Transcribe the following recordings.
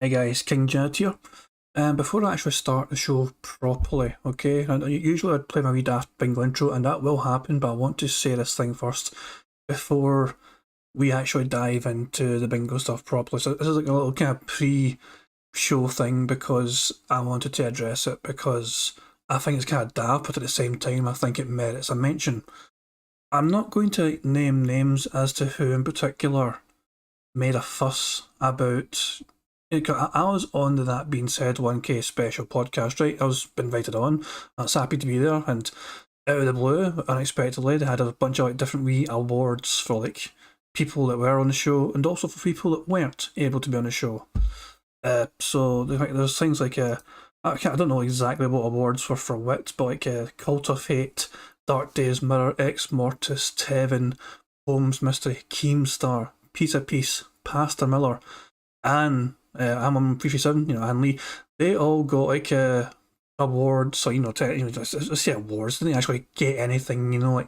Hey guys, King Jed here. Before I actually start the show properly, okay, and usually I'd play my wee daft bingo intro, and that will happen, but I want to say this thing first before we actually dive into the bingo stuff properly. So this is like a little kind of pre-show thing because I wanted to address it because I think it's kind of daft, but at the same time I think it merits a mention. I'm not going to name names as to who in particular made a fuss about. I was on the That Being Said 1K special podcast, right? I was invited on. I was happy to be there, and out of the blue, unexpectedly, they had a bunch of like different wee awards for like people that were on the show, and also for people that weren't able to be on the show. So there's things like I don't know exactly what awards were for wit, but like Cult of Hate, Dark Days Mirror, Ex Mortis, Tevin, Holmes Mystery, Keemstar, Piece of Peace, Pastor Miller, and I'm on 337, Anne Lee. They all got like awards, so let's say awards. They didn't actually get anything, I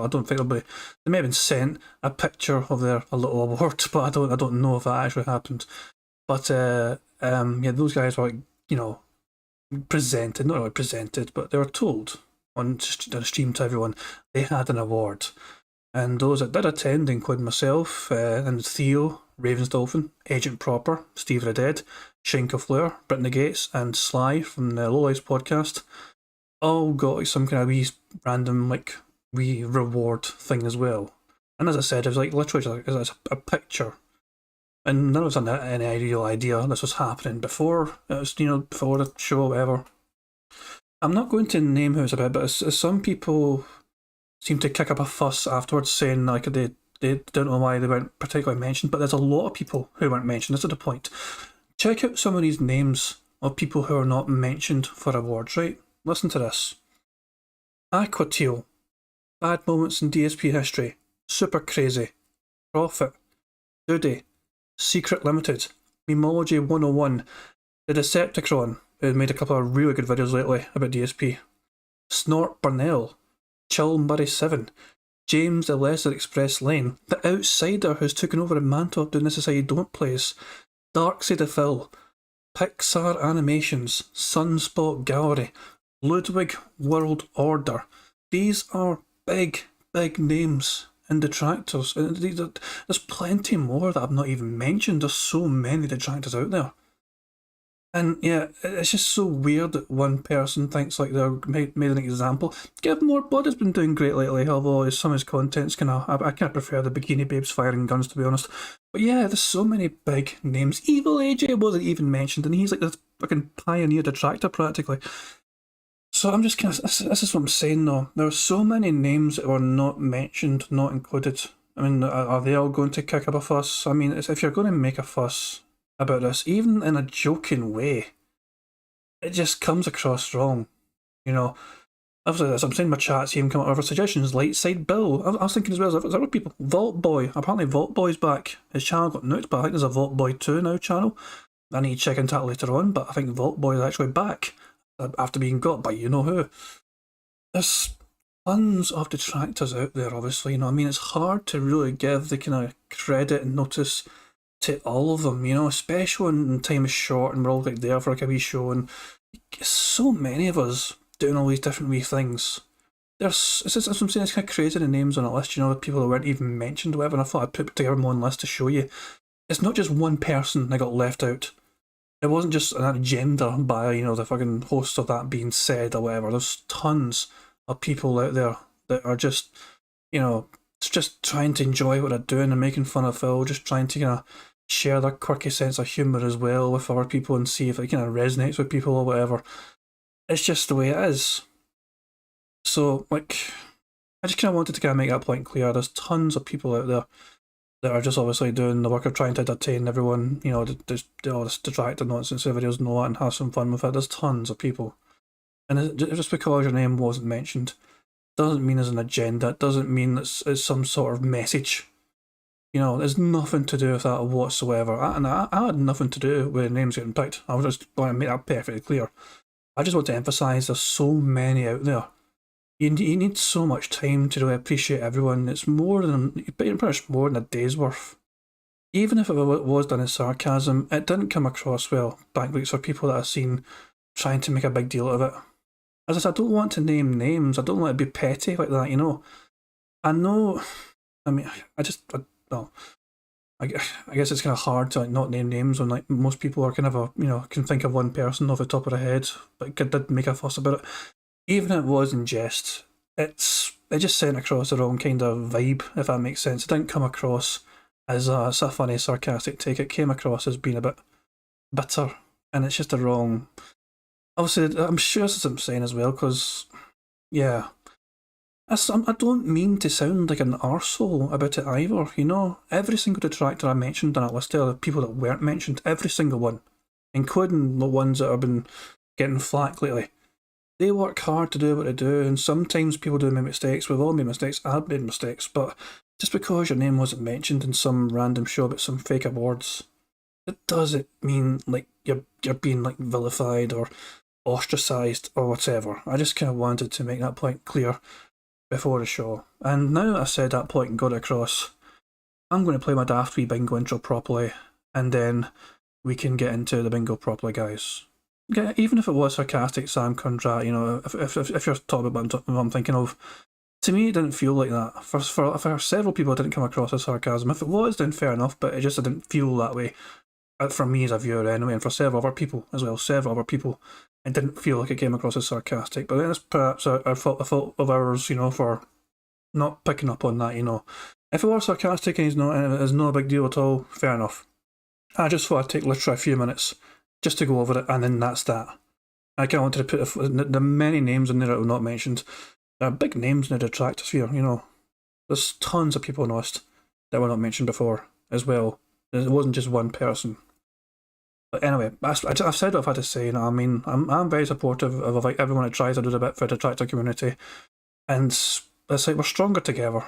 don't think they may have been sent a picture of a little award, but I don't know if that actually happened. But yeah, those guys were like, presented, not really presented, but they were told on the stream to everyone they had an award. And those that did attend, including myself and Theo, Ravens Dolphin, Agent Proper, Steve the Dead, Shinka Fleur, Brittany Gates, and Sly from the Low Lives podcast, all got like some kind of wee random like wee reward thing as well. And as I said, it was like literally just a picture. And none of us had any real idea this was happening before it was, before the show or whatever. I'm not going to name who it's about, but some people seem to kick up a fuss afterwards saying like they don't know why they weren't particularly mentioned, but there's a lot of people who weren't mentioned. This is the point. Check out some of these names of people who are not mentioned for awards, right? Listen to this. Aquateal, Bad Moments in DSP History, Super Crazy, Profit, Duty, Secret Limited, Memology 101, The Decepticon, who made a couple of really good videos lately about DSP, Snort Burnell, Chill Murray 7, James the Lesser Express Lane, The Outsider who's taken over the mantle of doing This Is How You Don't Plays, Darkside of Phil, Pixar Animations, Sunspot Gallery, Ludwig World Order. These are big names and detractors. And there's plenty more that I've not even mentioned. There's so many detractors out there. And yeah, it's just so weird that one person thinks like they're made an example. Give More Blood has been doing great lately, although some of his content's I kind of prefer the Bikini Babes firing guns, to be honest. But yeah, there's so many big names. Evil AJ wasn't even mentioned, and he's like this fucking pioneer detractor practically. So I'm just kind of, this is what I'm saying though. There are so many names that were not mentioned, not included. I mean, are they all going to kick up a fuss? I mean, if you're going to make a fuss about this, even in a joking way, it just comes across wrong. Obviously, as I'm saying, my chats even come up with other suggestions. Light Side Bill. I was thinking as well, is there other people? Vault Boy. Apparently, Vault Boy's back. His channel got nuked, but I think there's a Vault Boy 2 now channel. I need to check into that later on, but I think Vault Boy is actually back after being got by you know who. There's tons of detractors out there, obviously. I mean, it's hard to really give the kind of credit and notice to all of them, especially when time is short and we're all like there for like a wee show, and so many of us doing all these different wee things. That's what I'm saying, it's kind of crazy the names on a list, people that weren't even mentioned or whatever, and I thought I'd put together one list to show you. It's not just one person that got left out. It wasn't just an agenda by, the fucking hosts of That Being Said or whatever. There's tons of people out there that are just, just trying to enjoy what they're doing and making fun of Phil, just trying to share their quirky sense of humour as well with other people and see if it kind of resonates with people or whatever. It's just the way it is. So, I just kind of wanted to kind of make that point clear. There's tons of people out there that are just obviously doing the work of trying to entertain everyone, just do all this detractor nonsense videos and all that and have some fun with it. There's tons of people. And just because your name wasn't mentioned doesn't mean there's an agenda. It doesn't mean it's some sort of message. There's nothing to do with that whatsoever. I had nothing to do with names getting picked. I was just going to make that perfectly clear. I just want to emphasise there's so many out there. You need so much time to really appreciate everyone. It's pretty much more than a day's worth. even if it was done as sarcasm, it didn't come across well back weeks for people that I've seen trying to make a big deal of it. As I said, I don't want to name names. I don't want to be petty like that, you know. I know, I mean, no. I guess it's kind of hard to like not name names when like most people are kind of can think of one person off the top of their head, but it did make a fuss about it. Even if it was in jest, it just sent across the wrong kind of vibe, if that makes sense. It didn't come across as a funny, sarcastic take. It came across as being a bit bitter, and it's just a wrong. Obviously, I'm sure that's what I'm saying as well, because yeah. I don't mean to sound like an arsehole about it either, you know. Every single detractor I mentioned on that list there, the people that weren't mentioned, every single one, including the ones that have been getting flack lately, they work hard to do what they do, and sometimes people do make mistakes. We've all made mistakes. I've made mistakes, but just because your name wasn't mentioned in some random show about some fake awards, it doesn't mean like you're being like vilified or ostracised or whatever. I just kind of wanted to make that point clear before the show. And now that I've said that point and got it across, I'm going to play my Daft Wee Bingo intro properly, and then we can get into the bingo properly, guys. Yeah, even if it was sarcastic, Sam Condrat, you know, if you're talking about what I'm thinking of, to me it didn't feel like that. For several people it didn't come across as sarcasm. If it was, then fair enough, but it just didn't feel that way for me as a viewer anyway, and for several other people as well. It didn't feel like it came across as sarcastic, but that's perhaps a fault of ours, you know, for not picking up on that, you know. If it was sarcastic and it's no big deal at all, fair enough. I just thought I'd take literally a few minutes just to go over it, and then that's that. I kind of wanted to put the many names in there that were not mentioned. There are big names in the detractor sphere, you know. There's tons of people on the list that were not mentioned before as well. It wasn't just one person. But anyway, I've said what I've had to say. You know, I mean, I'm very supportive of like everyone that tries to do a bit for the detractor community, and it's like we're stronger together.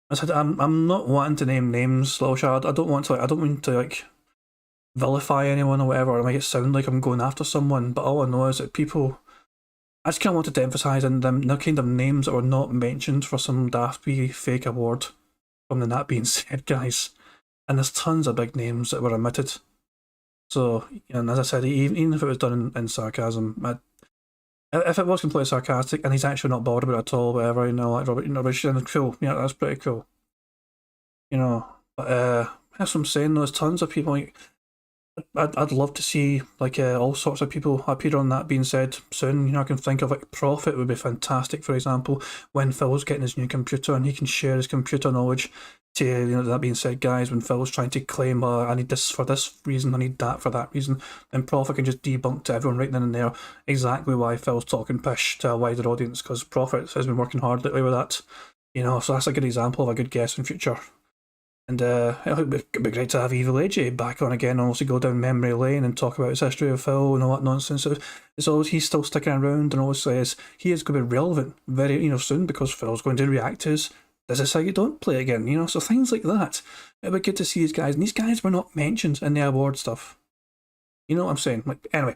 I said I'm not wanting to name names, little child. I don't mean to like vilify anyone or whatever, or make it sound like I'm going after someone. But all I know is that people, I just kind of wanted to emphasise in them the kind of names that were not mentioned for some Daft Wee fake award. From that being said, guys, and there's tons of big names that were omitted. So, and as I said, even if it was done in sarcasm, if it was completely sarcastic and he's actually not bothered about it at all, whatever, you know, like Robert, you know, it's cool. Yeah, that's pretty cool. You know, but that's what I'm saying. There's tons of people. Like, I'd love to see like all sorts of people appear on that being said soon. You know, I can think of like Prophet would be fantastic, for example, when Phil's getting his new computer and he can share his computer knowledge to, you know, that being said, guys, when Phil's trying to claim, I need this for this reason, I need that for that reason, then Prophet can just debunk to everyone right then and there exactly why Phil's talking pish to a wider audience, because Prophet has been working hard lately with that, you know, so that's a good example of a good guest in future. And it would be great to have Evil AJ back on again and also go down memory lane and talk about his history of Phil and all that nonsense. It's always, he's still sticking around, and also he is going to be relevant very, you know, soon, because Phil's going to react to his "This is how you don't play" again, you know, so things like that. It would be good to see these guys, and these guys were not mentioned in the award stuff. You know what I'm saying? Like, anyway,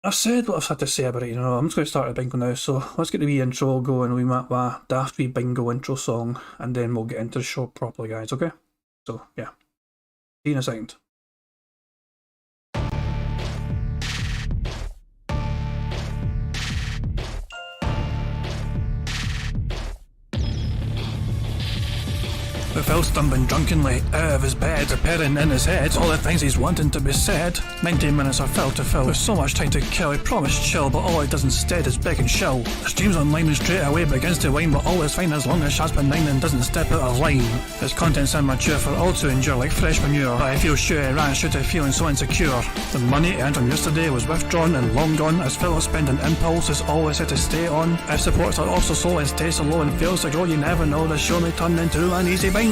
I've said what I've had to say about it, you know. I'm just going to start the bingo now, so let's get the wee intro going. We might Daft Wee Bingo intro song, and then we'll get into the show properly, guys, okay? So, yeah. See you in a second. With Phil stumbling drunkenly out of his bed, appearing in his head all the things he's wanting to be said. 19 minutes are Phil to Phil, with so much time to kill. He promised chill, but all he does instead is beg and shell. The stream's online and straight away begins to whine, but all is fine as long as Shad's benign and doesn't step out of line. His content's immature for all to endure like fresh manure, but I feel sure he ran straight to feeling so insecure. The money he earned from yesterday was withdrawn and long gone, as Phil's spending impulse is always set to stay on. If supports are also slow and stays so low and fails to grow, you never know, the show may turn into an easy bingo.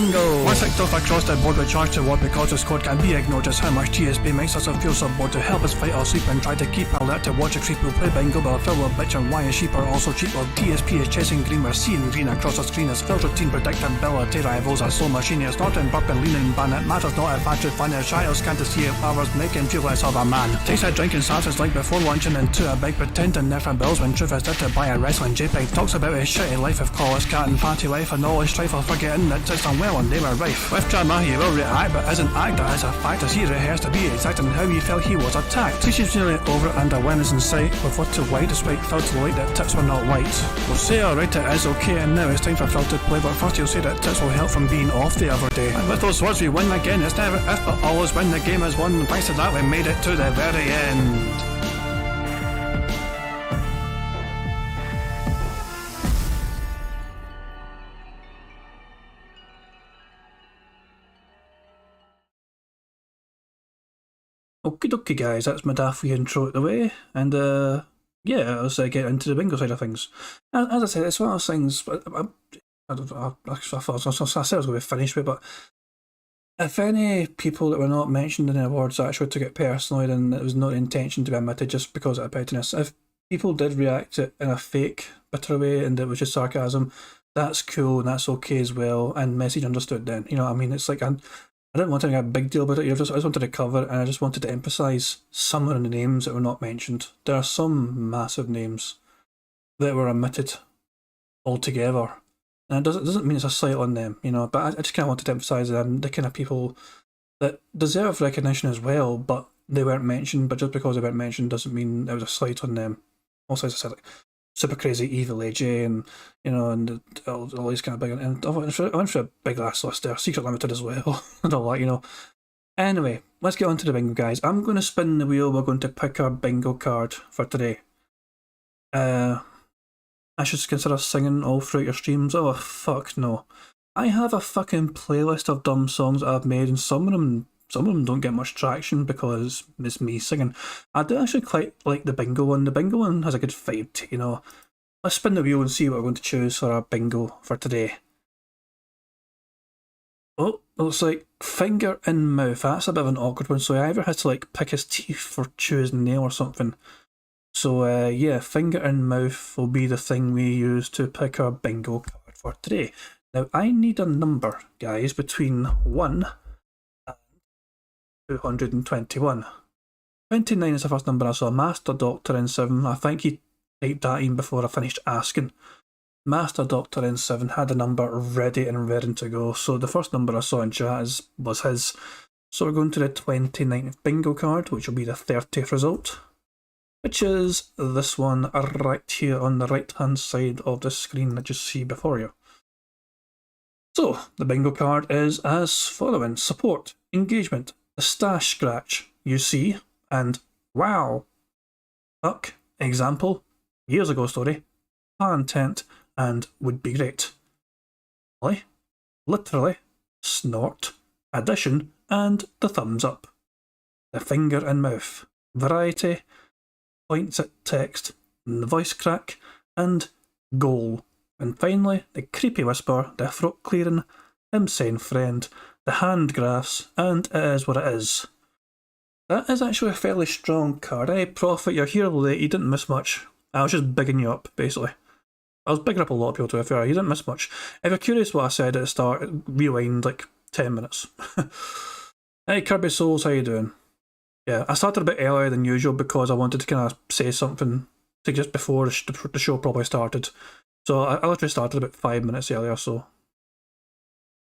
Once kicked off across the board with charge to what, because his code can be ignored. Just how much DSP makes us feel so bored. To help us fight or sleep and try to keep alert to watch a creep who play bingo, but Phil will bitch and why his sheep are also cheap. While DSP is chasing green, we're seeing green across the screen as Phil's routine predictability rivals a slow machine. He's not in burp and leaning ban. It matters not if actually fun. His child can't see if others make him feel less of a man. Takes a drink and starts his like before lunching into a big pretending there for bills when truth is to buy a wrestling JPEG. Talks about his shitty life of call his cat and party life and all his strife of forgetting that it's a well and they were rife. With drama he will react, but isn't actor as a fact as he rehearsed to be exact in how he felt he was attacked. Teaches nearly over and a win is in sight, with what to white despite Phil to light that tits were not white. We'll say alright it is okay, and now it's time for Phil to play, but first he'll say that tits will help from being off the other day. And with those words we win again, it's never if but always when the game is won, and thanks to that we made it to the very end. Okie dokie guys, that's my daffy intro out the way, and yeah, let's get into the bingo side of things. As I said, it's one of those things, I thought I said I was going to be finished with, but if any people that were not mentioned in the awards actually took it personally, then it was not the intention to be omitted just because of pettiness. If people did react to it in a fake, bitter way, and it was just sarcasm, that's cool and that's okay as well, and message understood then. You know what I mean? It's like, I didn't want to make a big deal about it. I just wanted to cover it, and I just wanted to emphasise some of the names that were not mentioned. There are some massive names that were omitted altogether, and it doesn't mean it's a slight on them, you know. But I just kind of wanted to emphasise them, the kind of people that deserve recognition as well, but they weren't mentioned. But just because they weren't mentioned doesn't mean it was a slight on them. Also, as I said, like Super Crazy Evil AJ, and you know, and all these kind of big, and I went for a big last list there, Secret Limited as well, and all that, you know. Anyway, let's get on to the bingo, guys. I'm going to spin the wheel. We're going to pick our bingo card for today. I should consider singing all throughout your streams. Oh fuck no! I have a fucking playlist of dumb songs that I've made, and some of them don't get much traction because it's me singing. I do actually quite like the bingo one. The bingo one has a good vibe to it, you know. Let's spin the wheel and see what we're going to choose for our bingo for today. Oh, it looks like finger in mouth. That's a bit of an awkward one, so he either has to like pick his teeth or chew his nail or something. So yeah, finger in mouth will be the thing we use to pick our bingo card for today. Now I need a number, guys, between 1 and 221. 29 is the first number I saw. Master Doctor N7, I think he typed that in before I finished asking. Master Doctor N7 had a number ready and ready to go, so the first number I saw in chat was his. So we're going to the 29th bingo card, which will be the 30th result, which is this one right here on the right hand side of the screen that you see before you. So the bingo card is as following: support, engagement, the stash scratch, you see, and wow, fuck, example, years ago story, content, and would be great. Literally, snort, addition, and the thumbs up. The finger in mouth, variety, points at text, the voice crack, and goal. And finally, the creepy whisper, the throat clearing, him saying friend, the hand graphs, and it is what it is. That is actually a fairly strong card. Hey Prophet, you're here late, you didn't miss much. I was just bigging you up, basically. I was bigging up a lot of people, to be fair. You didn't miss much. If you're curious what I said at the start, rewind like 10 minutes. Hey Kirby Souls, how you doing? Yeah, I started a bit earlier than usual because I wanted to kind of say something to just before the show probably started. So I literally started about 5 minutes earlier, so.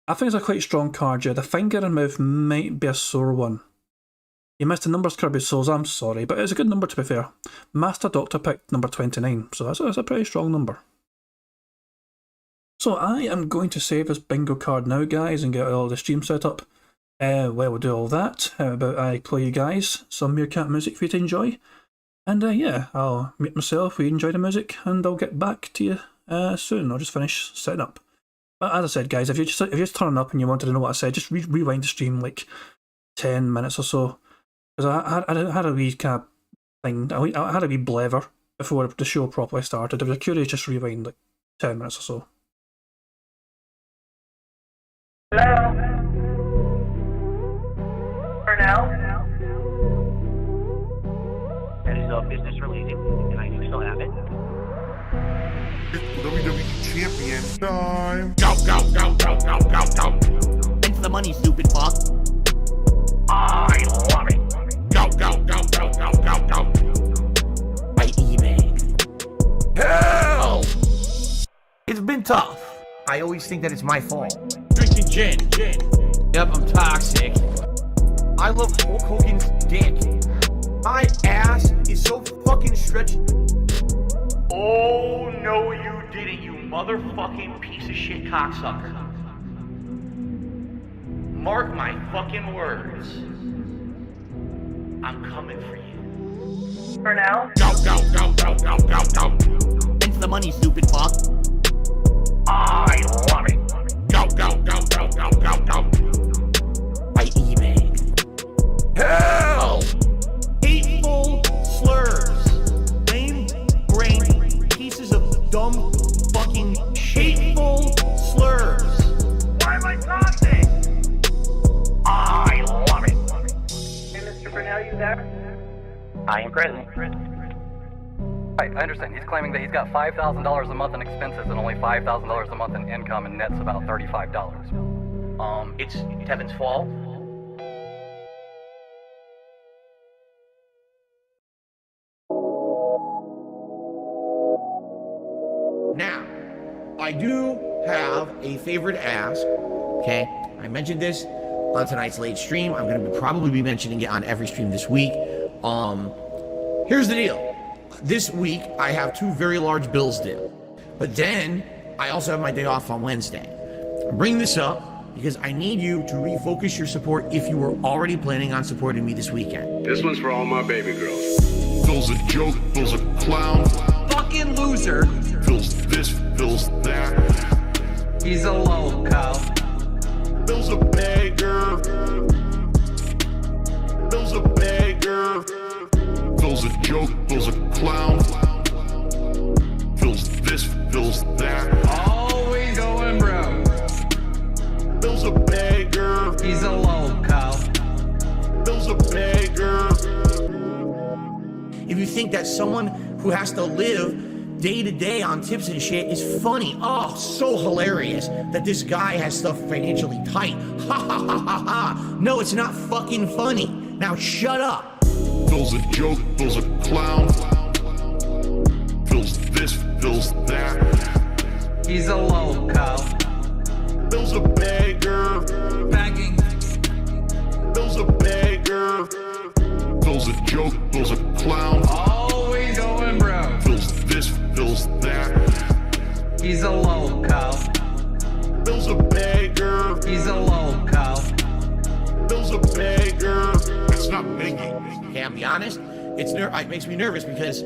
I think it's a quite strong card, yeah. The finger and mouth might be a sore one. You missed the numbers, Kirby Souls, I'm sorry, but it's a good number to be fair. Master Doctor picked number 29, so that's a pretty strong number. So I am going to save this bingo card now, guys, and get all the stream set up. Well, we'll do all that. How about I play you guys some Meerkat music for you to enjoy? And yeah, I'll mute myself, we enjoy the music, and I'll get back to you soon. I'll just finish setting up. But as I said, guys, if you're just turning up and you wanted to know what I said, just rewind the stream like 10 minutes or so. Because I had a wee kind of thing, I had a wee blether before the show properly started. If you're curious, just rewind like 10 minutes or so. Hello? Purnell? That is a business related, and I do still have it. WWE Champion time. Go, go, go, go, go, go, go. Thanks for the money, stupid fuck. I love it. Go, go, go, go, go, go, go. By eBay. Hell! It's been tough. I always think that it's my fault. Drinking Gin. Yep, I'm toxic. I love Hulk Hogan's dick. My ass is so fucking stretched. Oh, no, you didn't, you motherfucking piece of shit cocksucker. Mark my fucking words. I'm coming for you. For now? Go, go, go, go, go, go, go. Thanks for the money, stupid fuck. I love it. Go, go, go, go, go, go, go. By eBay. Hell! Hateful slurs. Lame brain pieces of dumb fucking hateful slurs. Why am I toxic? I love it. Hey, Mr. Burnell, you there? I am present. Right, I understand. He's claiming that he's got $5,000 a month in expenses and only $5,000 a month in income, and net's about $35. It's Kevin's fault. Now, I do have a favor to ask, okay? I mentioned this on tonight's late stream. I'm going to probably be mentioning it on every stream this week. Here's the deal. This week, I have 2 very large bills due. But then, I also have my day off on Wednesday. I bring this up because I need you to refocus your support if you were already planning on supporting me this weekend. This one's for all my baby girls. Phil's a joke, Phil's a clown. Fucking loser. Phil's this, Phil's that. He's a loco. Phil's a beggar. Phil's a beggar. Phil's a joke, Phil's a clown. Phil's this, Phil's that. Always going broke. Phil's a beggar. He's a loco. Phil's a beggar. If you think that someone who has to live day to day on tips and shit is funny, oh, so hilarious that this guy has stuff financially tight. Ha ha ha ha ha. No, it's not fucking funny. Now shut up. Phil's a joke, Phil's a clown. Phil's this, Phil's that. He's a loco. Phil's a beggar. Begging. Phil's a beggar. Phil's a joke, Phil's a clown. Always going broke. Phil's this, Phil's that. He's a loco. Phil's a beggar. He's a loco. Phil's a beggar. That's not begging. Okay, I'll be honest, it makes me nervous because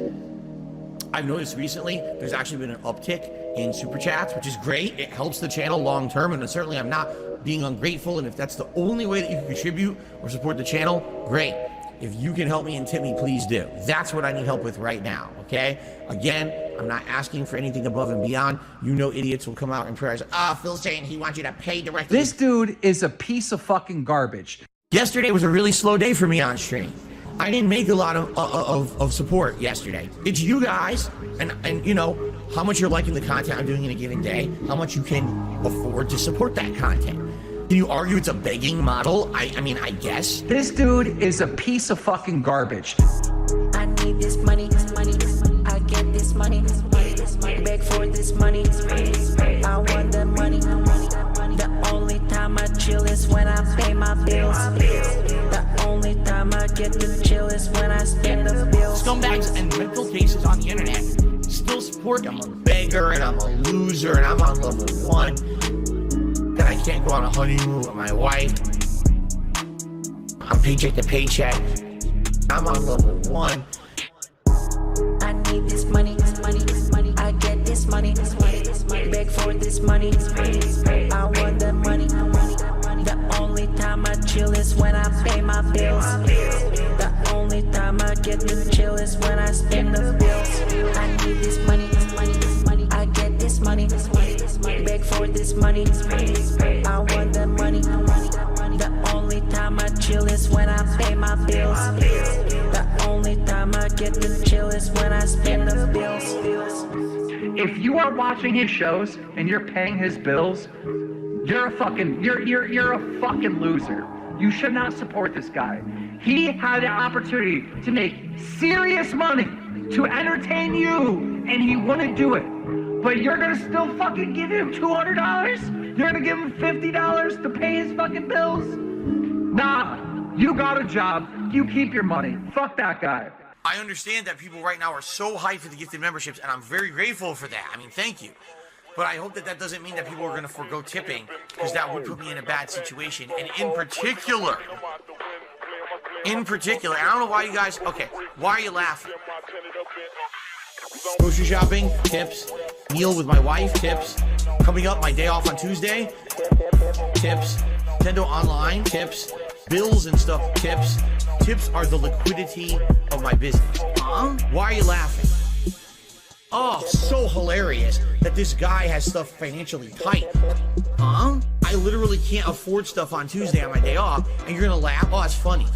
I've noticed recently there's actually been an uptick in super chats, which is great. It helps the channel long term, and certainly I'm not being ungrateful. And if that's the only way that you can contribute or support the channel, great. If you can help me and tip me, please do. That's what I need help with right now, okay? Again, I'm not asking for anything above and beyond. You know idiots will come out in prayers. Phil's saying he wants you to pay directly. This dude is a piece of fucking garbage. Yesterday was a really slow day for me on stream. I didn't make a lot of support yesterday. It's you guys and you know how much you're liking the content I'm doing in a given day, how much you can afford to support that content. Can you argue it's a begging model? I mean, I guess. This dude is a piece of fucking garbage. I need this money, I get this money, beg for this money, I want the money. The only time I chill is when I pay my bills. The only time I get to chill is when I spend the bills. Scumbags and mental cases on the internet still support I'm a beggar and I'm a loser and I'm on level 1. That I can't go on a honeymoon with my wife. I'm paycheck to paycheck. I'm on level 1. I need this money, I get this money, beg for this money, I want the money. The only time I chill is when I pay my bills. The only time I get to chill is when I spend the bills. I need this money, I get this money, beg for this money, I want the money. The only time I chill is when I pay my bills. The only time I get to chill is when I spend the bills. If you are watching his shows and you're paying his bills, you're a fucking loser. You should not support this guy. He had an opportunity to make serious money to entertain you, and he wouldn't do it. But you're gonna still fucking give him $200? You're gonna give him $50 to pay his fucking bills? Nah, you got a job. You keep your money. Fuck that guy. I understand that people right now are so hyped for the gifted memberships, and I'm very grateful for that. I mean, thank you. But I hope that that doesn't mean that people are going to forego tipping, because that would put me in a bad situation. And in particular, I don't know why you guys, okay, why are you laughing? Grocery shopping, tips. Meal with my wife, tips. Coming up, my day off on Tuesday, tips. Nintendo Online, tips. Bills and stuff, tips. Tips are the liquidity of my business. Huh? Why are you laughing? Oh, so hilarious that this guy has stuff financially tight. Huh? I literally can't afford stuff on Tuesday on my day off, and you're gonna laugh? Oh, that's funny.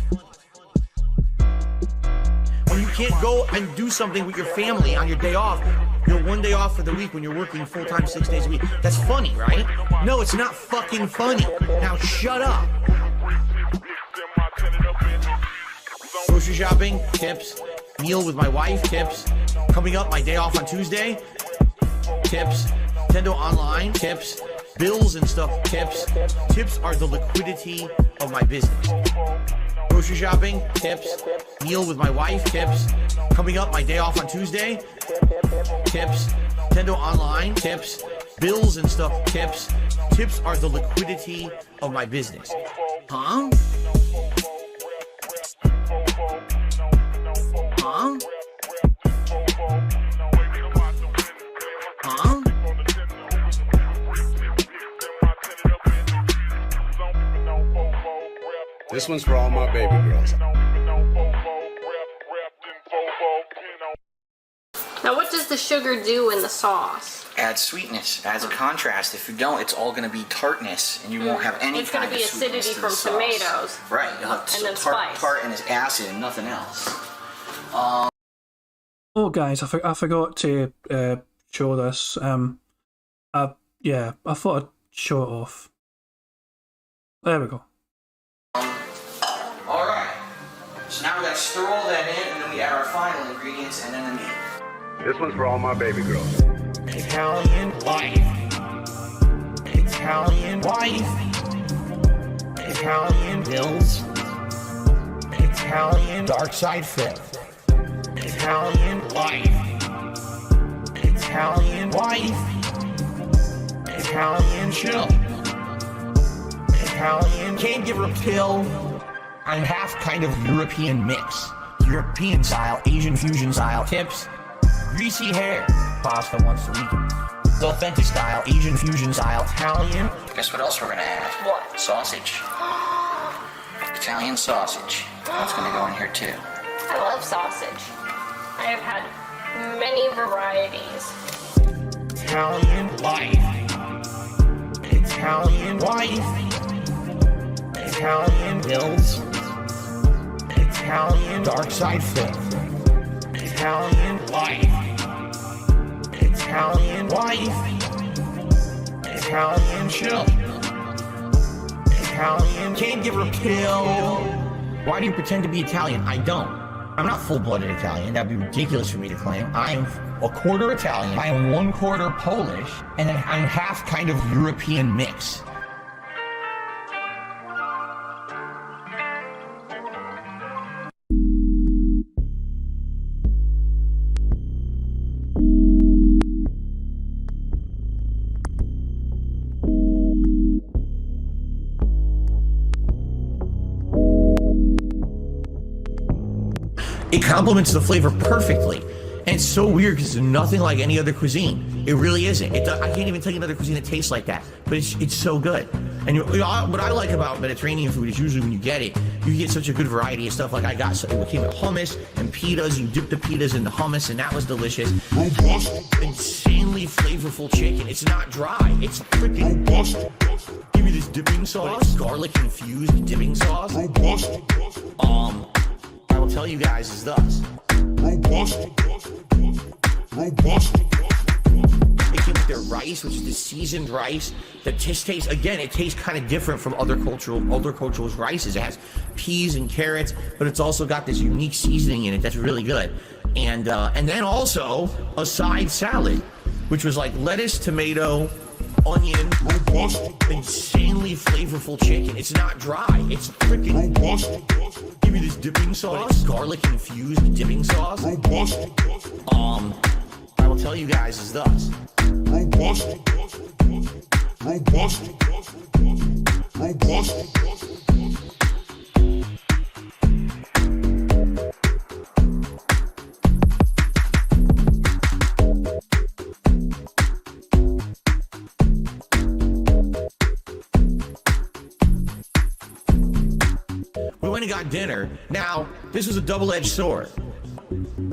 When you can't go and do something with your family on your day off, you're one day off for the week when you're working full-time 6 days a week. That's funny, right? No, it's not fucking funny. Now shut up. Grocery shopping, tips. Meal with my wife, tips. Coming up, my day off on Tuesday, tips. Nintendo Online, tips. Bills and stuff, tips. Tips are the liquidity of my business. Grocery shopping, tips. Meal with my wife, tips. Coming up, my day off on Tuesday, tips. Nintendo Online, tips. Bills and stuff, tips. Tips are the liquidity of my business. Huh? Huh? Huh? This one's for all my baby girls. Now, what does the sugar do in the sauce? Adds sweetness, adds a contrast. If you don't, it's all going to be tartness, and you won't have any It's going kind to be of sweetness acidity to from the sauce. tomatoes. Right, you'll have And then tart, spice. and it's acid and nothing else. Oh, guys, I forgot to show this. I thought I'd show it off. There we go. Alright, so now we got to stir all that in, and then we add our final ingredients, and then the meat. This one's for all my baby girls. Italian wife. Italian wife. Italian bills. Italian dark side fifth. Italian wife. Italian wife. Italian chill. Italian can't give her a pill. I'm half kind of European mix. European style, Asian fusion style. Tips. Greasy hair. Pasta once a week. Authentic style, Asian fusion style. Italian. Guess what else we're going to add? What? Sausage. Italian sausage. That's going to go in here too. I love sausage. I have had many varieties. Italian wife. Italian wife. Italian bills. Italian dark side fifth. Italian wife. Italian wife. Italian chill. Italian can't give her a pill. Why do you pretend to be Italian? I don't. I'm not full-blooded Italian. That'd be ridiculous for me to claim. I am a quarter Italian. I am 1/4 Polish, and then I'm half kind of European mix. It complements the flavor perfectly. And it's so weird because it's nothing like any other cuisine. It really isn't. I can't even tell you another cuisine that tastes like that. But it's so good. And what I like about Mediterranean food is usually when you get it, you get such a good variety of stuff. Like I got, it came with hummus and pitas. You dip the pitas in the hummus, and that was delicious. Robust. Insanely flavorful chicken. It's not dry. It's freaking robust. Give me this dipping sauce. Garlic infused dipping sauce. Robust. I will tell you guys is thus. Robust. Robust. It came with their rice, which is the seasoned rice. The tastes, again, it tastes kind of different from other cultures' rices. It has peas and carrots, but it's also got this unique seasoning in it that's really good. And then also a side salad, which was like lettuce, tomato, onion, robust, insanely flavorful chicken. It's not dry. It's freaking robust, Give me this dipping sauce, garlic infused dipping sauce. robust, I will tell you guys is thus. robust, robust, robust. We went and got dinner. Now, this was a double-edged sword.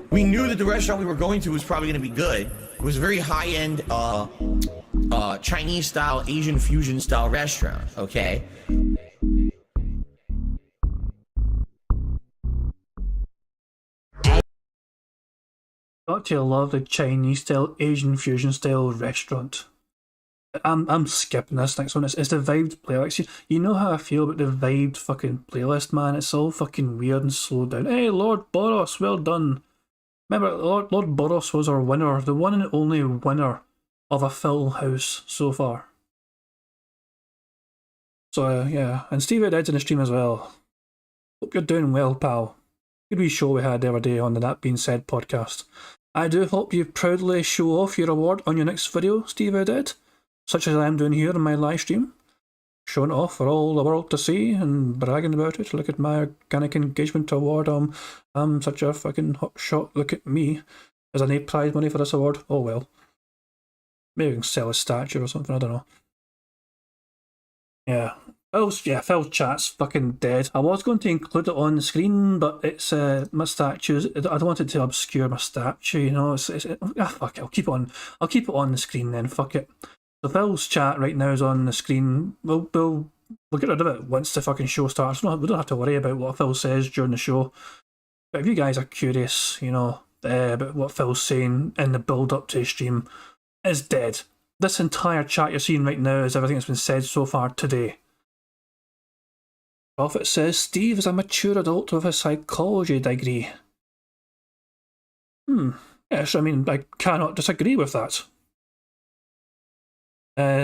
We knew that the restaurant we were going to was probably going to be good. It was a very high-end, Chinese-style, Asian fusion-style restaurant, okay? Got to love the Chinese style, Asian fusion style restaurant. I'm skipping this next one. It's the vibed playlist. You know how I feel about the vibed fucking playlist, man. It's all fucking weird and slowed down. Hey, Lord Boros, well done. Remember, Lord Boros was our winner, the one and only winner of a full house so far. So yeah, and Steve Ed's in the stream as well. Hope you're doing well, pal. Good wee show we had the other day on the That Being Said podcast. I do hope you proudly show off your award on your next video, Steve Ed, such as I am doing here in my live stream. Showing it off for all the world to see and bragging about it. Look at my organic engagement award. I'm such a fucking hot shot. Look at me. As I need prize money for this award. Oh well. Maybe we can sell a statue or something, I don't know. Yeah. Phil's chat's fucking dead. I was going to include it on the screen, but it's my statues. I don't want it to obscure my statue, you know. Fuck it. I'll keep it on the screen then. Fuck it. So Phil's chat right now is on the screen. We'll get rid of it once the fucking show starts. We don't have to worry about what Phil says during the show. But if you guys are curious, you know, about what Phil's saying in the build up to his stream, it's dead. This entire chat you're seeing right now is everything that's been said so far today. Prophet says Steve is a mature adult with a psychology degree. Yes, I mean, I cannot disagree with that.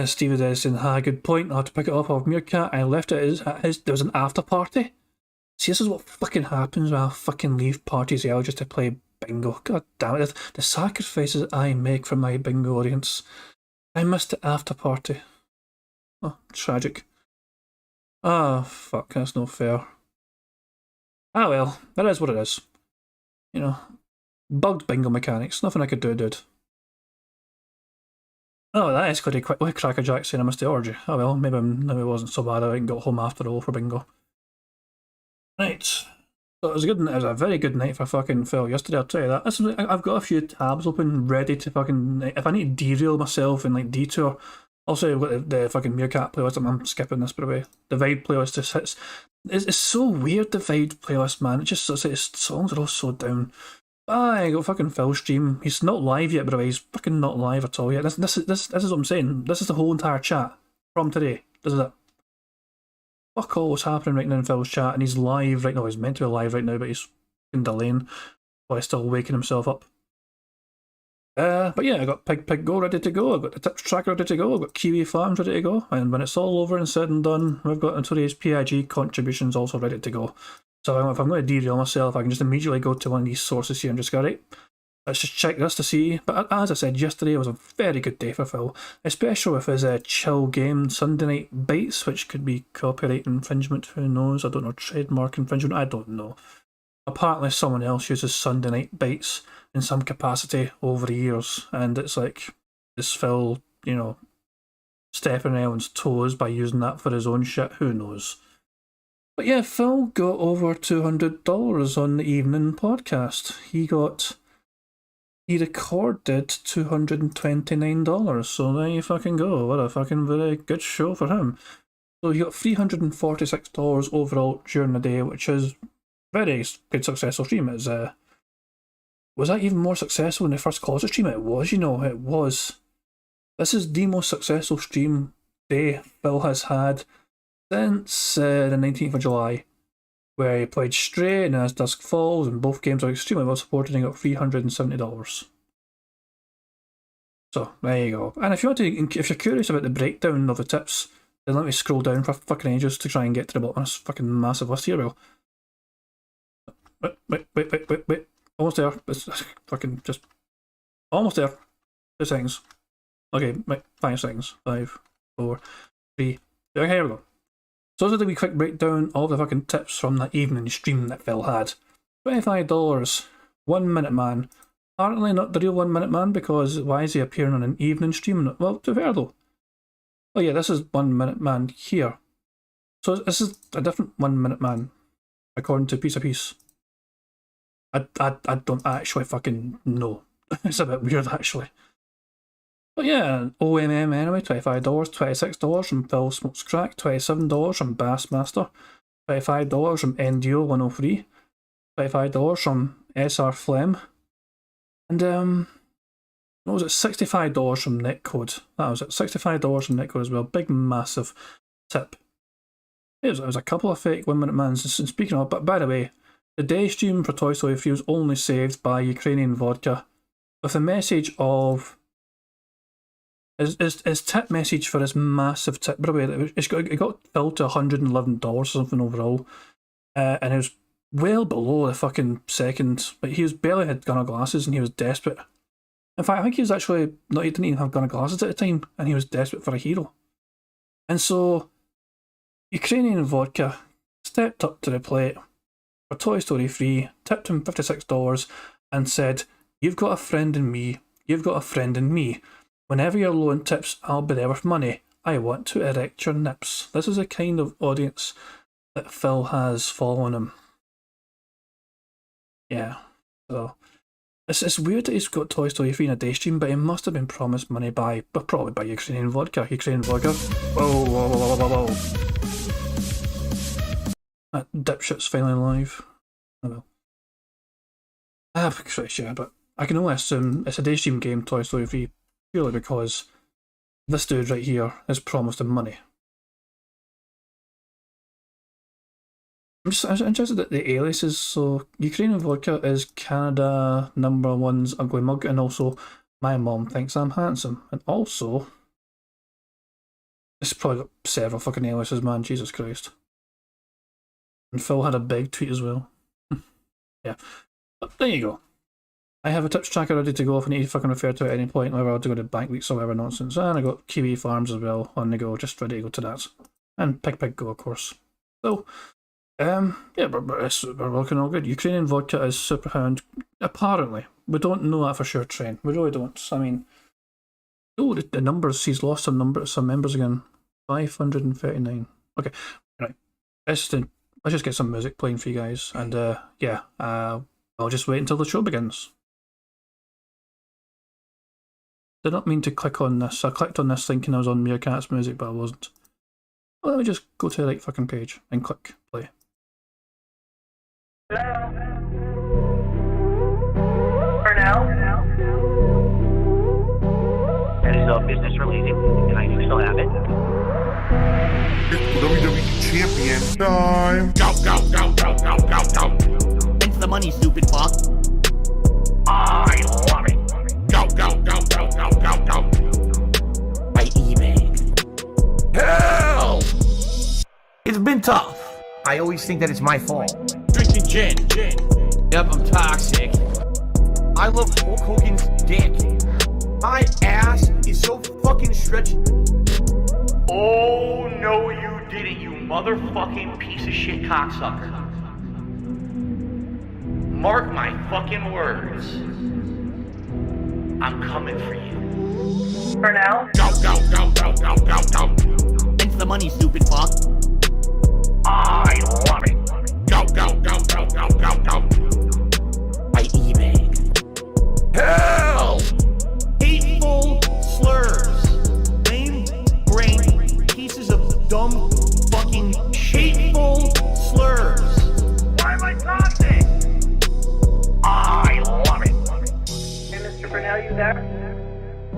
Steve is saying, hi, good point. I'll have to pick it up off Meerkat. I left it at his. There was an after party. See, this is what fucking happens when I fucking leave parties out just to play bingo. God damn it. The sacrifices I make for my bingo audience. I missed the after party. Oh, tragic. Ah, fuck, that's no fair. Ah well, that is what it is. You know, bugged bingo mechanics. Nothing I could do, dude. Oh, that escalated quickly. Cracker Jack saying I missed the orgy. Oh well, maybe it wasn't so bad. I got home after all for bingo. Right. So it was a very good night for fucking Phil yesterday, I'll tell you that. I've got a few tabs open ready to fucking... If I need to derail myself and like detour... Also, I've got the fucking Meerkat playlist. I'm skipping this, by the way. The Vibe playlist just hits. It's so weird, the Vibe playlist, man. It's just his songs are all so down. I got fucking Phil stream. He's not live yet, by the way. He's fucking not live at all yet. This is what I'm saying. This is the whole entire chat from today. This is it. Fuck all what's happening right now in Phil's chat, and he's live right now. He's meant to be live right now, but he's fucking delaying while he's still waking himself up. But yeah, I got Pig Go ready to go, I've got the tips tracker ready to go, I've got Kiwi Farms ready to go, and when it's all over and said and done, we've got Notorious PIG contributions also ready to go. So if I'm going to derail myself, I can just immediately go to one of these sources here and just go, right, let's just check this to see. But as I said, yesterday was a very good day for Phil, especially with his chill game Sunday Night Bites, which could be copyright infringement, who knows, I don't know, trademark infringement, I don't know. Apparently someone else uses Sunday Night Bites in some capacity over the years, and it's like, is Phil, you know, stepping on anyone's toes by using that for his own shit? Who knows? But yeah, Phil got over $200 on the evening podcast. He recorded $229, so there you fucking go. What a fucking very good show for him. So he got $346 overall during the day, which is very good, successful stream. It's was that even more successful than the first closet stream? It was, you know, it was. This is the most successful stream day Phil has had since the 19th of July, where he played Stray and As Dusk Falls, and both games are extremely well supported and he got $370. So there you go. And if you want to, if you're curious about the breakdown of the tips, then let me scroll down for fucking ages to try and get to the bottom of this fucking massive list here. Well, wait. Almost there. It's fucking just almost there. 2 seconds. Okay, wait, 5 seconds. 5, 4, 3. Okay, here we go. So this is a wee quick breakdown of the fucking tips from that evening stream that Phil had. $25, 1 Minute Man. Apparently not the real 1 Minute Man, because why is he appearing on an evening stream? Well, to be fair though. Oh yeah, this is 1 Minute Man here. So this is a different 1 Minute Man, according to Piece of Piece. I don't actually fucking know. It's a bit weird actually. But yeah, OMM anyway, $25, $26 from Phil Smokes Crack, $27 from Bassmaster, $25 from NDO 103, $25 from SR Flem, and what was it, $65 from Netcode. That was it, $65 from Netcode as well. Big massive tip. It was a couple of fake 1 Minute Mans. And speaking of, but by the way, the day stream for Toy Story 3 was only saved by Ukrainian vodka with a message of his tip message for his massive tip. By the way, it got filled to $111 or something overall, and it was well below the fucking second. But he was barely had Gunner glasses and he was desperate. In fact, I think he was actually not. He didn't even have Gunner glasses at the time, and he was desperate for a hero. And so, Ukrainian vodka stepped up to the plate for Toy Story 3, tipped him $56, and said, "You've got a friend in me. You've got a friend in me. Whenever you're low on tips, I'll be there with money. I want to erect your nips." This is the kind of audience that Phil has following him. Yeah, so it's weird that he's got Toy Story 3 in a day stream, but he must have been promised money probably by Ukrainian vodka. Ukrainian vodka. Whoa. That dipshit's finally alive. Oh well. I'm pretty sure, but I can only assume it's a day stream game, Toy Story 3. Purely because this dude right here has promised him money. I'm just interested at the aliases. So Ukrainian vodka is Canada #1's ugly mug, and also my mom thinks I'm handsome, and also it's probably got several fucking aliases, man. Jesus Christ. And Phil had a big tweet as well. Yeah, but there you go. I have a tips tracker ready to go if I need to fucking refer to it at any point, whether I have to go to bank weeks or whatever nonsense. And I got Kiwi Farms as well on the go, just ready to go to that. And Pig Go, of course. So, yeah, we're looking all good. Ukrainian vodka is Superhound. Apparently. We don't know that for sure, Trent. We really don't. I mean, oh, the numbers. He's lost some members again. 539. Okay, right. Let's just get some music playing for you guys. And, yeah, I'll just wait until the show begins. Did not mean to click on this. I clicked on this thinking I was on Meerkat's music, but I wasn't. Well, let me just go to the right fucking page and click play. For now. That is business related, and I do still have it. It's WWE Champion time. Go. Thanks for the money, stupid fuck. I love it. Go. By eBay. Hell! It's been tough. I always think that it's my fault. Drinking gin. Yep, I'm toxic. I love Hulk Hogan's dick. My ass is so fucking stretched. Oh, no, you didn't, you motherfucking piece of shit cocksucker. Mark my fucking words. I'm coming for you. For now. Go. Thanks for the money, stupid fuck. I love it. Go. By eBay. Hell! Hateful slurs. Lame brain pieces of dumb fucking hateful slurs. Why am I toxic? I love it. Hey, Mr. Burnell, you there?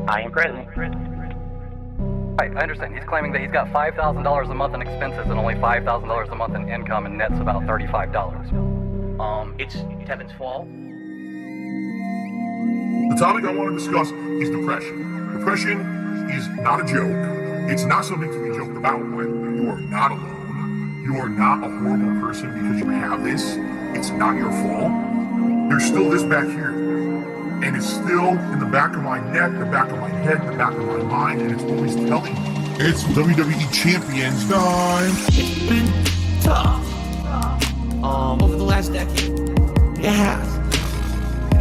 I am present. Right, I understand. He's claiming that he's got $5,000 a month in expenses and only $5,000 a month in income, and net's about $35. It's Kevin's fault. The topic I want to discuss is depression. Depression is not a joke. It's not something to be joked about, but you are not alone. You are not a horrible person because you have this. It's not your fault. There's still this back here. And it's still in the back of my neck, the back of my head, the back of my mind, and it's always telling me. It's WWE Champions time. It's been tough. Over the last decade. It has.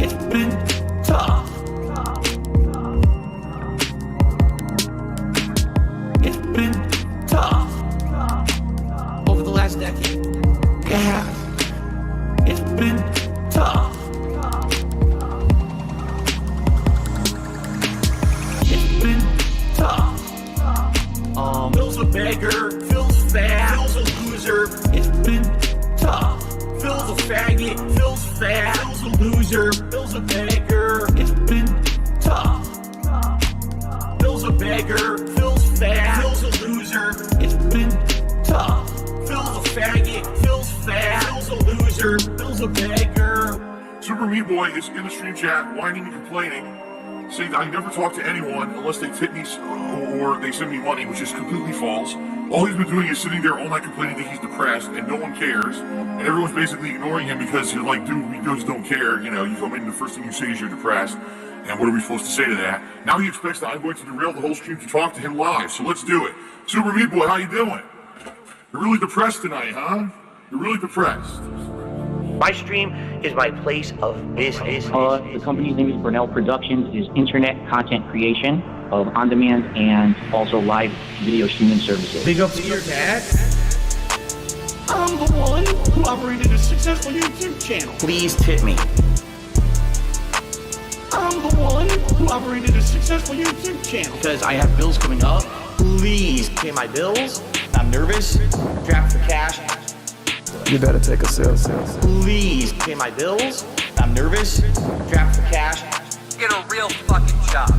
It's been tough. It's been tough. Over the last decade. It has. It's been tough. It's been tough. Phil's a beggar. Phil's fat. Phil's a loser. It's been tough. Phil's a faggot. Phil's fat. Phil's a loser. Phil's a beggar. It's been tough. Phil's a beggar. Phil's fat. Phil's a loser. It's been tough. Phil's a faggot. Phil's fat. Phil's a loser. Phil's a beggar. Super Meat Boy is in the stream chat, whining and complaining, saying that I never talk to anyone unless they tip me or they send me money, which is completely false. All he's been doing is sitting there all night complaining that he's depressed and no one cares. And everyone's basically ignoring him because you're like, dude, we just don't care. You know, you come in and the first thing you say is you're depressed. And what are we supposed to say to that? Now he expects that I'm going to derail the whole stream to talk to him live. So let's do it. Super Meat Boy, how you doing? You're really depressed tonight, huh? You're really depressed. My stream is my place of business. The company's name is Burnell Productions. It is internet content creation of on-demand and also live video streaming services. Big up to your dad. I'm the one who operated a successful YouTube channel. Please tip me. I'm the one who operated a successful YouTube channel. Because I have bills coming up. Please pay my bills. I'm nervous. Strapped for cash. You better take a sip. Please pay my bills. I'm nervous. Strapped for cash. Get a real fucking job.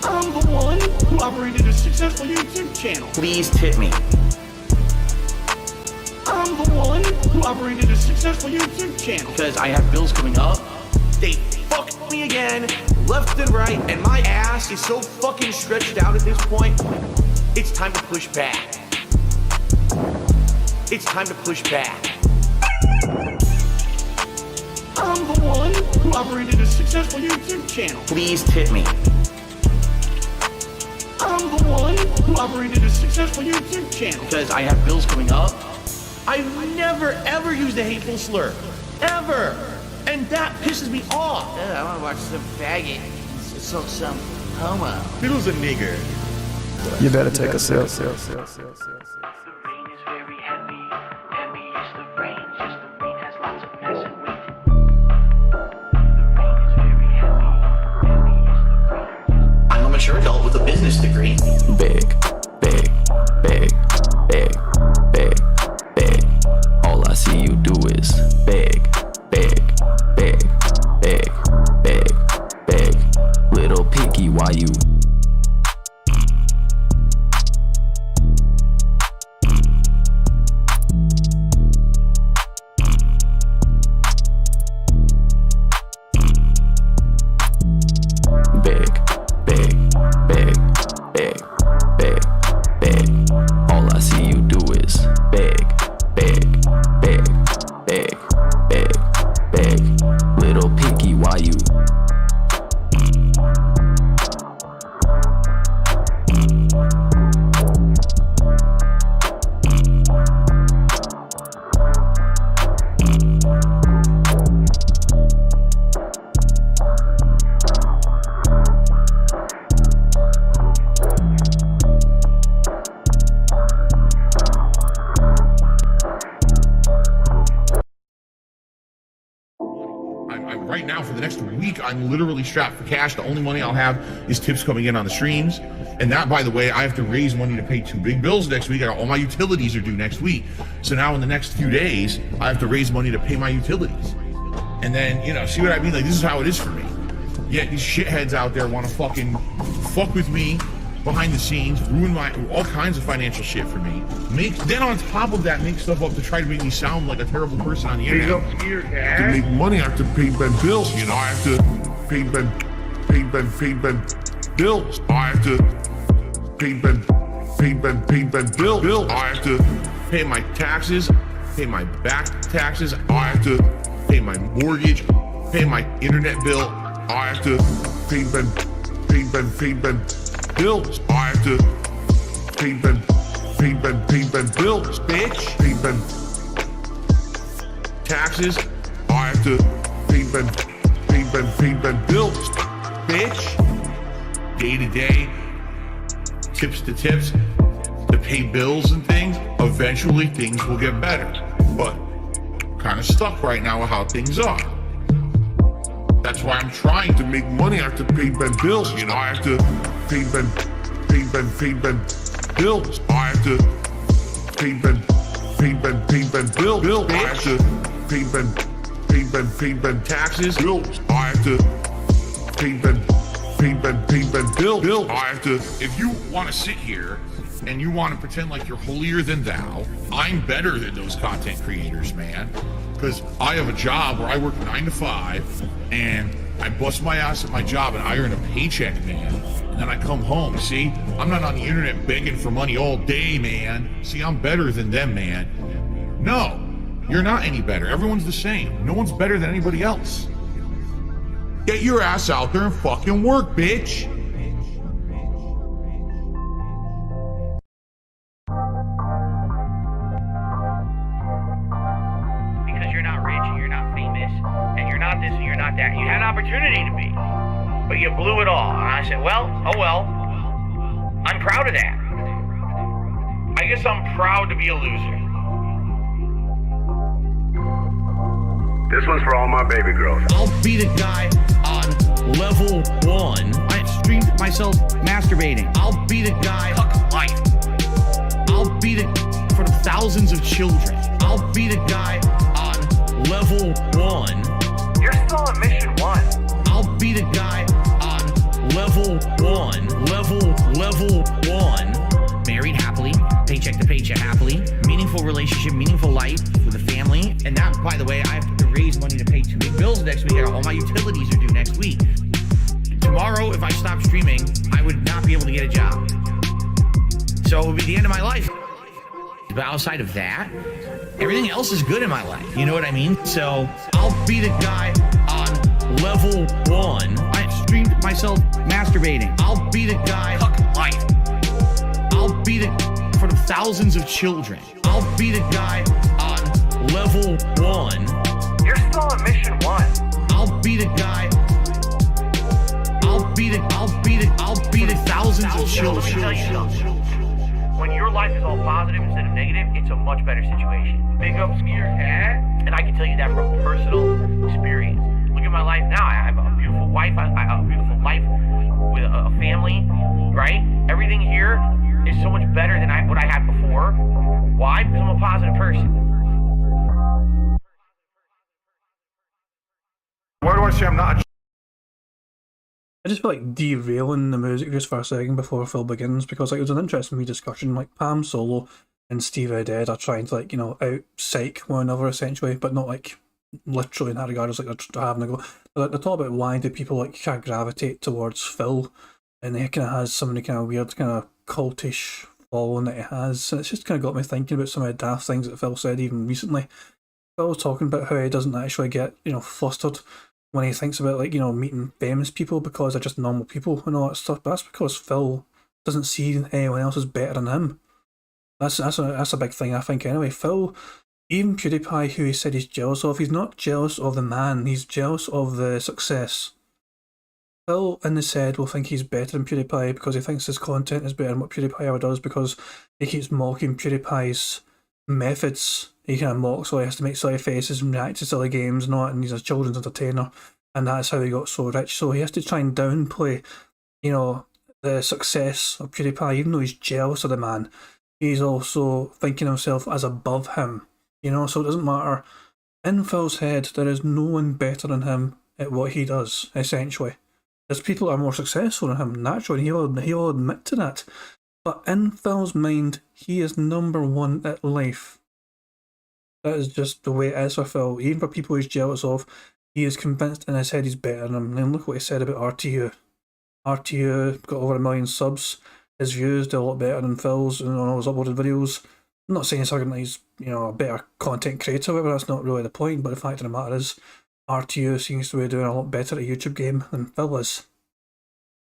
I'm the one who operated a successful YouTube channel. Please tip me. I'm the one who operated a successful YouTube channel. Because I have bills coming up. They fucked me again, left and right, and my ass is so fucking stretched out at this point. It's time to push back. It's time to push back. I'm the one who operated a successful YouTube channel. Please tip me. I'm the one who operated a successful YouTube channel. Because I have bills coming up. I've never ever used a hateful slur. Ever. And that pisses me off. I want to watch some faggot. Some homo. Fiddle's a nigger. You better take a sip. I'm a mature adult with a business degree. Big. All I see you do is big. Little piggy, why you? Big. All I see you do is big. Little piggy, why you? Right now, for the next week, I'm literally strapped for cash. The only money I'll have is tips coming in on the streams. And that, by the way, I have to raise money to pay 2 big bills next week. All my utilities are due next week. So now in the next few days, I have to raise money to pay my utilities. And then, you know, see what I mean? Like, this is how it is for me. Yet these shitheads out there want to fucking fuck with me behind the scenes, ruin all kinds of financial shit for me. Then on top of that, make stuff up to try to make me sound like a terrible person on the internet. To make money, I have to pay my bills, you know, I have to pay my pay Ben bills. I have to pay Ben bills. I have to pay my taxes, pay my back taxes. I have to pay my mortgage, pay my internet bill. I have to pay Ben bills. I have to pay Ben bills, bitch. Pay Ben taxes. I have to pay Ben bills, bitch. Day to day, tips to tips, to pay bills and things. Eventually things will get better, but kind of stuck right now with how things are. That's why I'm trying to make money. I have to pay Ben bills, you know. I have to pay Ben bills. I have to pay Ben bills. I have to pay Ben taxes. Bills. I have to pay Ben bills. I have to. If you want to sit here and you want to pretend like you're holier than thou, I'm better than those content creators, man. Because I have a job where I work 9 to 5 and I bust my ass at my job and I earn a paycheck, man. And then I come home. See, I'm not on the internet begging for money all day, man. See, I'm better than them, man. No, you're not any better. Everyone's the same. No one's better than anybody else. Get your ass out there and fucking work, bitch. Because you're not rich and you're not famous and you're not this and you're not that. You had an opportunity to be, but you blew it all. And I said, well, oh well. I'm proud of that. I guess I'm proud to be a loser. This one's for all my baby girls. I'll be the guy on level 1. I streamed myself masturbating. I'll be the guy. Fuck life. I'll be the for the thousands of children. I'll be the guy on level 1. You're still on mission 1. I'll be the guy on level 1. Level 1. Married happily, paycheck to paycheck happily, meaningful relationship, meaningful life with a family. And that, by the way, I have to raise money to pay 2 big bills next week. I got all my utilities are due next week. Tomorrow, if I stop streaming, I would not be able to get a job. So it would be the end of my life. But outside of that, everything else is good in my life. You know what I mean? So I'll be the guy on level 1. I streamed myself masturbating. I'll be the guy. Fuck life. I'll be the for the thousands of children. I'll be the guy on level 1. You're still on mission 1. I'll be the guy. I'll be the thousands of children. Let me tell you something. When your life is all positive instead of negative, it's a much better situation. Big up, Skier. And I can tell you that from personal experience. Look at my life now. I have a beautiful wife. I have a beautiful life with a family, right? Everything here is so much better than what I had before. Why? Because I'm a positive person. Why do I say I'm not? I just feel like derailing the music just for a second before Phil begins, because like it was an interesting wee discussion. Like Pam Solo and Steve Dead are trying to like, you know, out psych one another essentially, but not like literally in that regard. It's like they're having a go. But they talk about why do people like kind of gravitate towards Phil, and he kind of has some of the kind of weird kind of cultish following that he has, and it's just kind of got me thinking about some of the daft things that Phil said even recently. Phil was talking about how he doesn't actually get, you know, flustered when he thinks about, like, you know, meeting famous people because they're just normal people and all that stuff. But that's because Phil doesn't see anyone else as better than him. That's a big thing, I think, anyway. Phil, even PewDiePie, who he said he's jealous of, he's not jealous of the man, he's jealous of the success. Phil, in his head, will think he's better than PewDiePie because he thinks his content is better than what PewDiePie ever does, because he keeps mocking PewDiePie's methods. He kind of mocks, so he has to make silly faces and react to silly games and all that, and he's a children's entertainer, and that's how he got so rich. So he has to try and downplay, you know, the success of PewDiePie, even though he's jealous of the man. He's also thinking of himself as above him, you know, so it doesn't matter. In Phil's head, there is no one better than him at what he does, essentially. There's people that are more successful than him, naturally, and he'll admit to that. But in Phil's mind, he is number one at life. That is just the way it is for Phil. Even for people he's jealous of, he is convinced in his head he's better than him. And look what he said about RTU. RTU got over 1 million subs. His views do a lot better than Phil's and on all his uploaded videos. I'm not saying he's a better content creator, whatever. That's not really the point. But the fact of the matter is, RTU seems to be doing a lot better at a YouTube game than Phil is.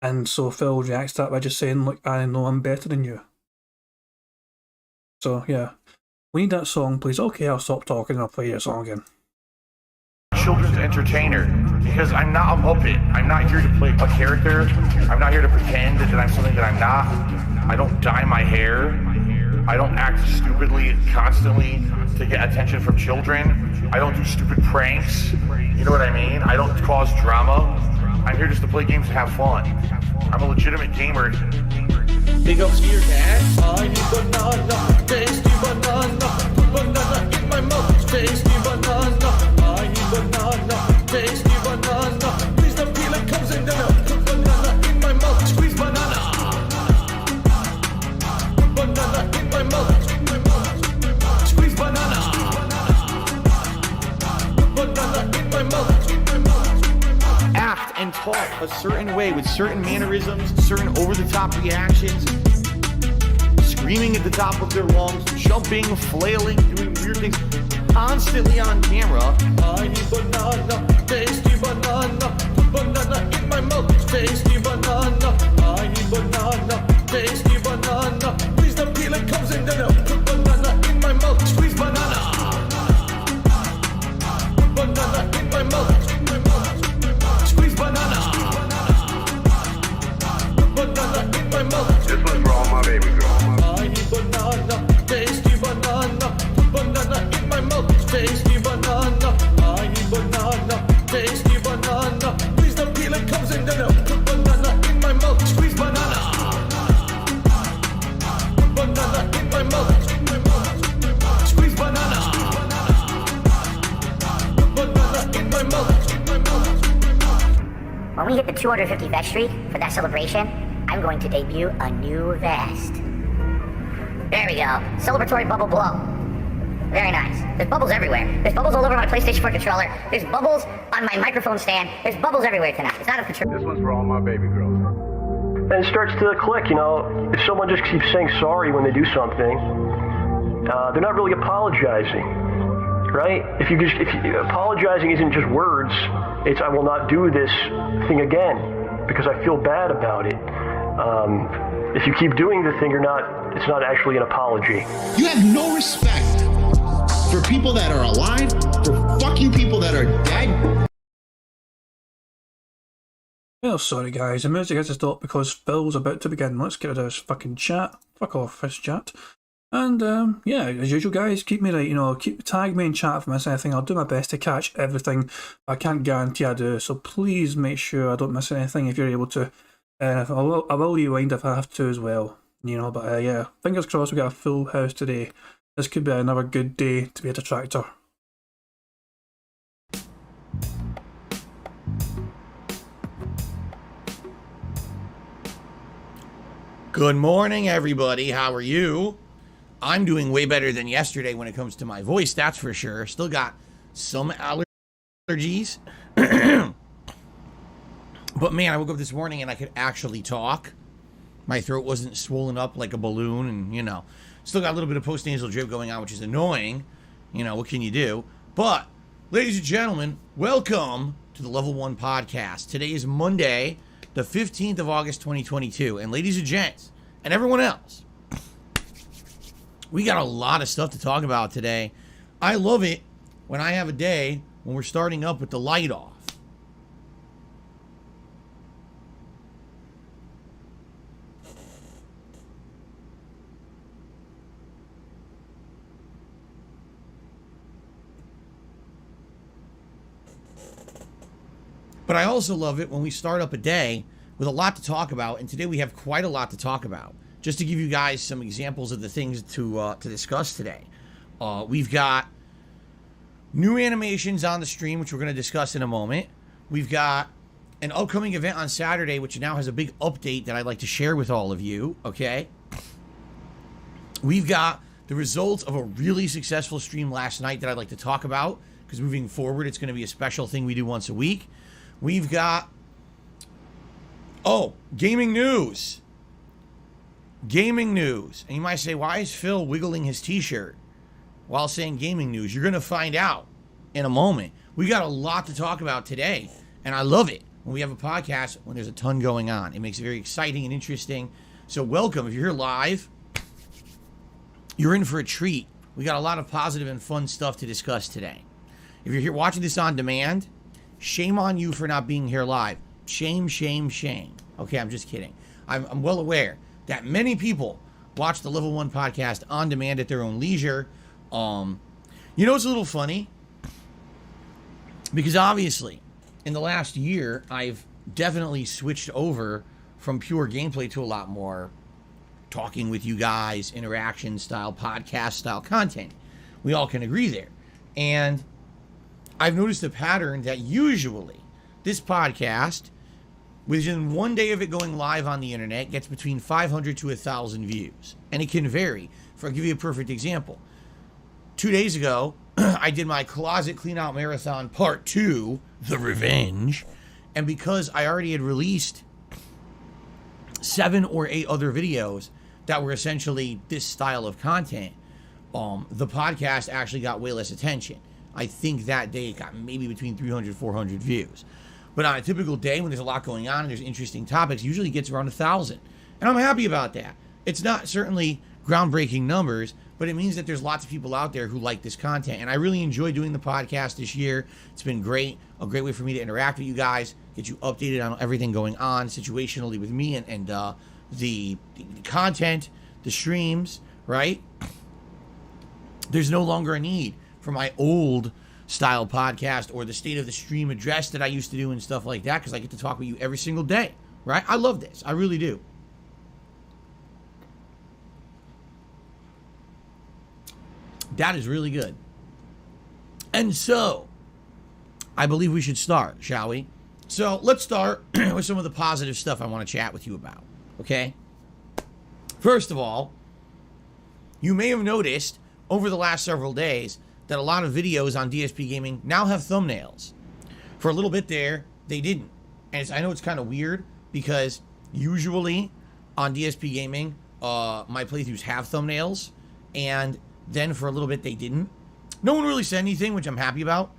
And so Phil reacts to that by just saying, "Look, I know I'm better than you." So yeah, we need that song, please. Okay, I'll stop talking and I'll play your song again. Children's entertainer, because I'm not a Muppet. I'm not here to play a character. I'm not here to pretend that I'm something that I'm not. I don't dye my hair. I don't act stupidly constantly to get attention from children. I don't do stupid pranks. You know what I mean? I don't cause drama. I'm here just to play games and have fun. I'm a legitimate gamer. Big up Skier Cat. I need banana, tasty banana. Put banana in my mouth, tasty banana. I need banana, tasty banana. Please don't peel it, comes in the milk. Put banana in my mouth, squeeze banana. Put banana in my mouth, squeeze banana. Put banana in my mouth. Act and talk a certain way with certain mannerisms, certain over-the-top reactions, screaming at the top of their lungs, jumping, flailing, doing weird things, constantly on camera. I need banana, tasty banana, put banana in my mouth, tasty banana. I need banana, tasty banana. Please don't peel it, comes in the milk. Put banana in my mouth, squeeze banana. Put banana in my mouth. Squeeze banana. Banana in my mouth. This one's for all my baby girls. I need banana, tasty banana. Put banana in my mouth, tasty banana. I need banana, tasty banana. Please don't peel it, comes in the milk. Put banana in my mouth, squeeze banana. Put banana in my mouth, squeeze banana. Put banana in my mouth. When we hit the 250 vest streak for that celebration, I'm going to debut a new vest. There we go. Celebratory bubble blow. Very nice. There's bubbles everywhere. There's bubbles all over my PlayStation 4 controller. There's bubbles on my microphone stand. There's bubbles everywhere tonight. It's out of control. This one's for all my baby girls. And it starts to click, you know. If someone just keeps saying sorry when they do something, they're not really apologizing. Right? If apologizing isn't just words, it's I will not do this thing again because I feel bad about it. If you keep doing the thing, it's not actually an apology. You have no respect for people that are alive, for fucking people that are dead. Well, sorry guys, the music has to stop because Phil's about to begin. Let's get rid of this fucking chat. Fuck off, this chat. And yeah, as usual guys, keep me tag me in chat if I miss anything. I'll do my best to catch everything. I can't guarantee I do, so please make sure I don't miss anything if you're able to. I will rewind if I have to as well. But yeah, fingers crossed we got a full house today. This could be another good day to be a detractor. Good morning, everybody. How are you? I'm doing way better than yesterday when it comes to my voice, that's for sure. Still got some allergies. But man, I woke up this morning and I could actually talk. My throat wasn't swollen up like a balloon and, still got a little bit of postnasal drip going on, which is annoying. What can you do? But, ladies and gentlemen, welcome to the Level 1 Podcast. Today is Monday, the 15th of August, 2022. And ladies and gents, and everyone else, we got a lot of stuff to talk about today. I love it when I have a day when we're starting up with the light off. But I also love it when we start up a day with a lot to talk about, and today we have quite a lot to talk about. Just to give you guys some examples of the things to discuss today. We've got new animations on the stream, which we're going to discuss in a moment. We've got an upcoming event on Saturday, which now has a big update that I'd like to share with all of you, okay? We've got the results of a really successful stream last night that I'd like to talk about, because moving forward, it's going to be a special thing we do once a week. We've got, gaming news. Gaming news. And you might say, why is Phil wiggling his t-shirt while saying gaming news? You're going to find out in a moment. We got a lot to talk about today, and I love it when we have a podcast when there's a ton going on. It makes it very exciting and interesting. So welcome. If you're here live, you're in for a treat. We got a lot of positive and fun stuff to discuss today. If you're here watching this on demand, shame on you for not being here live. Shame, shame, shame. Okay, I'm just kidding. I'm well aware that many people watch the Level 1 podcast on demand at their own leisure. You know, it's a little funny because obviously in the last year, I've definitely switched over from pure gameplay to a lot more talking with you guys, interaction style, podcast style content. We all can agree there. And I've noticed a pattern that usually this podcast, within one day of it going live on the internet, gets between 500 to 1,000 views. And it can vary. I'll give you a perfect example. 2 days ago, I did my Closet Clean Out Marathon Part 2, The Revenge. And because I already had released 7 or 8 other videos that were essentially this style of content, the podcast actually got way less attention. I think that day it got maybe between 300, 400 views. But on a typical day when there's a lot going on and there's interesting topics, it usually gets around 1,000. And I'm happy about that. It's not certainly groundbreaking numbers, but it means that there's lots of people out there who like this content. And I really enjoy doing the podcast this year. It's been great. A great way for me to interact with you guys, get you updated on everything going on situationally with me and the content, the streams, right? There's no longer a need for my old style podcast or the state of the stream address that I used to do and stuff like that, because I get to talk with you every single day, right? I love this. I really do. That is really good. And so, I believe we should start, shall we? So, let's start with some of the positive stuff I want to chat with you about, okay? First of all, you may have noticed over the last several days that a lot of videos on DSP Gaming now have thumbnails. For a little bit there, they didn't. And I know it's kind of weird because usually on DSP Gaming, my playthroughs have thumbnails, and then for a little bit they didn't. No one really said anything, which I'm happy about.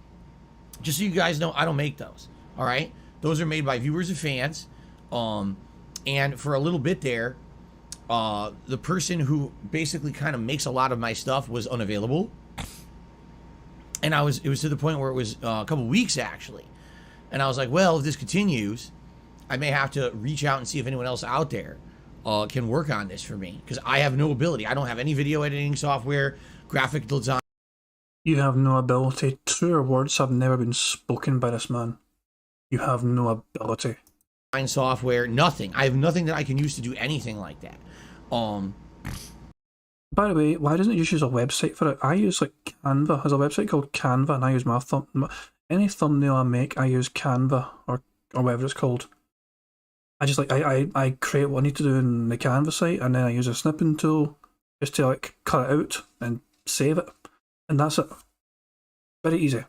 Just so you guys know, I don't make those. All right? Those are made by viewers and fans. And for a little bit there, the person who basically kind of makes a lot of my stuff was unavailable. And it was to the point where it was a couple weeks actually. And I was like, well, if this continues, I may have to reach out and see if anyone else out there can work on this for me, because I have no ability. I don't have any video editing software, graphic design. You have no ability. Truer words have never been spoken by this man. You have no ability. Software, nothing. I have nothing that I can use to do anything like that. By the way, why doesn't it use a website for it? I use like Canva. There's a website called Canva, and I use any thumbnail I make, I use Canva or whatever it's called. I create what I need to do in the Canva site, and then I use a snipping tool just to like cut it out and save it, and that's it. Very easy.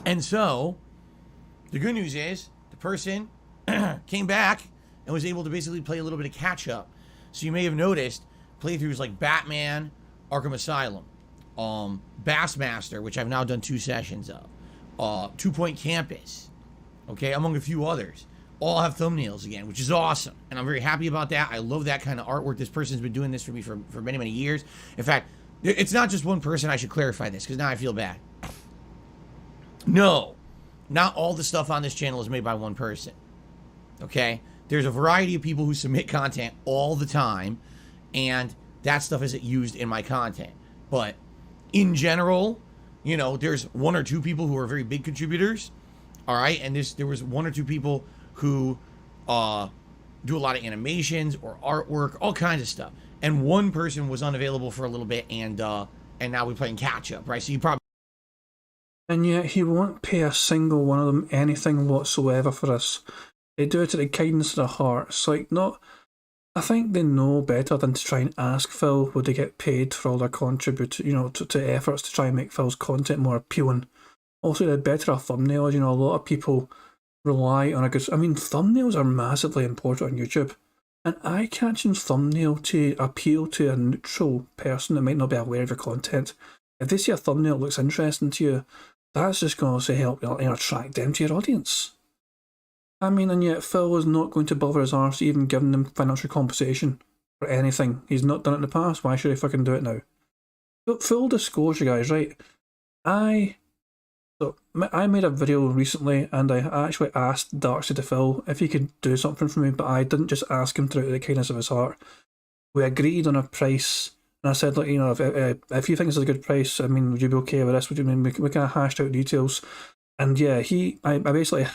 And so, the good news is the person came back and was able to basically play a little bit of catch up. So you may have noticed playthroughs like Batman, Arkham Asylum, Bassmaster, which I've now done 2 sessions of, 2 Point Campus, okay, among a few others, all have thumbnails again, which is awesome. And I'm very happy about that. I love that kind of artwork. This person's been doing this for me for many, many years. In fact, it's not just one person. I should clarify this because now I feel bad. No, not all the stuff on this channel is made by one person, okay? There's a variety of people who submit content all the time, and that stuff isn't used in my content. But in general, you know, there's 1 or 2 people who are very big contributors, all right? And there was 1 or 2 people who do a lot of animations or artwork, all kinds of stuff. And one person was unavailable for a little bit, and now we're playing catch up, right? So you probably... And yet he won't pay a single one of them anything whatsoever for this. They do it to the kindness of the heart. It's like, not I think they know better than to try and ask Phil would they get paid for all their to efforts to try and make Phil's content more appealing. Also, they're better at thumbnails. A lot of people rely on a good. I mean, thumbnails are massively important on YouTube. An eye-catching thumbnail to appeal to a neutral person that might not be aware of your content. If they see a thumbnail that looks interesting to you, that's just going to help attract them to your audience. I mean, and yet Phil is not going to bother his arse even giving them financial compensation for anything. He's not done it in the past. Why should he fucking do it now? But full disclosure, guys, right? I made a video recently and I actually asked Darkseid to Phil if he could do something for me, but I didn't just ask him through the kindness of his heart. We agreed on a price, and I said, like, if you think this is a good price, I mean, would you be okay with this? Would you mean we kind of hashed out details? And yeah, I basically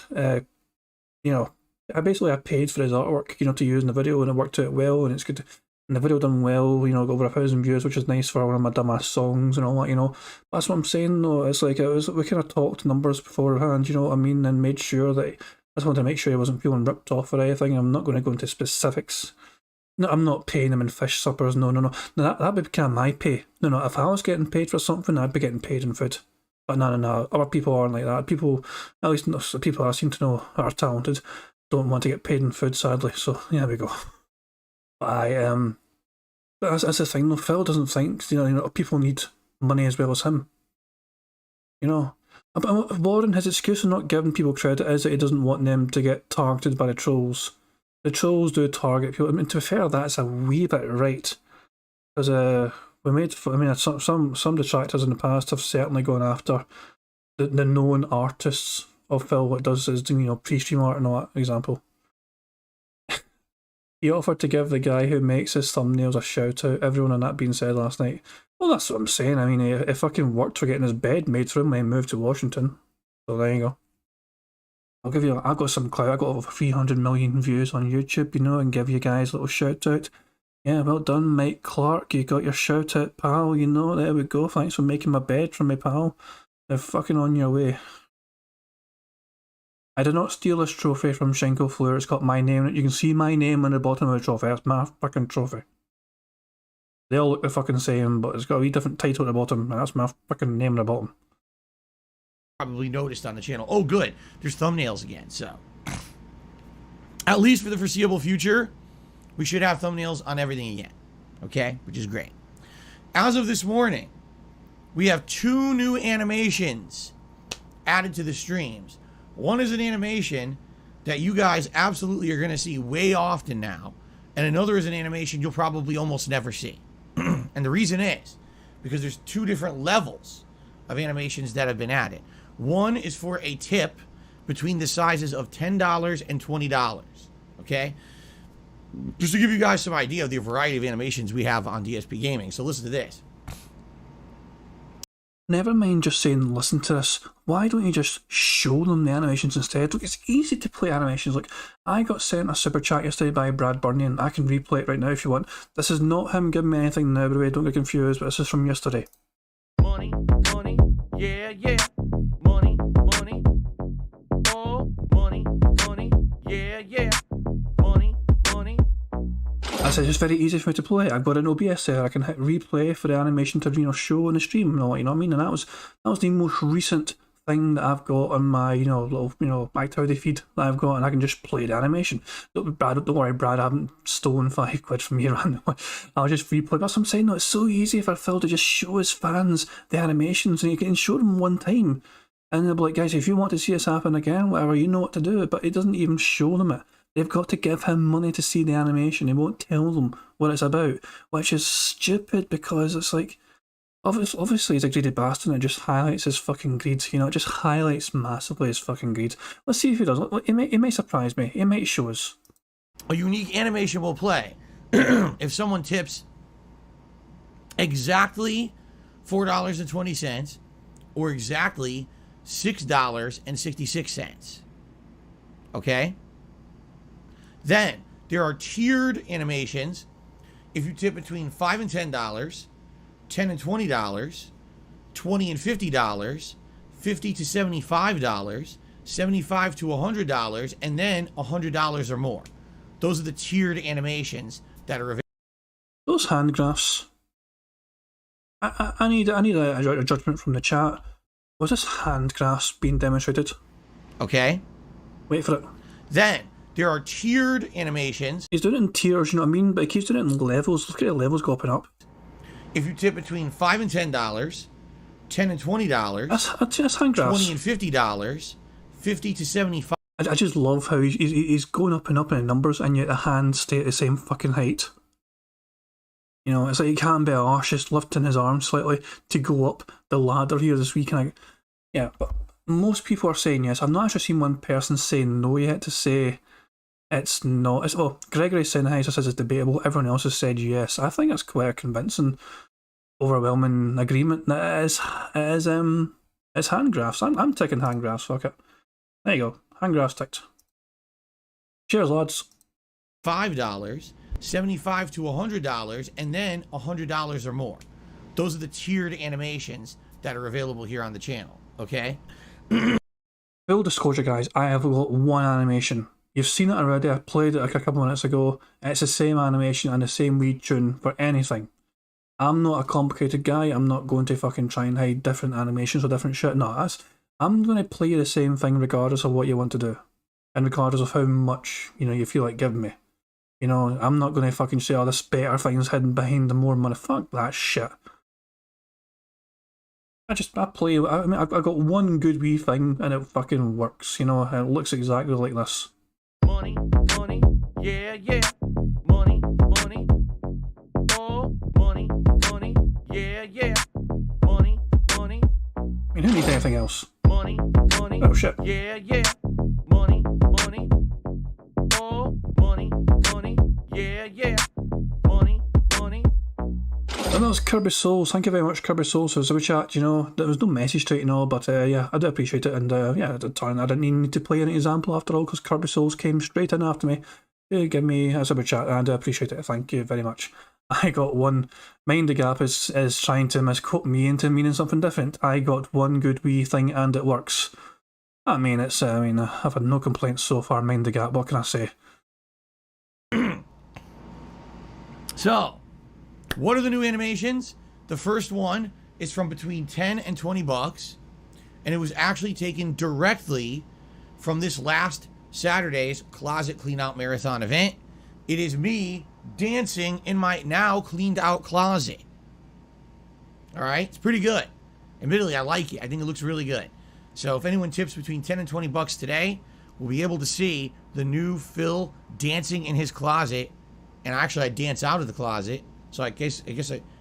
I paid for his artwork, to use in the video, and it worked out well, and it's good. And the video done well, got over 1,000 views, which is nice for one of my dumbass songs and all that, But that's what I'm saying, though. It's like, we kind of talked numbers beforehand, you know what I mean, and made sure that, I just wanted to make sure he wasn't feeling ripped off or anything. I'm not going to go into specifics. No, I'm not paying him in fish suppers, no. That'd be kind of my pay. No, if I was getting paid for something, I'd be getting paid in food. But no, other people aren't like that. People, at least the people I seem to know are talented, don't want to get paid in food, sadly, so yeah, there we go. But that's the thing though, Phil doesn't think, people need money as well as him. Warren, his excuse for not giving people credit is that he doesn't want them to get targeted by the trolls. The trolls do target people. I mean, to be fair, that's a wee bit right. Because some detractors in the past have certainly gone after the known artists of Phil, what does is, pre-stream art and all that, example. He offered to give the guy who makes his thumbnails a shout out, everyone on that being said last night. Well, that's what I'm saying. I mean, he fucking worked for getting his bed made for him when he moved to Washington. So there you go. I've got some clout. I've got over 300 million views on YouTube, and give you guys a little shout out. Yeah, well done, Mike Clark. You got your shout out, pal. There we go. Thanks for making my bed for me, pal. They're fucking on your way. I did not steal this trophy from Schenkel Fleur. It's got my name in it. You can see my name on the bottom of the trophy. That's my fucking trophy. They all look the fucking same, but it's got a wee different title at the bottom, and that's my fucking name at the bottom. Probably noticed on the channel. Oh, good. There's thumbnails again, so. At least for the foreseeable future, we should have thumbnails on everything again. Okay? Which is great. As of this morning, we have 2 new animations added to the streams. One is an animation that you guys absolutely are going to see way often now, and another is an animation you'll probably almost never see. And the reason is because there's 2 different levels of animations that have been added. One is for a tip between the sizes of $10 and $20, okay? Just to give you guys some idea of the variety of animations we have on DSP Gaming. So listen to this. Never mind just saying, listen to this. Why don't you just show them the animations instead? Look, it's easy to play animations. Like, I got sent a super chat yesterday by Brad Burney, and I can replay it right now if you want. This is not him giving me anything now, by the way, don't get confused, but this is from yesterday. Money, yeah, money, oh, money, yeah, money. I said it's just very easy for me to play. I've got an OBS there. I can hit replay for the animation to show on the stream and all. You know what I mean? And that was the most recent thing that I've got on my little activity feed that I've got, and I can just play the animation. Don't worry, Brad. I haven't stolen £5 from you randomly. I'll just replay. That's what I'm saying. No, it's so easy for Phil to just show his fans the animations, and you can show them one time, and they'll be like, guys, if you want to see this happen again, whatever, you know what to do. But it doesn't even show them it. They've got to give him money to see the animation. He won't tell them what it's about, which is stupid because it's like, obviously he's a greedy bastard and it just highlights his fucking greed. It just highlights massively his fucking greed. Let's see if he does. He may surprise me. He might show us. A unique animation will play if someone tips exactly $4.20 or exactly $6.66. Okay? Then, there are tiered animations. If you tip between $5 and $10, $10 and $20, $20 and $50, $50 to $75, $75 to $100, and then $100 or more. Those are the tiered animations that are available. Those hand graphs. I need a judgment from the chat. Was this hand graphs being demonstrated? Okay. Wait for it. Then there are tiered animations. He's doing it in tiers, you know what I mean? But he keeps doing it in levels. Look at the levels going up. If you tip between $5 and $10, $10 and $20, that's hand graphs. $20 and $50, $50 to $75. I just love how he's going up and up in the numbers, and yet the hands stay at the same fucking height. You know, it's like he can't be arse just lifting his arm slightly to go up the ladder here this week. And yeah, but most people are saying yes. I've not actually seen one person say no yet to say it's not. Well, Gregory Sennheiser says it's debatable. Everyone else has said yes. I think that's quite a convincing, overwhelming agreement that it's hand graphs. I'm taking hand graphs. Fuck it. There you go. Hand graphs ticked. Cheers, lads. $5, $75 to $100, and then $100 or more. Those are the tiered animations that are available here on the channel. Okay. Full disclosure, guys, I have got one animation. You've seen it already. I played it like a couple minutes ago. It's the same animation and the same weed tune for anything. I'm not a complicated guy. I'm not going to fucking try and hide different animations or different shit. No, I'm going to play the same thing regardless of what you want to do. And regardless of how much, you know, you feel like giving me. You know, I'm not going to fucking say, oh, this better thing's hidden behind the more money. Fuck that shit. I play, I mean, I've got one good wee thing and it fucking works, you know, it looks exactly like this. Money, money, yeah, yeah. Money, money, oh, money, money, yeah, yeah. Money, money. I mean, who needs anything else? Money, money, oh shit. Yeah, yeah. Money, money, oh, money, money, yeah, yeah. Money, money. And that was Kirby Souls. Thank you very much, Kirby Souls, for the chat. You know, there was no message to it, you know, but yeah, I do appreciate it. And yeah, I didn't even need to play any example after all, because Kirby Souls came straight in after me. Give me a super chat, and I do appreciate it. Thank you very much. I got one. Mind the Gap is trying to misquote me into meaning something different. I got one good wee thing, and it works. I mean, I've had no complaints so far. Mind the Gap. What can I say? So, what are the new animations? The first one is from between 10 and 20 bucks, and it was actually taken directly from this last Saturday's Closet Clean Out Marathon event. It is me dancing in my now cleaned out closet. All right, it's pretty good. Admittedly, I like it. I think it looks really good. So if anyone tips between 10 and 20 bucks today, we'll be able to see the new Phil dancing in his closet. And actually, I dance out of the closet. So I guess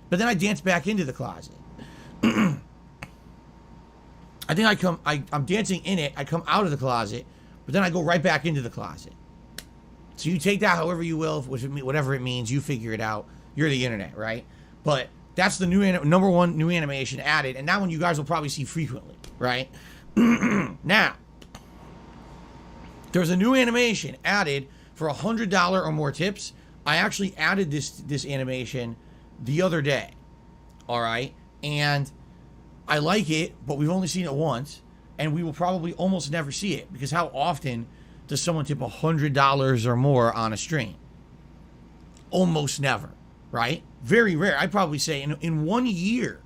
but then I dance back into the closet. I think I'm dancing in it. I come out of the closet, but then I go right back into the closet. So you take that however you will, whatever it means. You figure it out. You're the internet, right? But that's the new number one new animation added, and that one you guys will probably see frequently, right? Now, there's a new animation added for $100 or more tips. I actually added this animation the other day, all right? And I like it, but we've only seen it once, and we will probably almost never see it, because how often does someone tip $100 or more on a stream? Almost never, right? Very rare. I'd probably say in 1 year,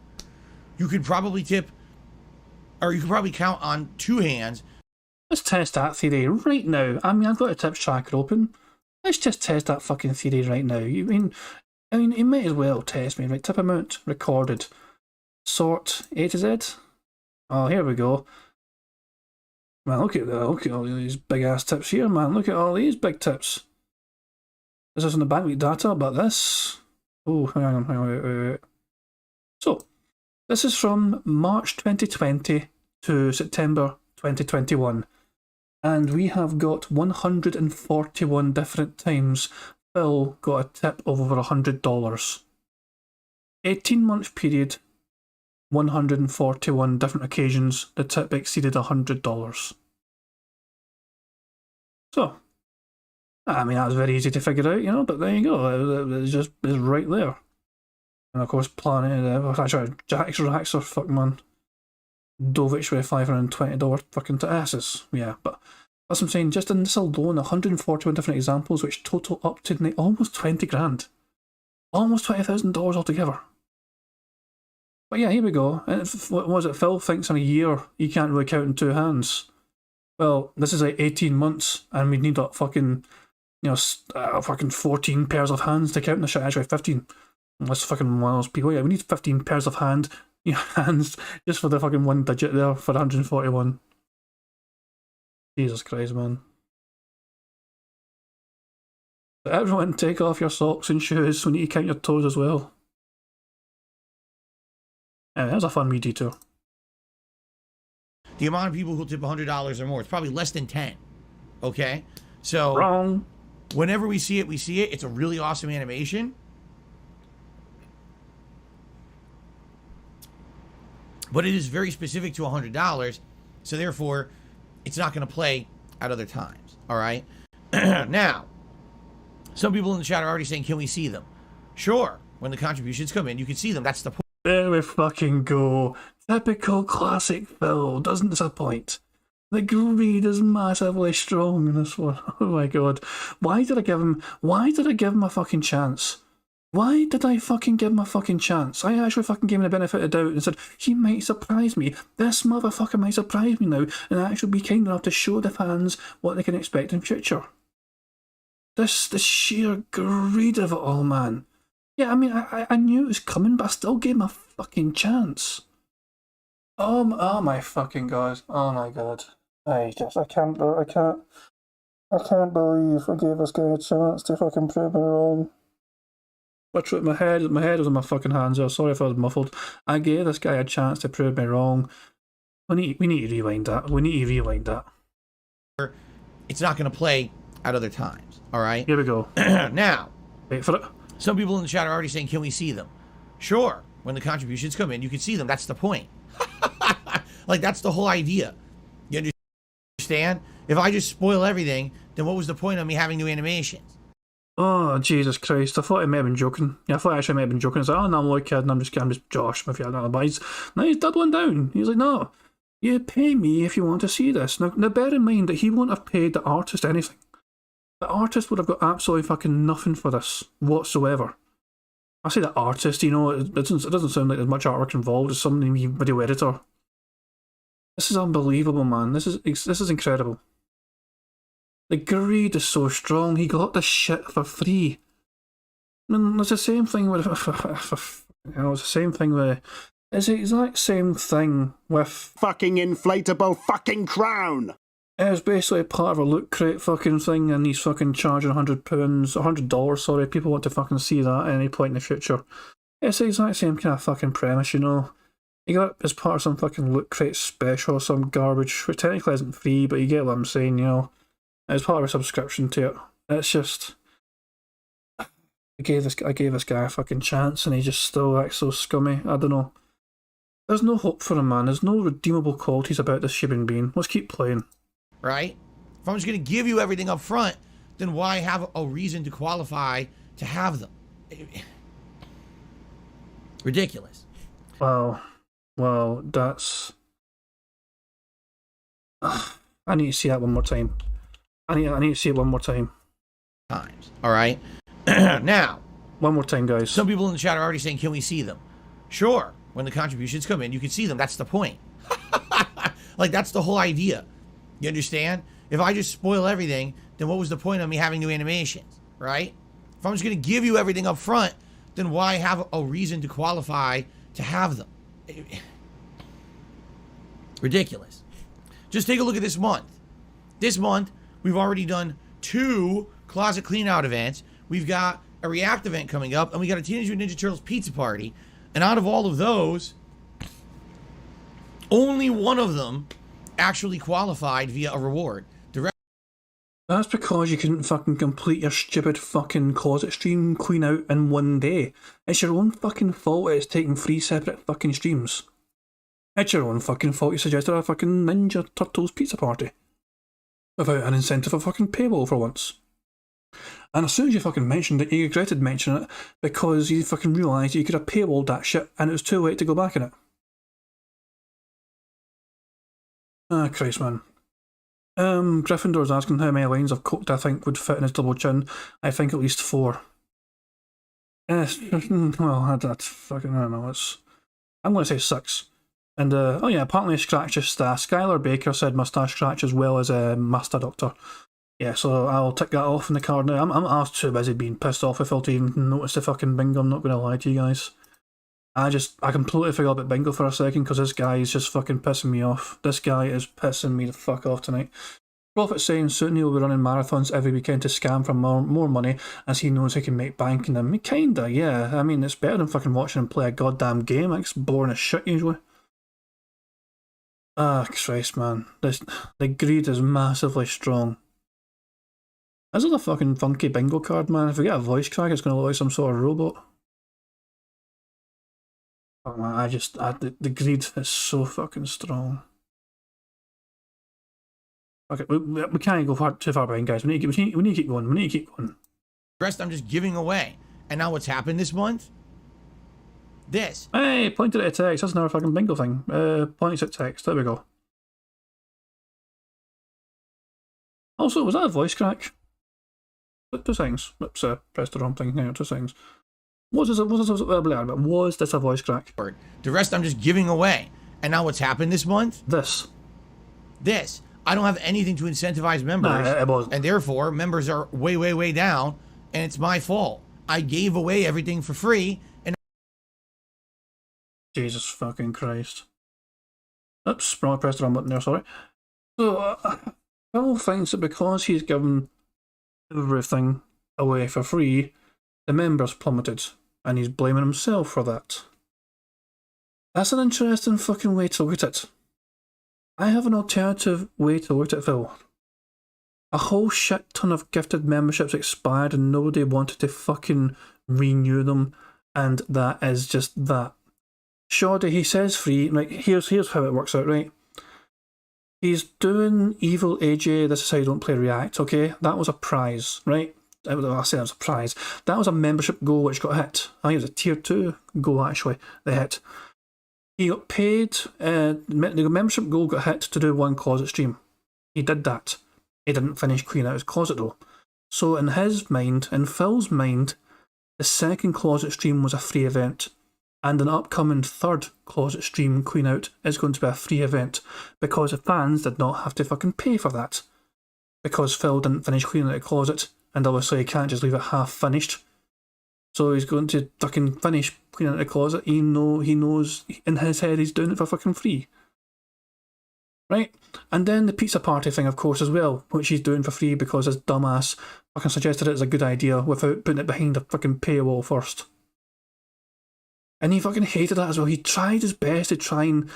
you could probably tip, or you could probably count on two hands. Let's test that theory right now. I mean, I've got a tips tracker open. Let's just test that fucking theory right now. I mean, you might as well test me, right? Tip amount recorded. Sort A to Z. Oh, here we go. Man, look at all these big ass tips here, man. Look at all these big tips. This is on the bank week data, but this. Oh, hang on, wait. So, this is from March 2020 to September 2021. And we have got 141 different times Phil got a tip of over $100. 18-month period, 141 different occasions, the tip exceeded $100. So, I mean, that's very easy to figure out, you know, but there you go, it's right there. And of course, Planet, actually, Jack's Raxer, fuck man. Dovich with $520 fucking asses. Yeah, but that's what I'm saying. Just in this alone, 141 different examples, which total up to almost 20 grand. Almost $20,000 altogether. But yeah, here we go. And what was it? Phil thinks in a year you can't really count in two hands. Well, this is like 18 months, and we need that fucking, fucking 14 pairs of hands to count in the shit. Actually, 15. Unless fucking one of those people. Yeah, we need 15 pairs of hands just for the fucking one digit there for 141. Jesus Christ, man. So everyone, take off your socks and shoes. We need to count your toes as well. Yeah, that was a fun wee detour. The amount of people who tip $100 or more, it's probably less than 10. Okay? So, wrong. Whenever we see it, we see it. It's a really awesome animation. But it is very specific to $100. So, therefore, it's not going to play at other times. All right? Now, some people in the chat are already saying, can we see them? Sure. When the contributions come in, you can see them. That's the point. There we fucking go. Typical classic Phil. Doesn't disappoint. The greed is massively strong in this one. Oh my god. Why did I give him a fucking chance? Why did I fucking give him a fucking chance? I actually fucking gave him the benefit of the doubt and said, he might surprise me. This motherfucker might surprise me now and actually be kind enough to show the fans what they can expect in future. The sheer greed of it all, man. Yeah, I mean, I knew it was coming, but I still gave him a fucking chance. Oh my fucking god. Oh my god. I can't believe I gave this guy a chance to fucking prove me wrong. Literally, my head was in my fucking hands. I'm sorry if I was muffled. I gave this guy a chance to prove me wrong. We need to rewind that. It's not going to play at other times. All right? Here we go. Now, wait for it. Some people in the chat are already saying, can we see them? Sure. When the contributions come in, you can see them. That's the point. Like, that's the whole idea. You understand? If I just spoil everything, then what was the point of me having new animations? Oh, Jesus Christ. I thought I may have been joking. Yeah, I thought I actually may have been joking. I was like, oh, no, I'm only kidding. I'm just Josh. If you don't know, but he's doubling down. He's like, no, you pay me if you want to see this. Now, bear in mind that he won't have paid the artist anything. The artist would have got absolutely fucking nothing for this whatsoever. I say the artist, it doesn't sound like there's much artwork involved. It's some video editor. This is unbelievable, man. This is incredible. The greed is so strong. He got this shit for free. I mean, it's the same thing with It's the exact same thing with fucking inflatable fucking crown. It was basically part of a loot crate fucking thing, and he's fucking charging $100, sorry. People want to fucking see that at any point in the future. It's the exact same kind of fucking premise, You got it as part of some fucking loot crate special or some garbage, which technically isn't free, but you get what I'm saying, As part of a subscription to it. It's just... I gave this guy a fucking chance, and he just still acts so scummy. I don't know. There's no hope for him, man. There's no redeemable qualities about this human being. Let's keep playing. Right? If I'm just going to give you everything up front, then why have a reason to qualify to have them? Ridiculous. Wow, that's... I need to see that one more time. I need to see it one more time. Times. All right? Now. One more time, guys. Some people in the chat are already saying, can we see them? Sure. When the contributions come in, you can see them. That's the point. Like, that's the whole idea. You understand? If I just spoil everything, then what was the point of me having new animations, right? If I'm just going to give you everything up front, then why have a reason to qualify to have them? Ridiculous. Just take a look at this month. This month, we've already done 2 closet clean out events. We've got a React event coming up, and we got a Teenage Mutant Ninja Turtles pizza party. And out of all of those, only one of them actually qualified via a reward. That's because you couldn't fucking complete your stupid fucking closet stream clean out in one day. It's your own fucking fault it's taking 3 separate fucking streams. It's your own fucking fault you suggested a fucking Ninja Turtles pizza party. Without an incentive for fucking paywall for once. And as soon as you fucking mentioned it, you regretted mentioning it because you fucking realised you could have paywalled that shit and it was too late to go back in it. Ah, Christ, man. Gryffindor's asking how many lines of coke I think would fit in his double chin. I think at least 4. Yes, well, that's fucking, I don't know, I'm going to say 6. And, oh yeah, apparently scratches Skylar Baker said mustache scratch as well as a Master Doctor. Yeah, so I'll tick that off in the card now. I was too busy being pissed off with Phil to even notice the fucking bingo, I'm not going to lie to you guys. I completely forgot about bingo for a second because this guy is just fucking pissing me off. This guy is pissing me the fuck off tonight. Prophet saying soon he'll be running marathons every weekend to scam for more money as he knows he can make bank in them. Kinda, yeah. I mean, it's better than fucking watching him play a goddamn game. It's boring as shit usually. Ah, Christ, man. The greed is massively strong. This is a fucking funky bingo card, man. If we get a voice crack, it's going to look like some sort of robot. Oh man, the greed is so fucking strong. Okay, we can't go too far behind, guys. We need to keep going. We need to keep going. The rest I'm just giving away. And now what's happened this month? This. Hey, pointed at text. That's another fucking bingo thing. Points at text. There we go. Also, was that a voice crack? 2 seconds. Oops, pressed the wrong thing. Hang on, 2 seconds. Was this a voice crack? The rest I'm just giving away. And now what's happened this month? This. I don't have anything to incentivize members. Nah, it wasn't. And therefore, members are way, way, way down. And it's my fault. I gave away everything for free. And Jesus fucking Christ. Oops, wrong, pressed the wrong button there, sorry. So, Phil thinks that because he's given everything away for free, the members plummeted, and he's blaming himself for that. That's an interesting fucking way to look at it. I have an alternative way to look at it, Phil. A whole shit ton of gifted memberships expired and nobody wanted to fucking renew them, and that is just that. Shoddy, he says free, right, here's how it works out, right? He's doing Evil AJ, this is how you don't play React, okay? That was a prize, right? I say that was a prize. That was a membership goal which got hit. I think it was a tier 2 goal actually, they hit. He got paid, the membership goal got hit to do 1 closet stream. He did that. He didn't finish cleaning out his closet though. So in his mind, in Phil's mind, the 2nd closet stream was a free event. And an upcoming 3rd closet stream clean out is going to be a free event because the fans did not have to fucking pay for that. Because Phil didn't finish cleaning out the closet, and obviously he can't just leave it half finished. So he's going to fucking finish cleaning out the closet. He knows in his head he's doing it for fucking free. Right? And then the pizza party thing, of course, as well, which he's doing for free because his dumbass fucking suggested it as a good idea without putting it behind a fucking paywall first. And he fucking hated that as well. He tried his best to try and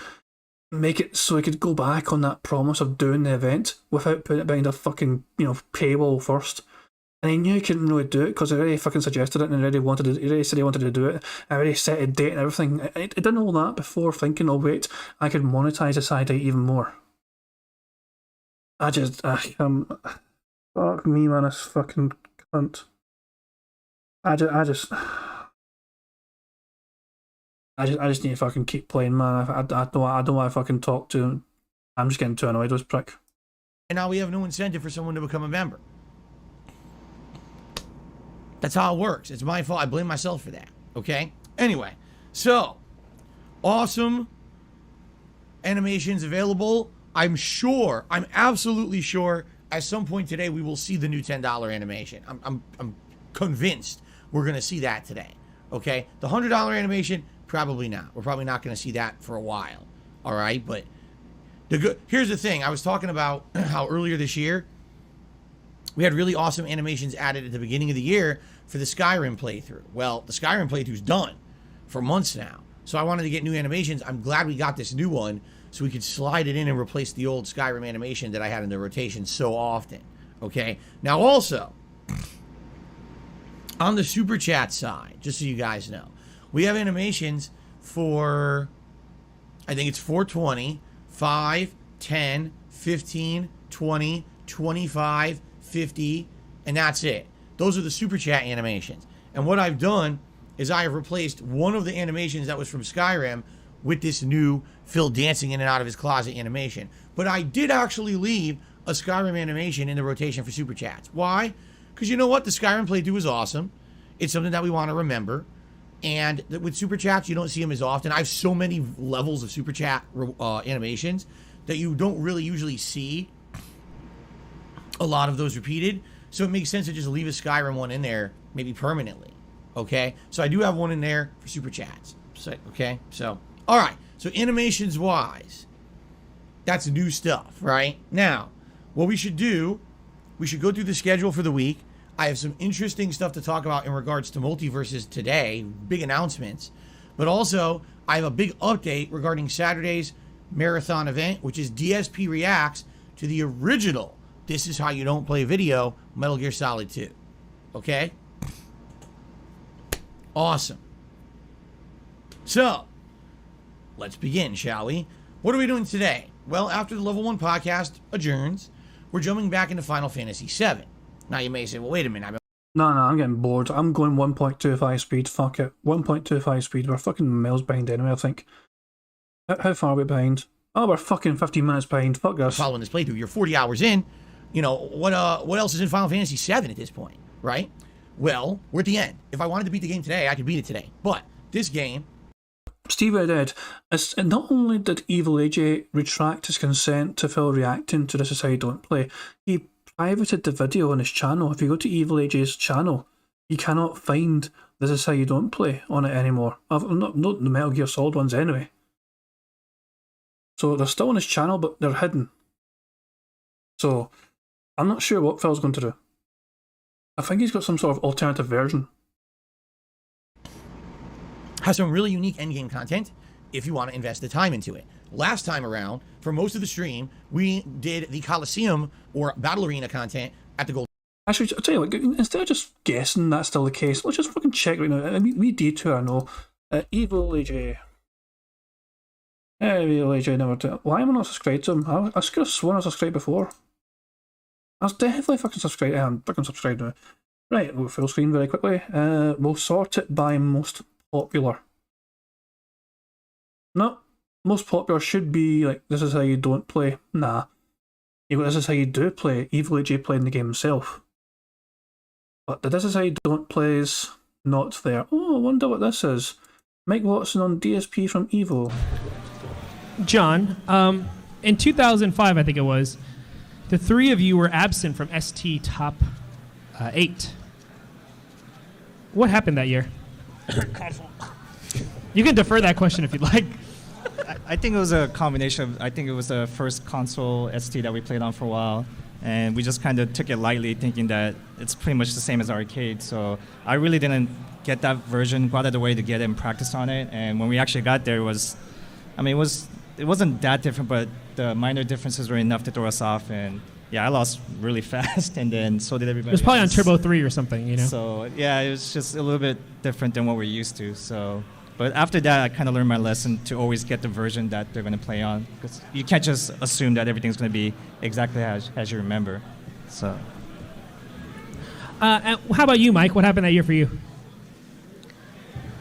make it so he could go back on that promise of doing the event without putting it behind a fucking, paywall first. And he knew he couldn't really do it because he already fucking suggested it and he already said he wanted to do it. I already set a date and everything. He did all that before thinking, oh wait, I could monetize the side eye even more. Fuck me, man, this fucking cunt. I just need to fucking keep playing, man. I don't want to fucking talk to him. I'm just getting too annoyed with this prick. And now we have no incentive for someone to become a member. That's how it works. It's my fault. I blame myself for that. Okay? Anyway, so awesome animations available. I'm absolutely sure at some point today we will see the new $10 animation. I'm convinced we're going to see that today. Okay? The $100 animation, probably not. We're probably not going to see that for a while. All right? But here's the thing. I was talking about how earlier this year we had really awesome animations added at the beginning of the year for the Skyrim playthrough. Well, the Skyrim playthrough's done for months now. So I wanted to get new animations. I'm glad we got this new one so we could slide it in and replace the old Skyrim animation that I had in the rotation so often. Okay? Now also, on the Super Chat side, just so you guys know, we have animations for, I think it's 420, 5, 10, 15, 20, 25, 50, and that's it. Those are the Super Chat animations. And what I've done is I have replaced one of the animations that was from Skyrim with this new Phil dancing in and out of his closet animation. But I did actually leave a Skyrim animation in the rotation for Super Chats. Why? Because you know what? The Skyrim playthrough was awesome. It's something that we want to remember. And with super chats, you don't see them as often. I have so many levels of super chat animations that you don't really usually see a lot of those repeated. So it makes sense to just leave a Skyrim one in there, maybe permanently. Okay? So I do have one in there for super chats. So, okay? So, all right. So animations wise, that's new stuff, right? Now, what we should do, we should go through the schedule for the week. I have some interesting stuff to talk about in regards to Multiverses today, big announcements. But also, I have a big update regarding Saturday's marathon event, which is DSP Reacts to the original This Is How You Don't Play Video, Metal Gear Solid 2. Okay? Awesome. So, let's begin, shall we? What are we doing today? Well, after the Level 1 podcast adjourns, we're jumping back into Final Fantasy VII. Now you may say, well, wait a minute. No, I'm getting bored. I'm going 1.25 speed. Fuck it. 1.25 speed. We're fucking miles behind anyway, I think. How far are we behind? Oh, we're fucking 15 minutes behind. Fuck us. Following this playthrough, you're 40 hours in. You know, what else is in Final Fantasy VII at this point, right? Well, we're at the end. If I wanted to beat the game today, I could beat it today. But this game... Steve Red, not only did Evil AJ retract his consent to Phil reacting to This Is How You Don't Play, he privated the video on his channel. If you go to Evil AJ's channel, you cannot find This Is How You Don't Play on it anymore. Not the Metal Gear Solid ones anyway. So they're still on his channel, but they're hidden. So I'm not sure what Phil's going to do. I think he's got some sort of alternative version. Has some really unique endgame content if you want to invest the time into it. Last time around, for most of the stream, we did the Coliseum or Battle Arena content at the Gold. Actually, I'll tell you what, instead of just guessing that's still the case, let's just fucking check right now. I mean, we detour, I know. Evil AJ. Evil AJ never did. Why am I not subscribed to him? I could have sworn I was subscribed before. I was definitely fucking subscribed. I'm fucking subscribed now. Right, we'll full screen very quickly. We'll sort it by most popular. No, most popular should be like This Is How You Don't Play. Nah. You got This Is How You Do Play. Evil AJ playing the game himself. But the This Is How You Don't Play is not there. Oh, I wonder what this is. Mike Watson on DSP from Evo. John, in 2005, I think it was, the three of you were absent from ST Top 8. What happened that year? You can defer that question if you'd like. I think it was a combination of, I think it was the first console ST that we played on for a while, and we just kind of took it lightly, thinking that it's pretty much the same as arcade. So I really didn't get that version, go out of the way to get it and practice on it. And when we actually got there, it wasn't that different, but the minor differences were enough to throw us off. And yeah, I lost really fast, and then so did everybody. It was probably else. on Turbo 3 or something, you know? So yeah, it was just a little bit different than what we're used to. So, but after that, I kind of learned my lesson to always get the version that they're going to play on, because you can't just assume that everything's going to be exactly as you remember. So. How about you, Mike? What happened that year for you?